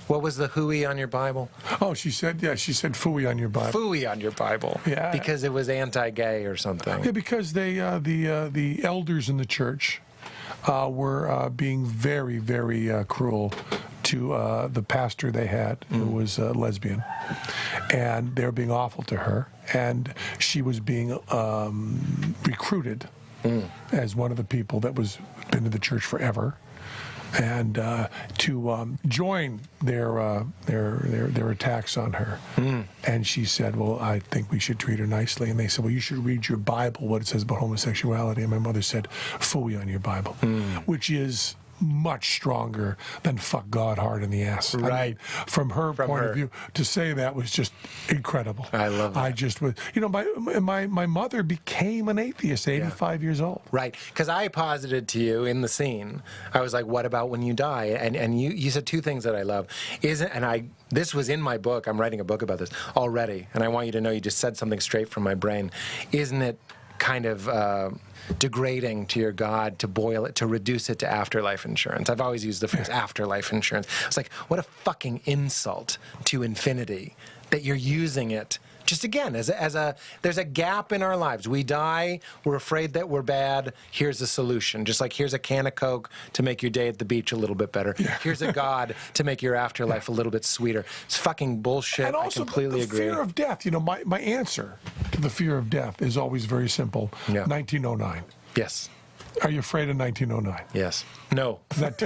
What was the hooey on your Bible? Oh, she said phooey on your Bible. Phooey on your Bible. Yeah. Because it was anti-gay or something. Yeah, because they the elders in the church were being very, very cruel to the pastor they had, who was a lesbian. And they were being awful to her. And she was being recruited as one of the people that was been to the church forever. And to join their attacks on her. And she said, well, I think we should treat her nicely. And they said, well, you should read your Bible, what it says about homosexuality. And my mother said, phooey on your Bible, which is much stronger than fuck God hard in the ass. Right. I mean, from her point of view, to say that was just incredible. I love that. I just was, my mother became an atheist, 85 years old. Right, because I posited to you in the scene, I was like, what about when you die? And you said two things that I love. This was in my book, I'm writing a book about this already, and I want you to know you just said something straight from my brain. Isn't it kind of degrading to your God to boil it, to reduce it to afterlife insurance? I've always used the phrase afterlife insurance. It's like, what a fucking insult to infinity that you're using it. Just again, there's a gap in our lives. We die, we're afraid that we're bad. Here's a solution. Just like here's a can of Coke to make your day at the beach a little bit better. Yeah. Here's a God to make your afterlife a little bit sweeter. It's fucking bullshit. And also, I completely agree. Fear of death. My answer to the fear of death is always very simple. Yeah. 1909. Yes. Are you afraid of 1909? Yes. No. Does that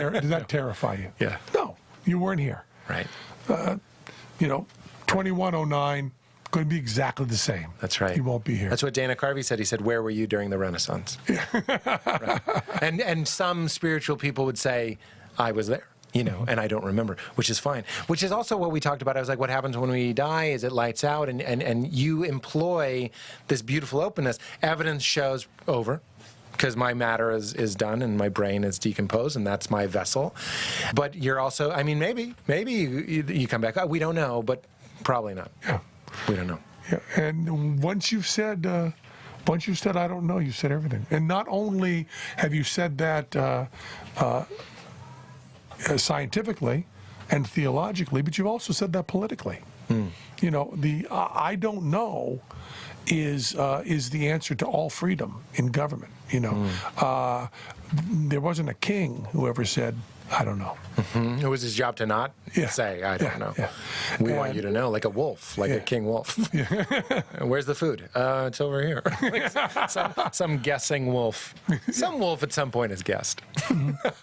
terrify you? Yeah. No, you weren't here. Right. 2109. Going to be exactly the same. That's right. You won't be here. That's what Dana Carvey said. He said, where were you during the Renaissance? Right. And some spiritual people would say, I was there, and I don't remember, which is fine. Which is also what we talked about. I was like, what happens when we die is it lights out, and you employ this beautiful openness. Evidence shows over, because my matter is done and my brain is decomposed, and that's my vessel. But you're also, maybe you come back. We don't know, but probably not. Yeah. We don't know. Yeah, and once you said I don't know, you said everything. And not only have you said that scientifically and theologically, but you've also said that politically. The I don't know is the answer to all freedom in government. There wasn't a king who ever said, I don't know. Mm-hmm. It was his job to not say, I don't know. Yeah. We want you to know, like a wolf, like a king wolf. Where's the food? It's over here. Like some guessing wolf. Some wolf at some point has guessed.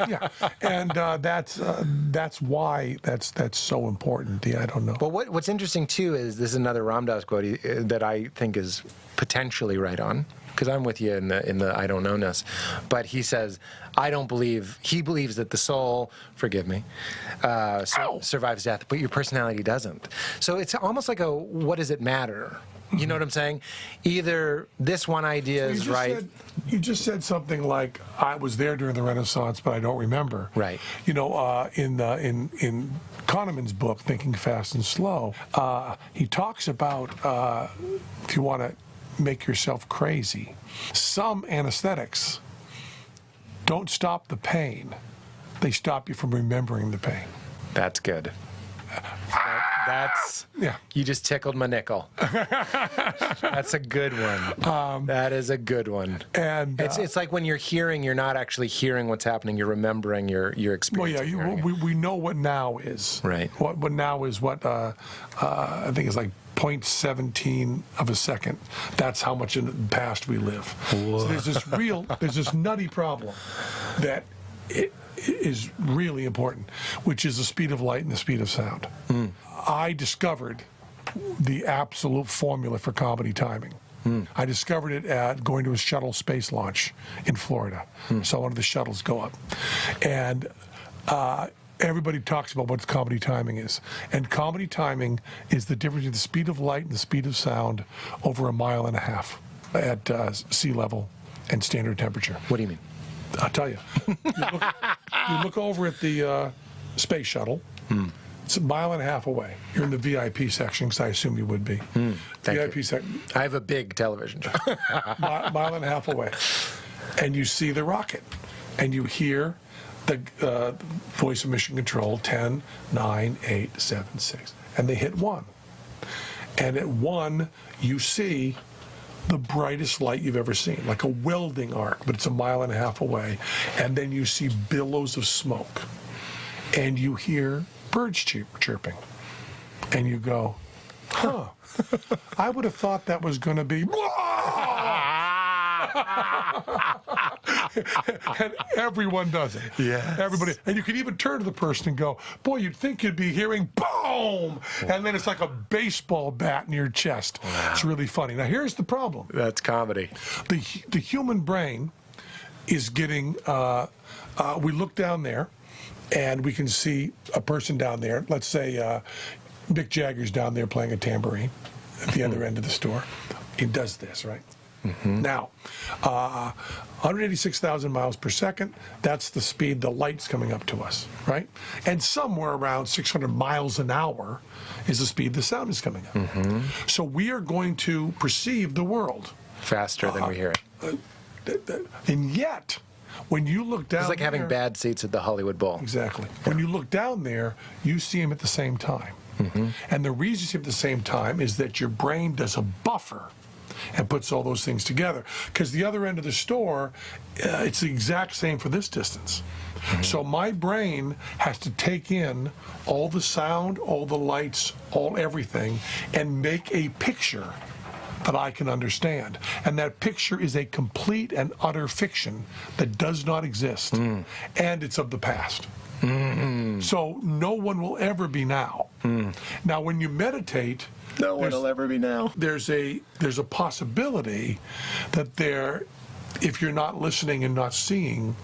Yeah, and that's why that's so important. I don't know. But what's interesting, too, is this is another Ram Dass quote that I think is potentially right on, because I'm with you in the I don't know-ness. But he says, he believes that the soul, forgive me, survives death, but your personality doesn't. So it's almost like what does it matter? You know what I'm saying? Either this one idea is right. You just said something like, I was there during the Renaissance, but I don't remember. Right. In Kahneman's book, Thinking Fast and Slow, he talks about, if you want to make yourself crazy, some anesthetics don't stop the pain. They stop you from remembering the pain. That's good. You just tickled my nickel. That's a good one. That is a good one. And it's like when you're hearing, you're not actually hearing what's happening. You're remembering your experience. Well, yeah, we know what now is. Right. What now is what I think is like 0.17 of a second. That's how much in the past we live. So there's this nutty problem that it is really important, which is the speed of light and the speed of sound. I discovered the absolute formula for comedy timing. I discovered it at going to a shuttle space launch in Florida. Saw one of the shuttles go up. And everybody talks about what comedy timing is. And comedy timing is the difference between the speed of light and the speed of sound over 1.5 miles at sea level and standard temperature. What do you mean? I'll tell you. You look over at the space shuttle. It's 1.5 miles away. You're in the VIP section, because I assume you would be. VIP section. I have a big television show. 1.5 miles away. And you see the rocket. And you hear the voice of mission control, 10, 9, 8, 7, 6. And they hit 1. And at 1, you see the brightest light you've ever seen, like a welding arc, but it's 1.5 miles away. And then you see billows of smoke. And you hear birds chirping. And you go, huh, I would have thought that was going to be... And everyone does it. Yes. Everybody. And you can even turn to the person and go, boy, you'd think you'd be hearing boom! And then it's like a baseball bat in your chest. Wow. It's really funny. Now, here's the problem. That's comedy. The human brain is getting. We look down there, and we can see a person down there. Let's say Mick Jagger's down there playing a tambourine at the other end of the store. He does this, right? Now, 186,000 miles per second, that's the speed the light's coming up to us, right? And somewhere around 600 miles an hour is the speed the sound is coming up. So we are going to perceive the world. Faster than we hear it. And yet, when you look down It's like having there- bad seats at the Hollywood Bowl. Exactly. When you look down there, you see them at the same time. And the reason you see them at the same time is that your brain does a buffer and puts all those things together. Because the other end of the store, it's the exact same for this distance. So my brain has to take in all the sound, all the lights, all everything, and make a picture that I can understand. And that picture is a complete and utter fiction that does not exist. And it's of the past. So no one will ever be now. Now, when you meditate, No one will ever be now. there's a possibility that if you're not listening and not seeing,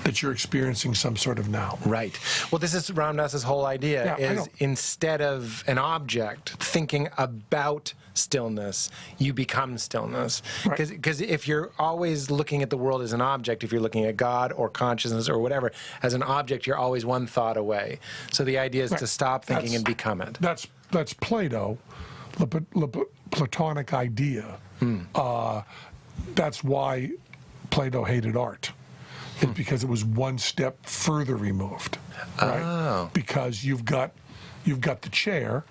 that you're experiencing some sort of now. Right. Well, this is Ramdas's whole idea, Yeah, I is know. instead of an object thinking about stillness, you become stillness. Right. Because if you're always looking at the world as an object, if you're looking at God or consciousness or whatever as an object, you're always one thought away. So the idea is to stop thinking and become it. That's Plato, Platonic idea. That's why Plato hated art. It's because it was one step further removed, right? Oh. Because you've got the chair,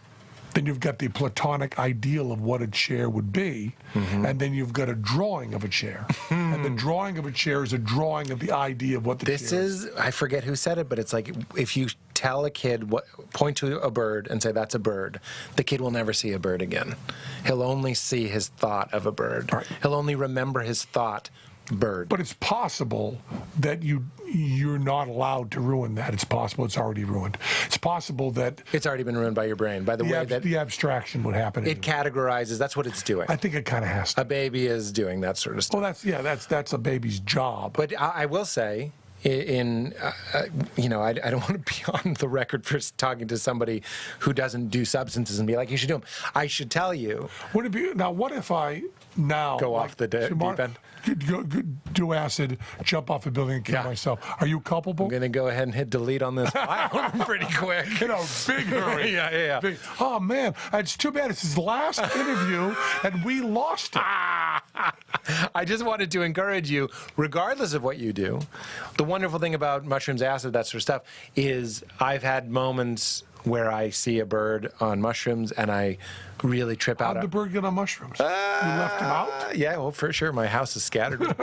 then you've got the Platonic ideal of what a chair would be, and then you've got a drawing of a chair. And the drawing of a chair is a drawing of the idea of what the This chair is, I forget who said it, but it's like if you tell a kid, point to a bird and say, that's a bird, the kid will never see a bird again. He'll only see his thought of a bird. Right. He'll only remember his thought, bird. But it's possible that you're not allowed to ruin that. It's possible it's already ruined. It's possible that It's already been ruined by your brain, by the way that the abstraction would happen. it categorizes. That's what it's doing. I think it kind of has to. A baby is doing that sort of stuff. Well, that's a baby's job. But I will say, I don't want to be on the record for talking to somebody who doesn't do substances and be like, you should do them. I should tell you. Would it be now? What if I now Go off the deep end? Do acid, jump off a building, and kill Yeah. myself? Are you culpable? I'm going to go ahead and hit delete on this file pretty quick. In a big hurry. Yeah. Big, oh man, it's too bad. It's his last interview, and we lost it. I just wanted to encourage you, regardless of what you do, the wonderful thing about mushrooms, acid, that sort of stuff, is I've had moments where I see a bird on mushrooms and I really trip out. How'd the bird get on mushrooms? You left him out? Yeah, well, for sure. My house is scattered.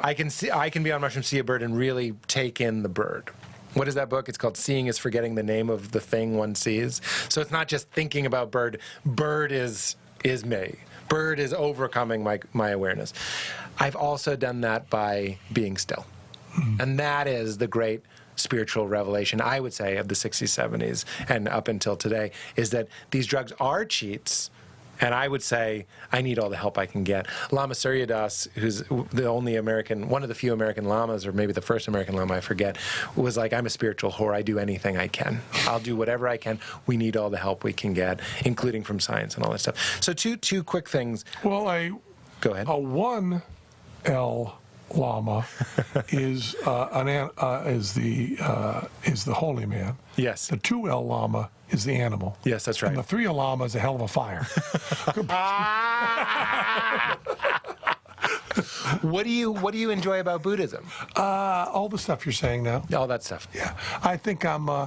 I can be on mushrooms, see a bird, and really take in the bird. What is that book? It's called Seeing is Forgetting the Name of the Thing One Sees. So it's not just thinking about bird. Bird is me. Bird is overcoming my awareness. I've also done that by being still. And that is the great spiritual revelation, I would say, of the 60s, 70s, and up until today, is that these drugs are cheats. And I would say, I need all the help I can get. Lama Surya Das, who's the only American, one of the few American lamas, or maybe the first American lama, I forget, was like, I'm a spiritual whore. I do anything I can. I'll do whatever I can. We need all the help we can get, including from science and all that stuff. So two quick things. Well, Go ahead. a 1L Lama is the holy man. Yes. The 2L Lama is the animal. Yes, that's right. And the 3L Lama is a hell of a fire. What do you enjoy about Buddhism? All the stuff you're saying now. All that stuff. Yeah, I think I'm. I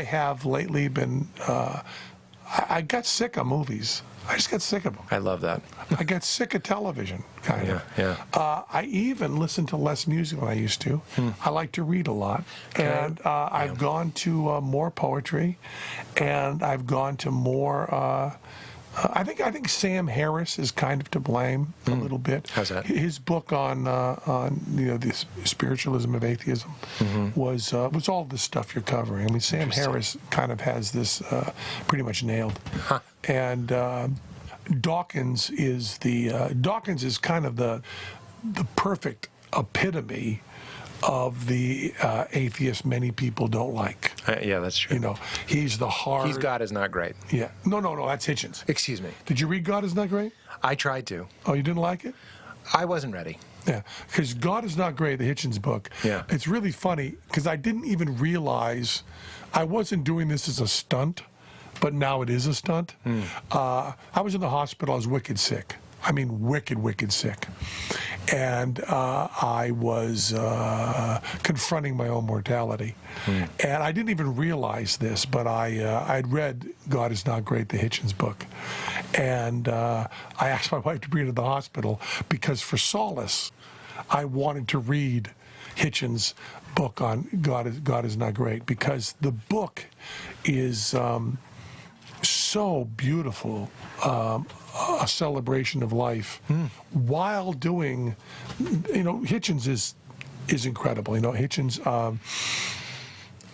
have lately been. I got sick of movies. I just got sick of them. I love that. I got sick of television, kind of. Yeah. I even listen to less music than I used to. I like to read a lot, and I've gone to more poetry, and I've gone to more. I think Sam Harris is kind of to blame a little bit. How's that? His book on the spiritualism of atheism was all the stuff you're covering. I mean, Sam Harris kind of has this pretty much nailed. Huh. And Dawkins is kind of the perfect epitome of the atheist many people don't like. Yeah, that's true. You know, he's the hard. God is not great. Yeah. No, that's Hitchens. Excuse me. Did you read God is Not Great? I tried to. Oh, you didn't like it? I wasn't ready. Yeah, because God is Not Great, the Hitchens book. Yeah. It's really funny because I didn't even realize I wasn't doing this as a stunt, but now it is a stunt. I was in the hospital. I was wicked sick. I mean, wicked sick. And I was confronting my own mortality. And I didn't even realize this, but I'd read God is Not Great, the Hitchens book. And I asked my wife to bring it to the hospital because for solace, I wanted to read Hitchens' book on God is Not Great, because the book is so beautiful, a celebration of life, while doing, Hitchens is incredible. Hitchens,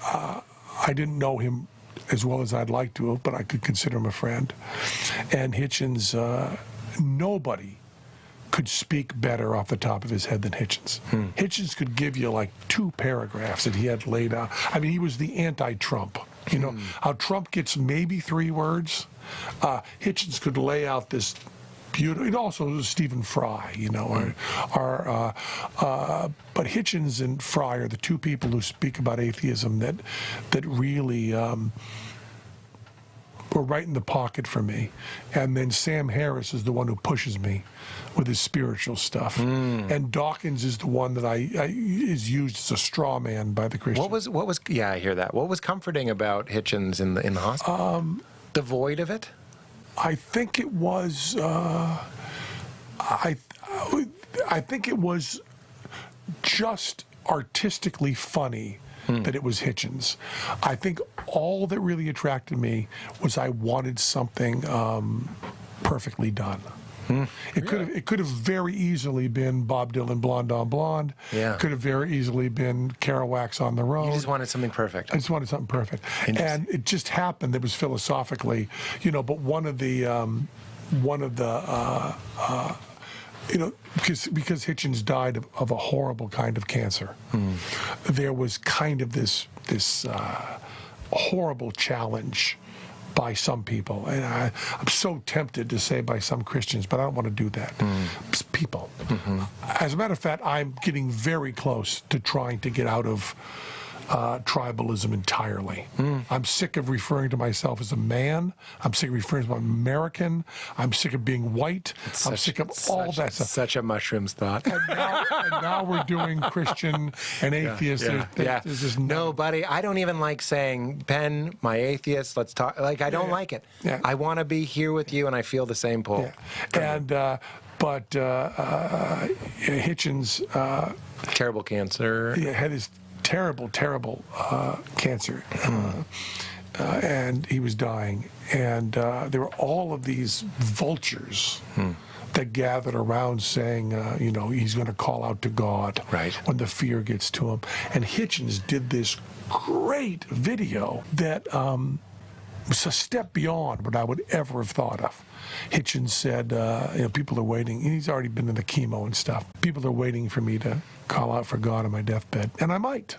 I didn't know him as well as I'd like to have, but I could consider him a friend. And Hitchens, nobody could speak better off the top of his head than Hitchens. Hitchens could give you like 2 paragraphs that he had laid out. I mean, he was the anti-Trump. How Trump gets maybe 3 words, Hitchens could lay out this beautiful. And also Stephen Fry, but Hitchens and Fry are the 2 people who speak about atheism that really were right in the pocket for me. And then Sam Harris is the one who pushes me with his spiritual stuff. And Dawkins is the one that is used as a straw man by the Christians. What was? Yeah, I hear that. What was comforting about Hitchens in the hospital? The void of it. I think it was. I think it was just artistically funny that it was Hitchens. I think all that really attracted me was I wanted something perfectly done. It could have very easily been Bob Dylan, Blonde on Blonde. Yeah. Could have very easily been Kerouac's On the Road. You just wanted something perfect. I just wanted something perfect, and it just happened. That was philosophically, but one of the because Hitchens died of a horrible kind of cancer. There was kind of this horrible challenge by some people, and I'm so tempted to say by some Christians, but I don't want to do that. People. As a matter of fact, I'm getting very close to trying to get out of tribalism entirely. I'm sick of referring to myself as a man. I'm sick of referring to myself as American. I'm sick of being white. I'm sick of all that stuff. Such a mushrooms thought. And now we're doing Christian and atheist. There's just no, buddy, I don't even like saying, Penn, my atheist, let's talk. Like, I don't like it. Yeah. I want to be here with you, and I feel the same pull. Yeah. And, but Hitchens... terrible cancer. Had his terrible cancer, and he was dying. And there were all of these vultures that gathered around saying, he's going to call out to God when the fear gets to him. And Hitchens did this great video that was a step beyond what I would ever have thought of. Hitchens said, people are waiting. He's already been in the chemo and stuff. People are waiting for me to call out for God on my deathbed. And I might,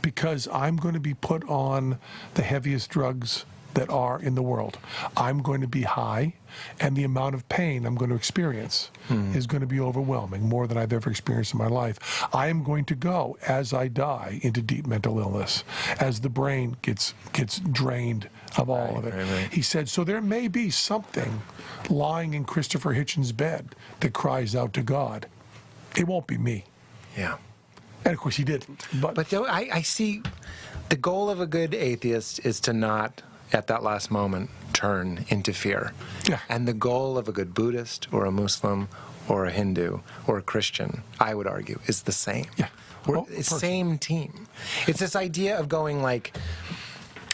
because I'm going to be put on the heaviest drugs that are in the world. I'm going to be high, and the amount of pain I'm going to experience is going to be overwhelming, more than I've ever experienced in my life. I am going to go, as I die, into deep mental illness, as the brain gets drained of all of it. Right. He said, so there may be something lying in Christopher Hitchens' bed that cries out to God. It won't be me. Yeah. And of course he didn't. But though I see the goal of a good atheist is to not, at that last moment, turn into fear. Yeah. And the goal of a good Buddhist or a Muslim or a Hindu or a Christian, I would argue, is the same. Yeah. It's the same team. It's this idea of going like,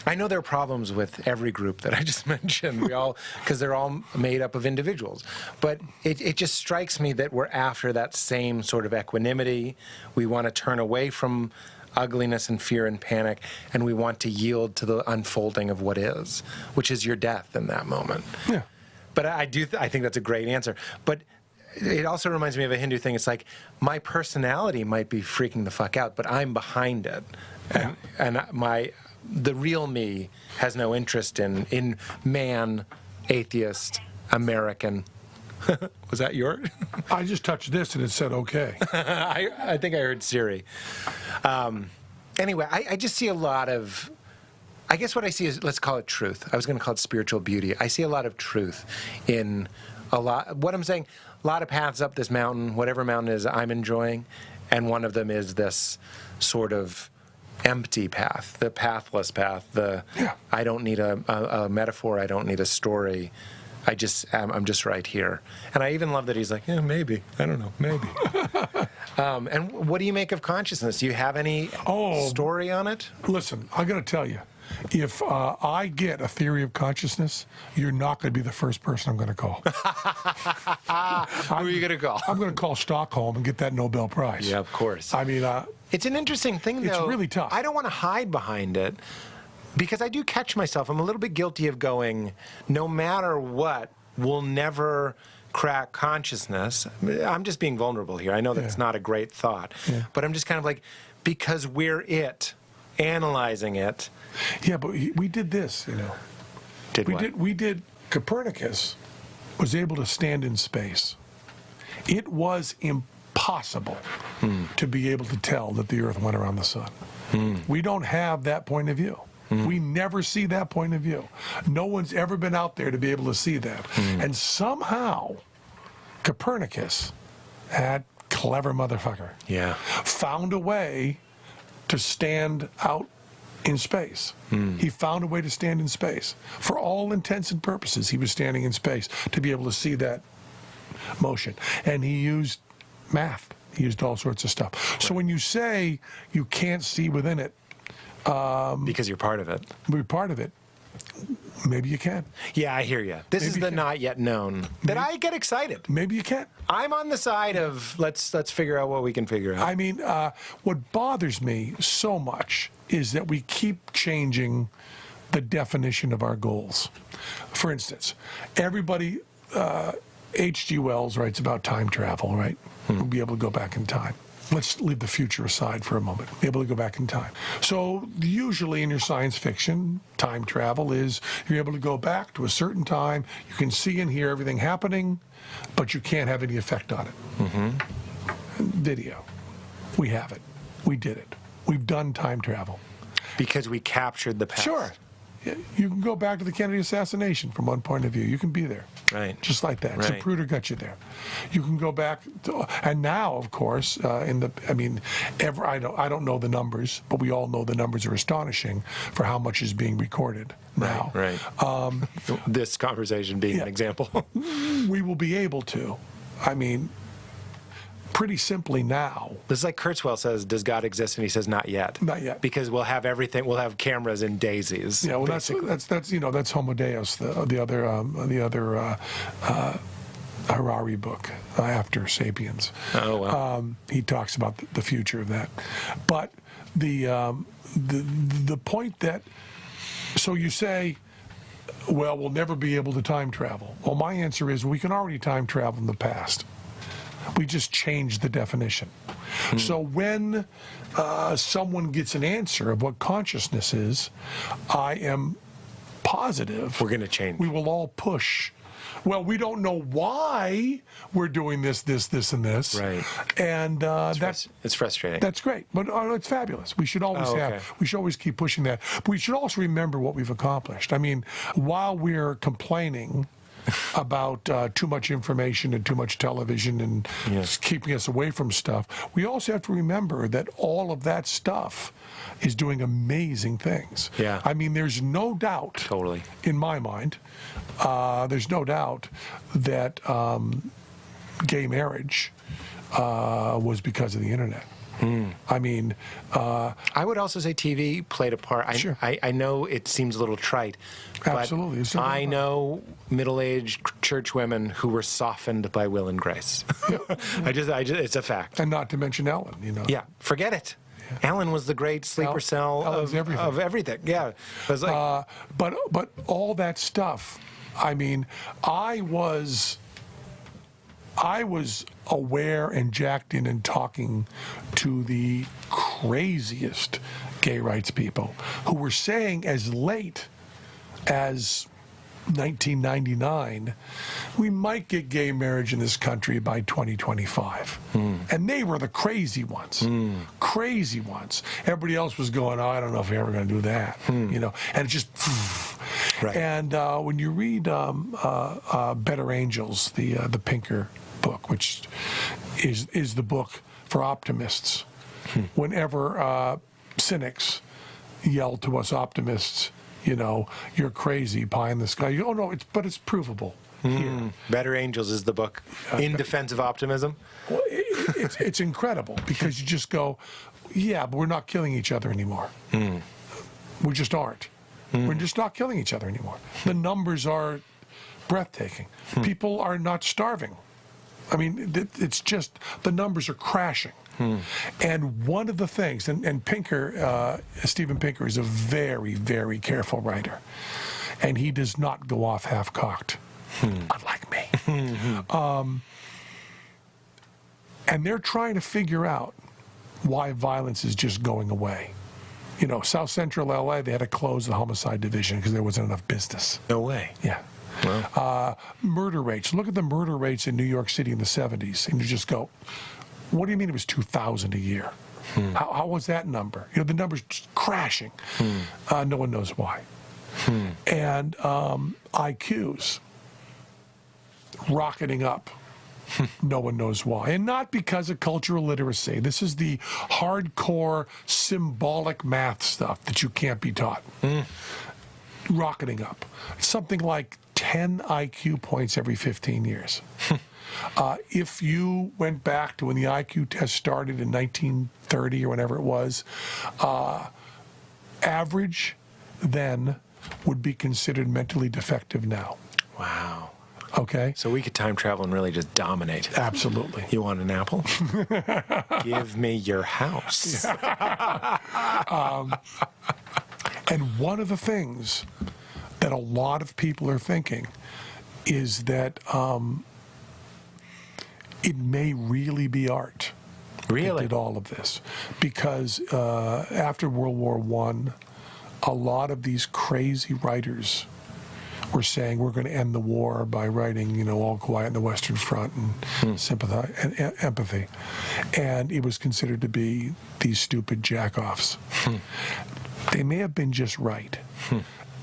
I know there are problems with every group that I just mentioned, because they're all made up of individuals. But it just strikes me that we're after that same sort of equanimity. We want to turn away from ugliness and fear and panic, and we want to yield to the unfolding of what is, which is your death in that moment. Yeah. But I think that's a great answer. But it also reminds me of a Hindu thing. It's like my personality might be freaking the fuck out, but I'm behind it, and the real me has no interest in man, atheist, American. Was that yours? I just touched this and it said okay. I think I heard Siri. Anyway, I just see a lot of. I guess what I see is, let's call it truth. I was going to call it spiritual beauty. I see a lot of truth in a lot. What I'm saying, a lot of paths up this mountain, whatever mountain it is I'm enjoying, and one of them is this sort of empty path, the pathless path. I don't need a metaphor. I don't need a story. I'm just right here. And I even love that he's like, yeah, maybe. I don't know, maybe. And what do you make of consciousness? Do you have any story on it? Listen, I got to tell you, if I get a theory of consciousness, you're not going to be the first person I'm going to call. Who are you going to call? I'm going to call Stockholm and get that Nobel Prize. Yeah, of course. I mean, it's an interesting thing, though. It's really tough. I don't want to hide behind it because I do catch myself. I'm a little bit guilty of going, no matter what, we'll never crack consciousness. I'm just being vulnerable here. I know that's not a great thought, but I'm just kind of like, because we're analyzing it. Yeah, but we did this, We did. Copernicus was able to stand in space. It was impossible to be able to tell that the Earth went around the sun. We don't have that point of view. We never see that point of view. No one's ever been out there to be able to see that. And somehow, Copernicus, that clever motherfucker, found a way to stand out in space. He found a way to stand in space. For all intents and purposes, he was standing in space to be able to see that motion. And he used math. He used all sorts of stuff. Right. So when you say you can't see within it, because you're part of it. We're part of it. Maybe you can. Yeah, I hear you. This is the not yet known. That I get excited. Maybe you can. I'm on the side of let's figure out what we can figure out. I mean, what bothers me so much is that we keep changing the definition of our goals. For instance, everybody, H.G. Wells writes about time travel, right? We'll be able to go back in time. Let's leave the future aside for a moment. Be able to go back in time. So usually in your science fiction, time travel is you're able to go back to a certain time. You can see and hear everything happening, but you can't have any effect on it. Video. We have it. We did it. We've done time travel. Because we captured the past. Sure. You can go back to the Kennedy assassination from one point of view. You can be there. Right. Just like that. Right. Zapruder got you there. You can go back to, and now, of course, I don't know the numbers, but we all know the numbers are astonishing for how much is being recorded now. Right. This conversation being an example. We will be able to. I mean, pretty simply now. This is like Kurzweil says, does God exist? And he says, not yet. Not yet. Because we'll have everything, we'll have cameras in daisies. Yeah, well, basically. that's Homo Deus, the other Harari book after *Sapiens*. Oh wow. He talks about the future of that, but the point that, so you say, well, we'll never be able to time travel. Well, my answer is we can already time travel in the past. We just changed the definition. So when someone gets an answer of what consciousness is, I am positive we're going to change. We will all push. Well, we don't know why we're doing this, and this. Right. And it's frustrating. That's great, but it's fabulous. We should always we should always keep pushing that. But we should also remember what we've accomplished. I mean, while we're complaining about too much information and too much television and keeping us away from stuff, we also have to remember that all of that stuff is doing amazing things. Yeah. I mean, there's no doubt, totally, in my mind, there's no doubt that gay marriage was because of the internet. I mean, I would also say TV played a part. Sure. I know it seems a little trite, absolutely. but I know middle-aged church women who were softened by Will and Grace. I just, it's a fact. And not to mention Ellen, Yeah, forget it. Yeah. Ellen was the great sleeper cell of everything. Yeah, it was like, but all that stuff. I mean, I I was aware and jacked in and talking to the craziest gay rights people who were saying as late as 1999, we might get gay marriage in this country by 2025. And they were the crazy ones. Crazy ones. Everybody else was going, oh, I don't know if we're ever going to do that. You know, and it just... Right. And when you read Better Angels, the Pinker book, which is the book for optimists, whenever cynics yell to us optimists, you know, you're crazy, pie in the sky. You, oh no, it's provable. Here. Better Angels is the book in defense of optimism. Well, it's incredible because you just go, yeah, but we're not killing each other anymore. We just aren't. We're just not killing each other anymore. The numbers are breathtaking. People are not starving. I mean, it's just the numbers are crashing. And one of the things, and Pinker, Steven Pinker is a very, very careful writer, and he does not go off half-cocked, unlike me. And they're trying to figure out why violence is just going away. You know, South Central LA, they had to close the homicide division because there wasn't enough business. No way. Yeah. Wow. Murder rates. Look at the murder rates in New York City in the 70s, and you just go, what do you mean it was 2,000 a year? How was that number? You know, the number's just crashing. No one knows why. And IQs rocketing up. No one knows why. And not because of cultural literacy. This is the hardcore symbolic math stuff that you can't be taught. Rocketing up. It's something like 10 IQ points every 15 years. If you went back to when the IQ test started in 1930 or whenever it was, average then would be considered mentally defective now. Wow. Okay? So we could time travel and really just dominate. Absolutely. You want an apple? Give me your house. And one of the things that a lot of people are thinking is that it may really be art that did all of this. Because after World War I, a lot of these crazy writers were saying we're going to end the war by writing, you know, All Quiet on the Western Front and sympathy and empathy. And it was considered to be these stupid jack-offs. They may have been just right.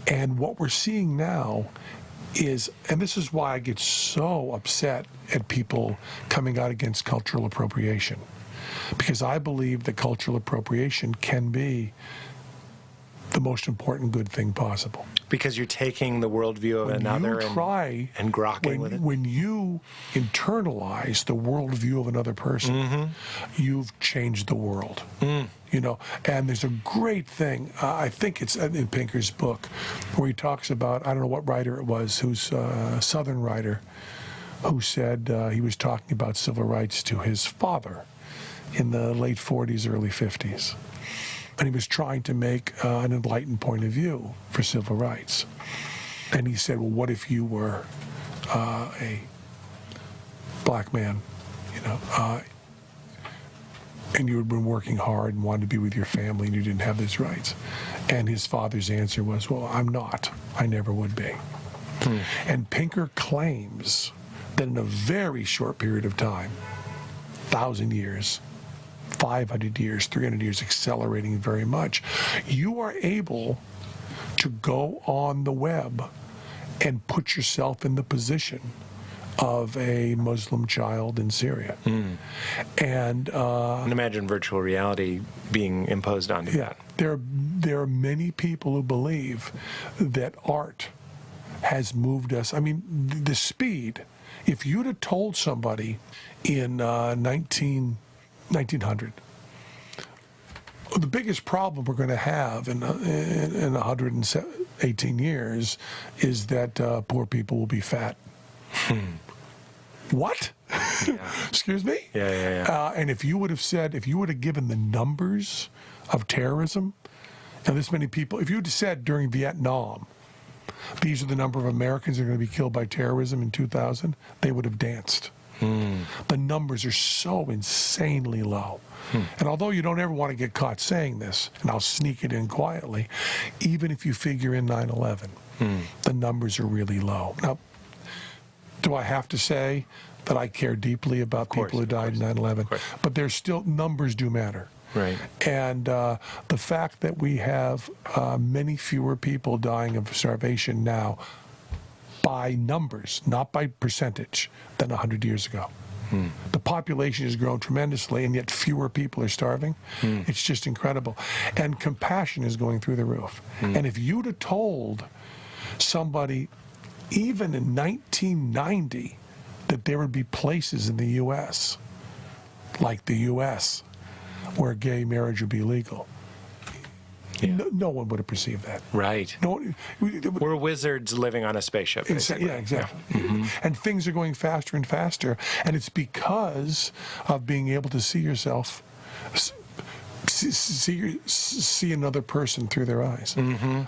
And what we're seeing now is, and this is why I get so upset at people coming out against cultural appropriation, because I believe that cultural appropriation can be the most important good thing possible. Because you're taking the worldview of another and grokking with it. When you internalize the worldview of another person, you've changed the world. You know, and there's a great thing, I think it's in Pinker's book, where he talks about, I don't know what writer it was, who's a Southern writer, who said he was talking about civil rights to his father in the late 40s, early 50s. And he was trying to make an enlightened point of view for civil rights. And he said, well, what if you were a black man, you know, and you had been working hard and wanted to be with your family and you didn't have those rights? And his father's answer was, well, I'm not. I never would be. And Pinker claims that in a very short period of time, 1,000 years, 500 years, 300 years, accelerating very much, you are able to go on the web and put yourself in the position of a Muslim child in Syria. And imagine virtual reality being imposed onto you. Yeah, there are many people who believe that art has moved us. I mean, the speed. If you'd have told somebody in 1900, the biggest problem we're going to have in 118 years is that poor people will be fat. What? Yeah. Excuse me? Yeah. And if you would have said, if you would have given the numbers of terrorism, and this many people, if you had said during Vietnam, these are the number of Americans that are going to be killed by terrorism in 2000, they would have danced. The numbers are so insanely low. And although you don't ever want to get caught saying this, and I'll sneak it in quietly, even if you figure in 9/11, the numbers are really low. Now, do I have to say that I care deeply about people who died in 9/11? But there's still, numbers do matter. Right. And the fact that we have many fewer people dying of starvation now by numbers, not by percentage, than 100 years ago. The population has grown tremendously, and yet fewer people are starving. It's just incredible. And compassion is going through the roof. And if you'd have told somebody, even in 1990, that there would be places in the U.S., like the U.S., where gay marriage would be legal, no one would have perceived that. Right. No, We're wizards living on a spaceship. yeah, exactly. And things are going faster and faster, and it's because of being able to see yourself, see another person through their eyes.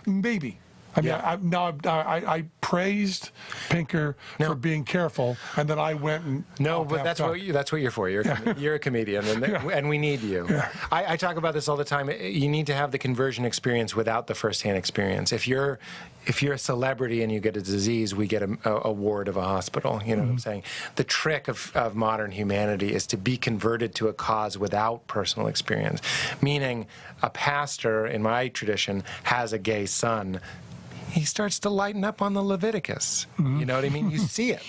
Maybe. I mean, I praised Pinker for being careful, and then I went and but that's what you're for. You're a comedian, and we need you. I talk about this all the time. You need to have the conversion experience without the firsthand experience. If you're a celebrity and you get a disease, we get a ward of a hospital. You know what I'm saying? The trick of modern humanity is to be converted to a cause without personal experience. Meaning, a pastor in my tradition has a gay son. He starts to lighten up on the Leviticus. You know what I mean? You see it.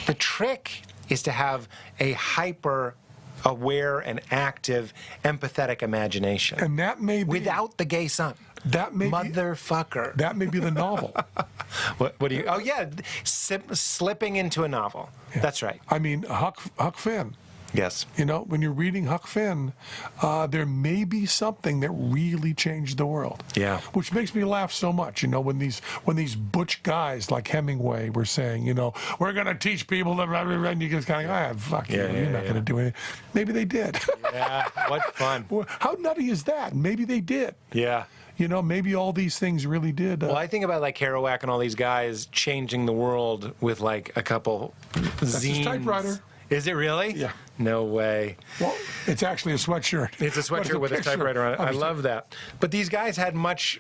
The trick is to have a hyper-aware and active, empathetic imagination. And that may be... Without the gay son. That may Motherfucker. That may be the novel. What do you... Oh, yeah. Slipping into a novel. Yeah. That's right. I mean, Huck Finn. Yes. You know, when you're reading Huck Finn, there may be something that really changed the world. Yeah. Which makes me laugh so much, you know, when these butch guys like Hemingway were saying, you know, we're going to teach people to... And you just kind of, fuck you, you're not going to do anything. Maybe they did. Yeah, what fun. How nutty is that? Maybe they did. Yeah. You know, maybe all these things really did. Well, I think about like Kerouac and all these guys changing the world with like a couple That's zines. his typewriter. Is it really? Yeah. No way. Well, it's actually a sweatshirt. It's a sweatshirt with a typewriter on it. I love that. But these guys had much,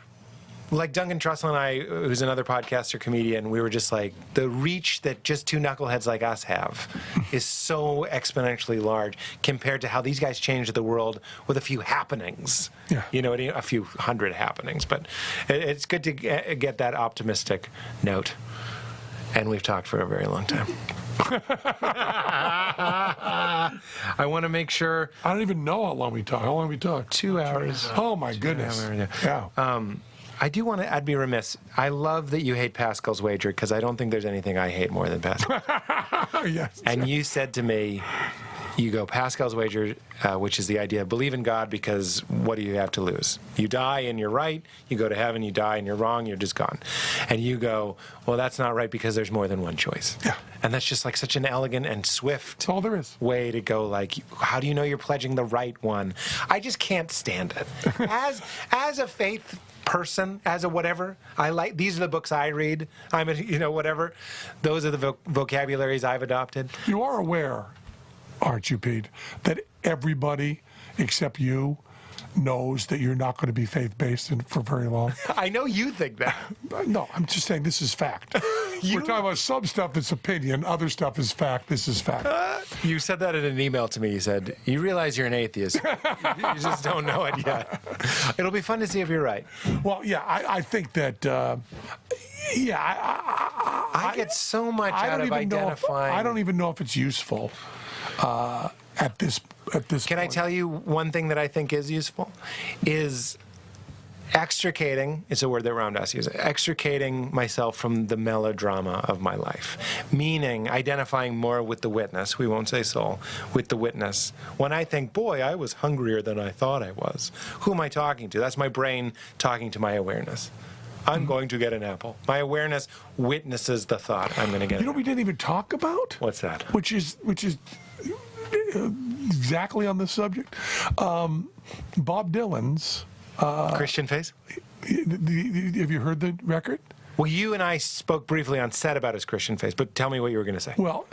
like Duncan Trussell and I, who's another podcaster, comedian, we were just like, the reach that just two knuckleheads like us have is so exponentially large compared to how these guys changed the world with a few happenings. Yeah. You know, a few hundred happenings. But it's good to get that optimistic note. And we've talked for a very long time. I want to make sure. I don't even know how long we talk. How long we talk? 2 hours. Oh my goodness. Yeah. I do want to. I'd be remiss. I love that you hate Pascal's Wager because I don't think there's anything I hate more than Pascal. Yes. And you said to me, you go Pascal's Wager, which is the idea of believe in God because what do you have to lose? You die and you're right. You go to heaven. You die and you're wrong. You're just gone. And you go, well, that's not right because there's more than one choice. Yeah. And that's just like such an elegant and swift That's all there is. way to go. Like, how do you know you're pledging the right one? I just can't stand it. As a faith person, as a whatever, these are the books I read. I'm a, whatever. Those are the vocabularies I've adopted. You are aware, aren't you, Pete, that everybody except you knows that you're not going to be faith-based for very long? I know you think that. No, I'm just saying this is fact. We're talking about some stuff that's opinion, other stuff is fact. This is fact. You said that in an email to me. You said, you realize you're an atheist. You just don't know it yet. It'll be fun to see if you're right. Well, yeah, I think that, I get so much out of identifying. I don't even know if it's useful at this Can I tell you one thing that I think is useful? Is extricating, it's a word that Ramdas uses, extricating myself from the melodrama of my life. Meaning identifying more with the witness, we won't say soul, with the witness. When I think, boy, I was hungrier than I thought I was. Who am I talking to? That's my brain talking to my awareness. I'm going to get an apple. My awareness witnesses the thought, I'm going to get an apple. We didn't even talk about? What's that? Which is exactly on this subject. Bob Dylan's... Christian Face? Have you heard the record? Well, you and I spoke briefly on set about his Christian Face, but tell me what you were going to say. Well,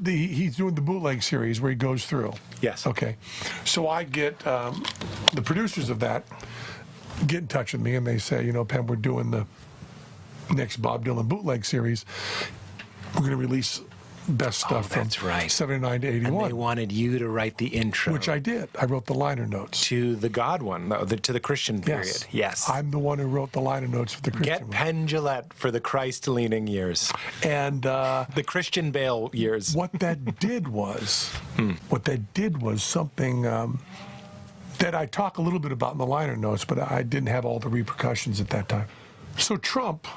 he's doing the bootleg series where he goes through. Yes. Okay. So I get the producers of that get in touch with me and they say, Penn, we're doing the next Bob Dylan bootleg series. We're going to release best stuff from that's right. 79 to 81. And they wanted you to write the intro. Which I did. I wrote the liner notes. To the God one, to the Christian period. Yes. I'm the one who wrote the liner notes for the Christian Get one. Penn Jillette for the Christ-leaning years. And the Christian Bale years. what that did was something that I talk a little bit about in the liner notes, but I didn't have all the repercussions at that time. So Trump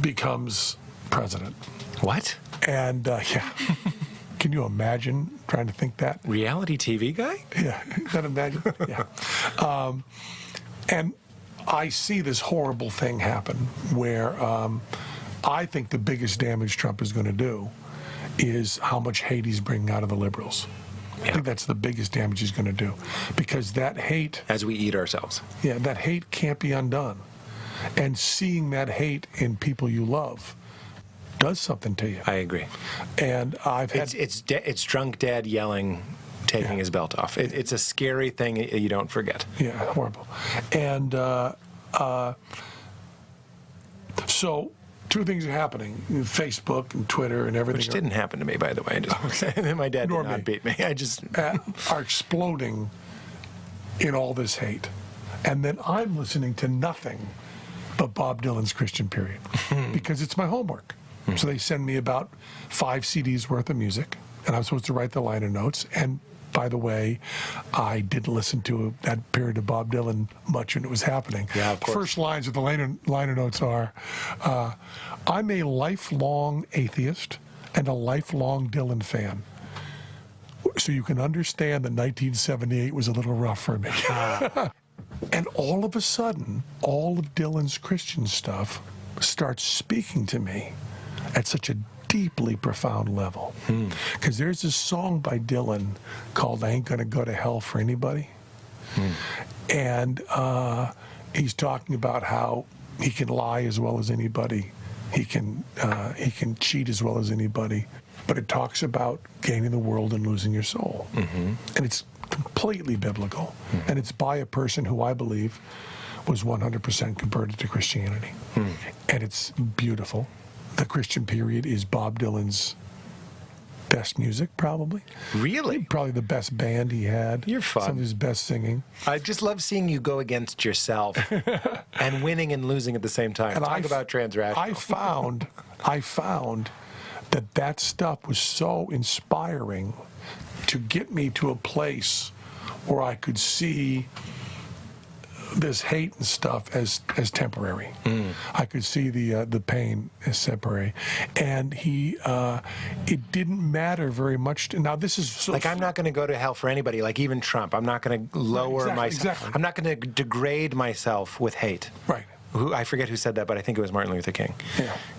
becomes president. What? And yeah, can you imagine trying to think that? Reality TV guy? Yeah, can imagine? Yeah. And I see this horrible thing happen where I think the biggest damage Trump is going to do is how much hate he's bringing out of the liberals. I think that's the biggest damage he's going to do, because that hate, as we eat ourselves. Yeah, that hate can't be undone. And seeing that hate in people you love does something to you. I agree. And I've had it's drunk dad yelling, taking his belt off. It's a scary thing you don't forget. Yeah, horrible. And so two things are happening: Facebook and Twitter and everything. Which didn't happen to me, by the way. My dad did not beat me. I just are exploding in all this hate, and then I'm listening to nothing but Bob Dylan's Christian period because it's my homework. So they send me about 5 CDs worth of music, and I'm supposed to write the liner notes. And by the way, I didn't listen to that period of Bob Dylan much when it was happening. Yeah, of course. First lines of the liner notes are, I'm a lifelong atheist and a lifelong Dylan fan. So you can understand that 1978 was a little rough for me. And all of a sudden, all of Dylan's Christian stuff starts speaking to me at such a deeply profound level. Because there's this song by Dylan called I Ain't Gonna Go to Hell for Anybody. And he's talking about how he can lie as well as anybody. He can cheat as well as anybody. But it talks about gaining the world and losing your soul. And it's completely biblical. And it's by a person who I believe was 100% converted to Christianity. And it's beautiful. The Christian period is Bob Dylan's best music, probably. Really? Probably the best band he had. You're fun. Some of his best singing. I just love seeing you go against yourself and winning and losing at the same time. And Talk about transrational. I found that stuff was so inspiring to get me to a place where I could see this hate and stuff as temporary. I could see the pain as temporary, and it didn't matter very much. Now this is so like I'm not going to go to hell for anybody. Like even Trump, I'm not going to lower myself. Exactly. I'm not going to degrade myself with hate. Right. I forget who said that, but I think it was Martin Luther King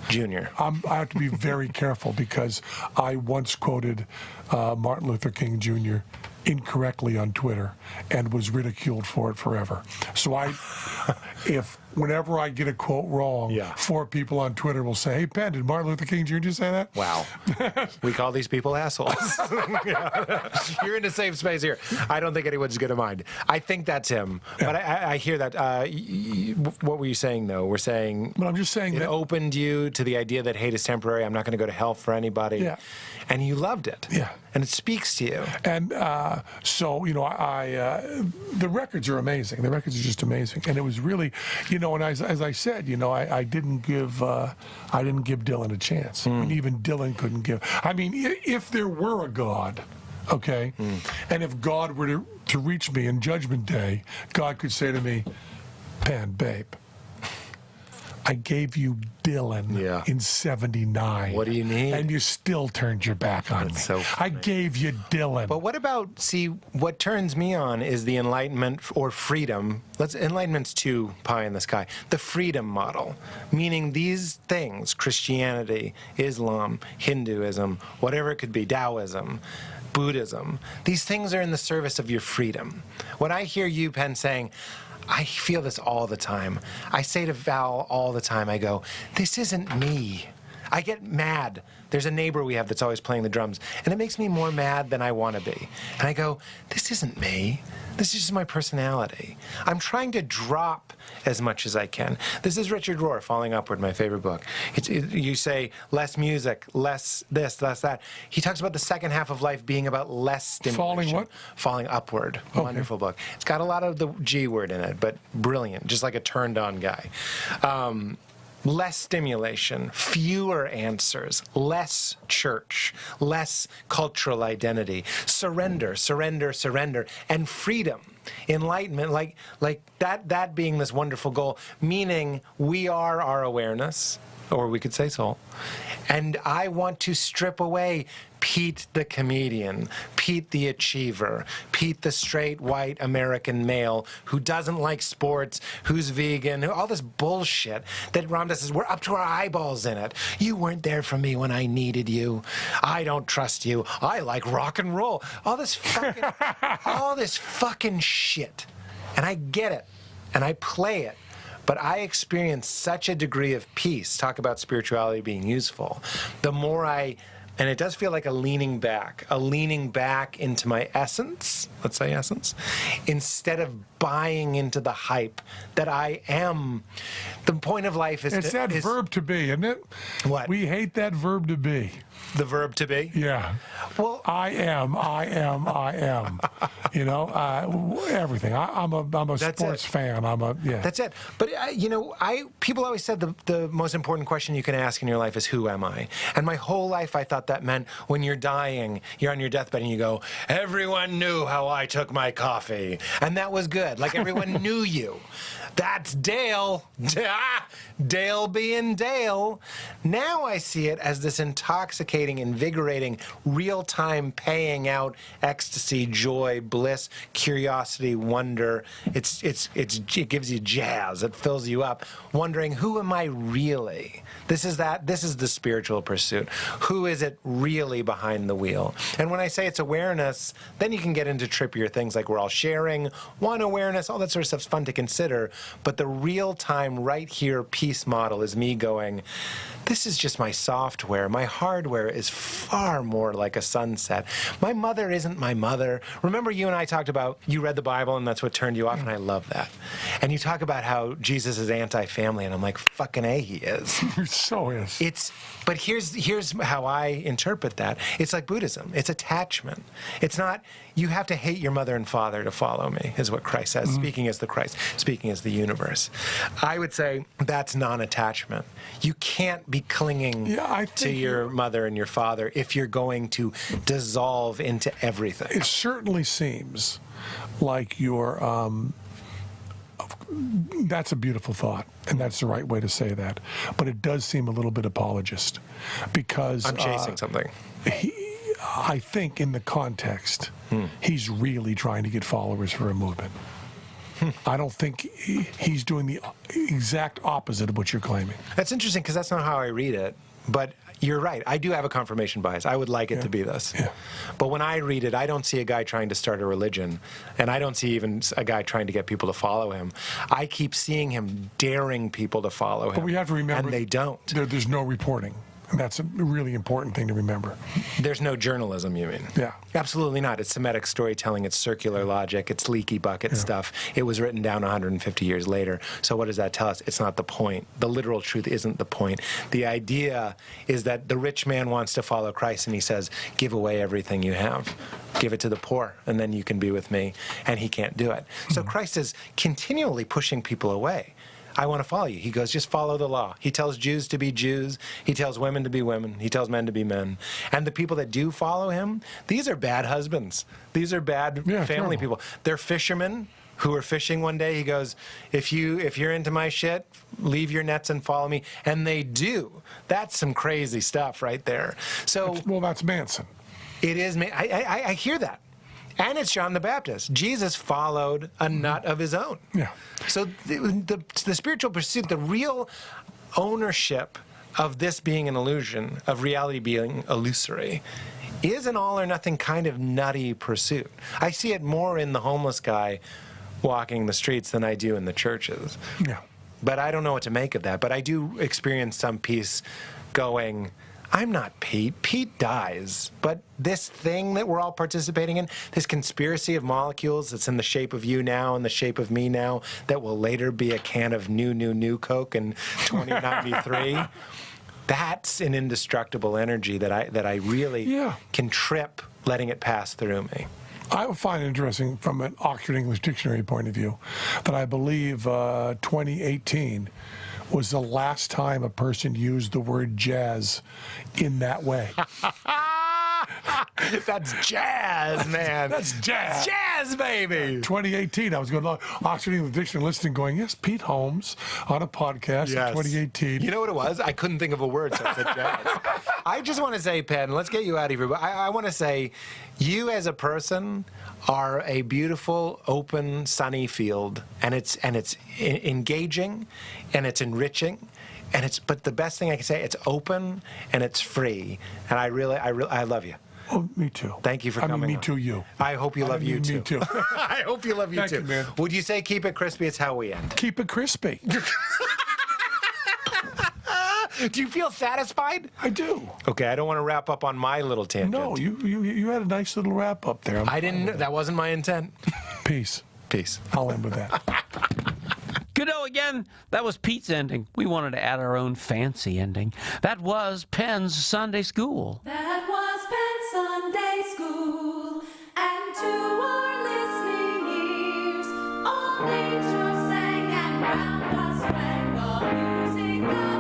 Jr. I have to be very careful because I once quoted Martin Luther King Jr. incorrectly on Twitter and was ridiculed for it forever. So whenever I get a quote wrong, 4 people on Twitter will say, "Hey, Penn, did Martin Luther King Jr. say that?" Wow. We call these people assholes. You're in a safe space here. I don't think anyone's going to mind. I think that's him. Yeah. But I hear that. What were you saying, though? We're saying... But I'm just saying it that... opened you to the idea that hate is temporary. I'm not going to go to hell for anybody. Yeah. And you loved it. Yeah. And it speaks to you. And so, the records are amazing. The records are just amazing. And it was really, and as I said, I didn't give Dylan a chance. I mean, even Dylan couldn't give. I mean, if there were a God, okay, and if God were to reach me in Judgment Day, God could say to me, "Penn, babe, I gave you Dylan in 79. What do you need? And you still turned your back on me. So I gave you Dylan." But what about, what turns me on is the Enlightenment or freedom. Enlightenment's too pie in the sky. The freedom model, meaning these things, Christianity, Islam, Hinduism, whatever it could be, Taoism, Buddhism, these things are in the service of your freedom. When I hear you, Penn, saying, I feel this all the time. I say to Val all the time, I go, this isn't me. I get mad. There's a neighbor we have that's always playing the drums, and it makes me more mad than I want to be. And I go, this isn't me. This is just my personality. I'm trying to drop as much as I can. This is Richard Rohr, Falling Upward, my favorite book. You say less music, less this, less that. He talks about the second half of life being about less stimulation. Falling what? Falling Upward. Okay. Wonderful book. It's got a lot of the G word in it, but brilliant, just like a turned-on guy. Less stimulation, fewer answers, less church, less cultural identity, surrender, surrender, surrender, and freedom, enlightenment, like that being this wonderful goal, meaning we are our awareness, or we could say soul, and I want to strip away Pete the comedian, Pete the achiever, Pete the straight white American male who doesn't like sports, who's vegan, all this bullshit that Ramdas says, we're up to our eyeballs in it. You weren't there for me when I needed you. I don't trust you. I like rock and roll. All this fucking shit. And I get it. And I play it. But I experience such a degree of peace, talk about spirituality being useful, the more and it does feel like a leaning back into my essence, let's say essence, instead of buying into the hype that I am. The point of life is... It's that verb to be, isn't it? What? We hate that verb to be. The verb to be? Yeah. Well, I am. You know, everything. I'm a sports fan. That's it. But people always said the most important question you can ask in your life is, who am I? And my whole life I thought that meant when you're dying, you're on your deathbed and you go, everyone knew how I took my coffee. And that was good. Like everyone knew you. That's Dale. Dale being Dale. Now I see it as this intoxicating, invigorating, real-time paying out ecstasy, joy, bliss, curiosity, wonder. It gives you jazz. It fills you up, wondering, who am I really? This is the spiritual pursuit. Who is it really behind the wheel? And when I say it's awareness, then you can get into trippier things like we're all sharing one awareness, all that sort of stuff's fun to consider. But the real-time, right here, peace model is me going, this is just my software. My hardware is far more like a sunset. My mother isn't my mother. Remember you and I talked about, you read the Bible and that's what turned you off, and I love that. And you talk about how Jesus is anti-family, and I'm like, fucking A, he is. So is. But here's how I interpret that. It's like Buddhism. It's attachment. It's not, you have to hate your mother and father to follow me, is what Christ says, speaking as the Christ, speaking as the universe. I would say that's non-attachment. You can't be clinging to your mother and your father if you're going to dissolve into everything. It certainly seems like you're... that's a beautiful thought, and that's the right way to say that. But it does seem a little bit apologist, because I'm chasing something. I think in the context, he's really trying to get followers for a movement. I don't think he's doing the exact opposite of what you're claiming. That's interesting, because that's not how I read it. But you're right. I do have a confirmation bias. I would like it to be this. Yeah. But when I read it, I don't see a guy trying to start a religion, and I don't see even a guy trying to get people to follow him. I keep seeing him daring people to follow him. But we have to remember, and they don't. There's no reporting. And that's a really important thing to remember. There's no journalism, you mean? Yeah. Absolutely not. It's Semitic storytelling. It's circular logic. It's leaky bucket stuff. It was written down 150 years later. So what does that tell us? It's not the point. The literal truth isn't the point. The idea is that the rich man wants to follow Christ, and he says, give away everything you have. Give it to the poor, and then you can be with me. And he can't do it. So Christ is continually pushing people away. I want to follow you. He goes, just follow the law. He tells Jews to be Jews. He tells women to be women. He tells men to be men. And the people that do follow him, these are bad husbands. These are bad family people. They're fishermen who were fishing one day. He goes, if you're into my shit, leave your nets and follow me. And they do. That's some crazy stuff right there. So, well, that's Manson. It is. I hear that. And it's John the Baptist. Jesus followed a nut of his own. Yeah. So the spiritual pursuit, the real ownership of this being an illusion, of reality being illusory, is an all-or-nothing kind of nutty pursuit. I see it more in the homeless guy walking the streets than I do in the churches. Yeah. But I don't know what to make of that. But I do experience some peace going, I'm not Pete. Pete dies. But this thing that we're all participating in, this conspiracy of molecules that's in the shape of you now and the shape of me now, that will later be a can of new Coke in 2093, that's an indestructible energy that I really can trip letting it pass through me. I would find it interesting from an Oxford English Dictionary point of view that I believe 2018 was the last time a person used the word jazz in that way. That's jazz, man. That's jazz. Jazz, baby. 2018, I was going to Oxford English Dictionary listening, going, yes, Pete Holmes on a podcast in 2018. You know what it was? I couldn't think of a word, so I said jazz. I just want to say, Penn, let's get you out of here. But I want to say, you as a person are a beautiful, open, sunny field, and it's engaging, and it's enriching. But the best thing I can say, it's open and it's free, and I love you. Oh, me too. Thank you for coming. Me too, you. I hope you love you too. Me too. I hope you love you Thank too. you, man. Would you say keep it crispy? It's how we end. Keep it crispy. Do you feel satisfied? I do. Okay, I don't want to wrap up on my little tangent. No, you had a nice little wrap up there. I didn't. That wasn't my intent. Peace. Peace. I'll end with that. Good-o again. That was Pete's ending. We wanted to add our own fancy ending. That was Penn's Sunday School. That was Penn Sunday School, and to our listening ears, all nature sang and round us rang the music of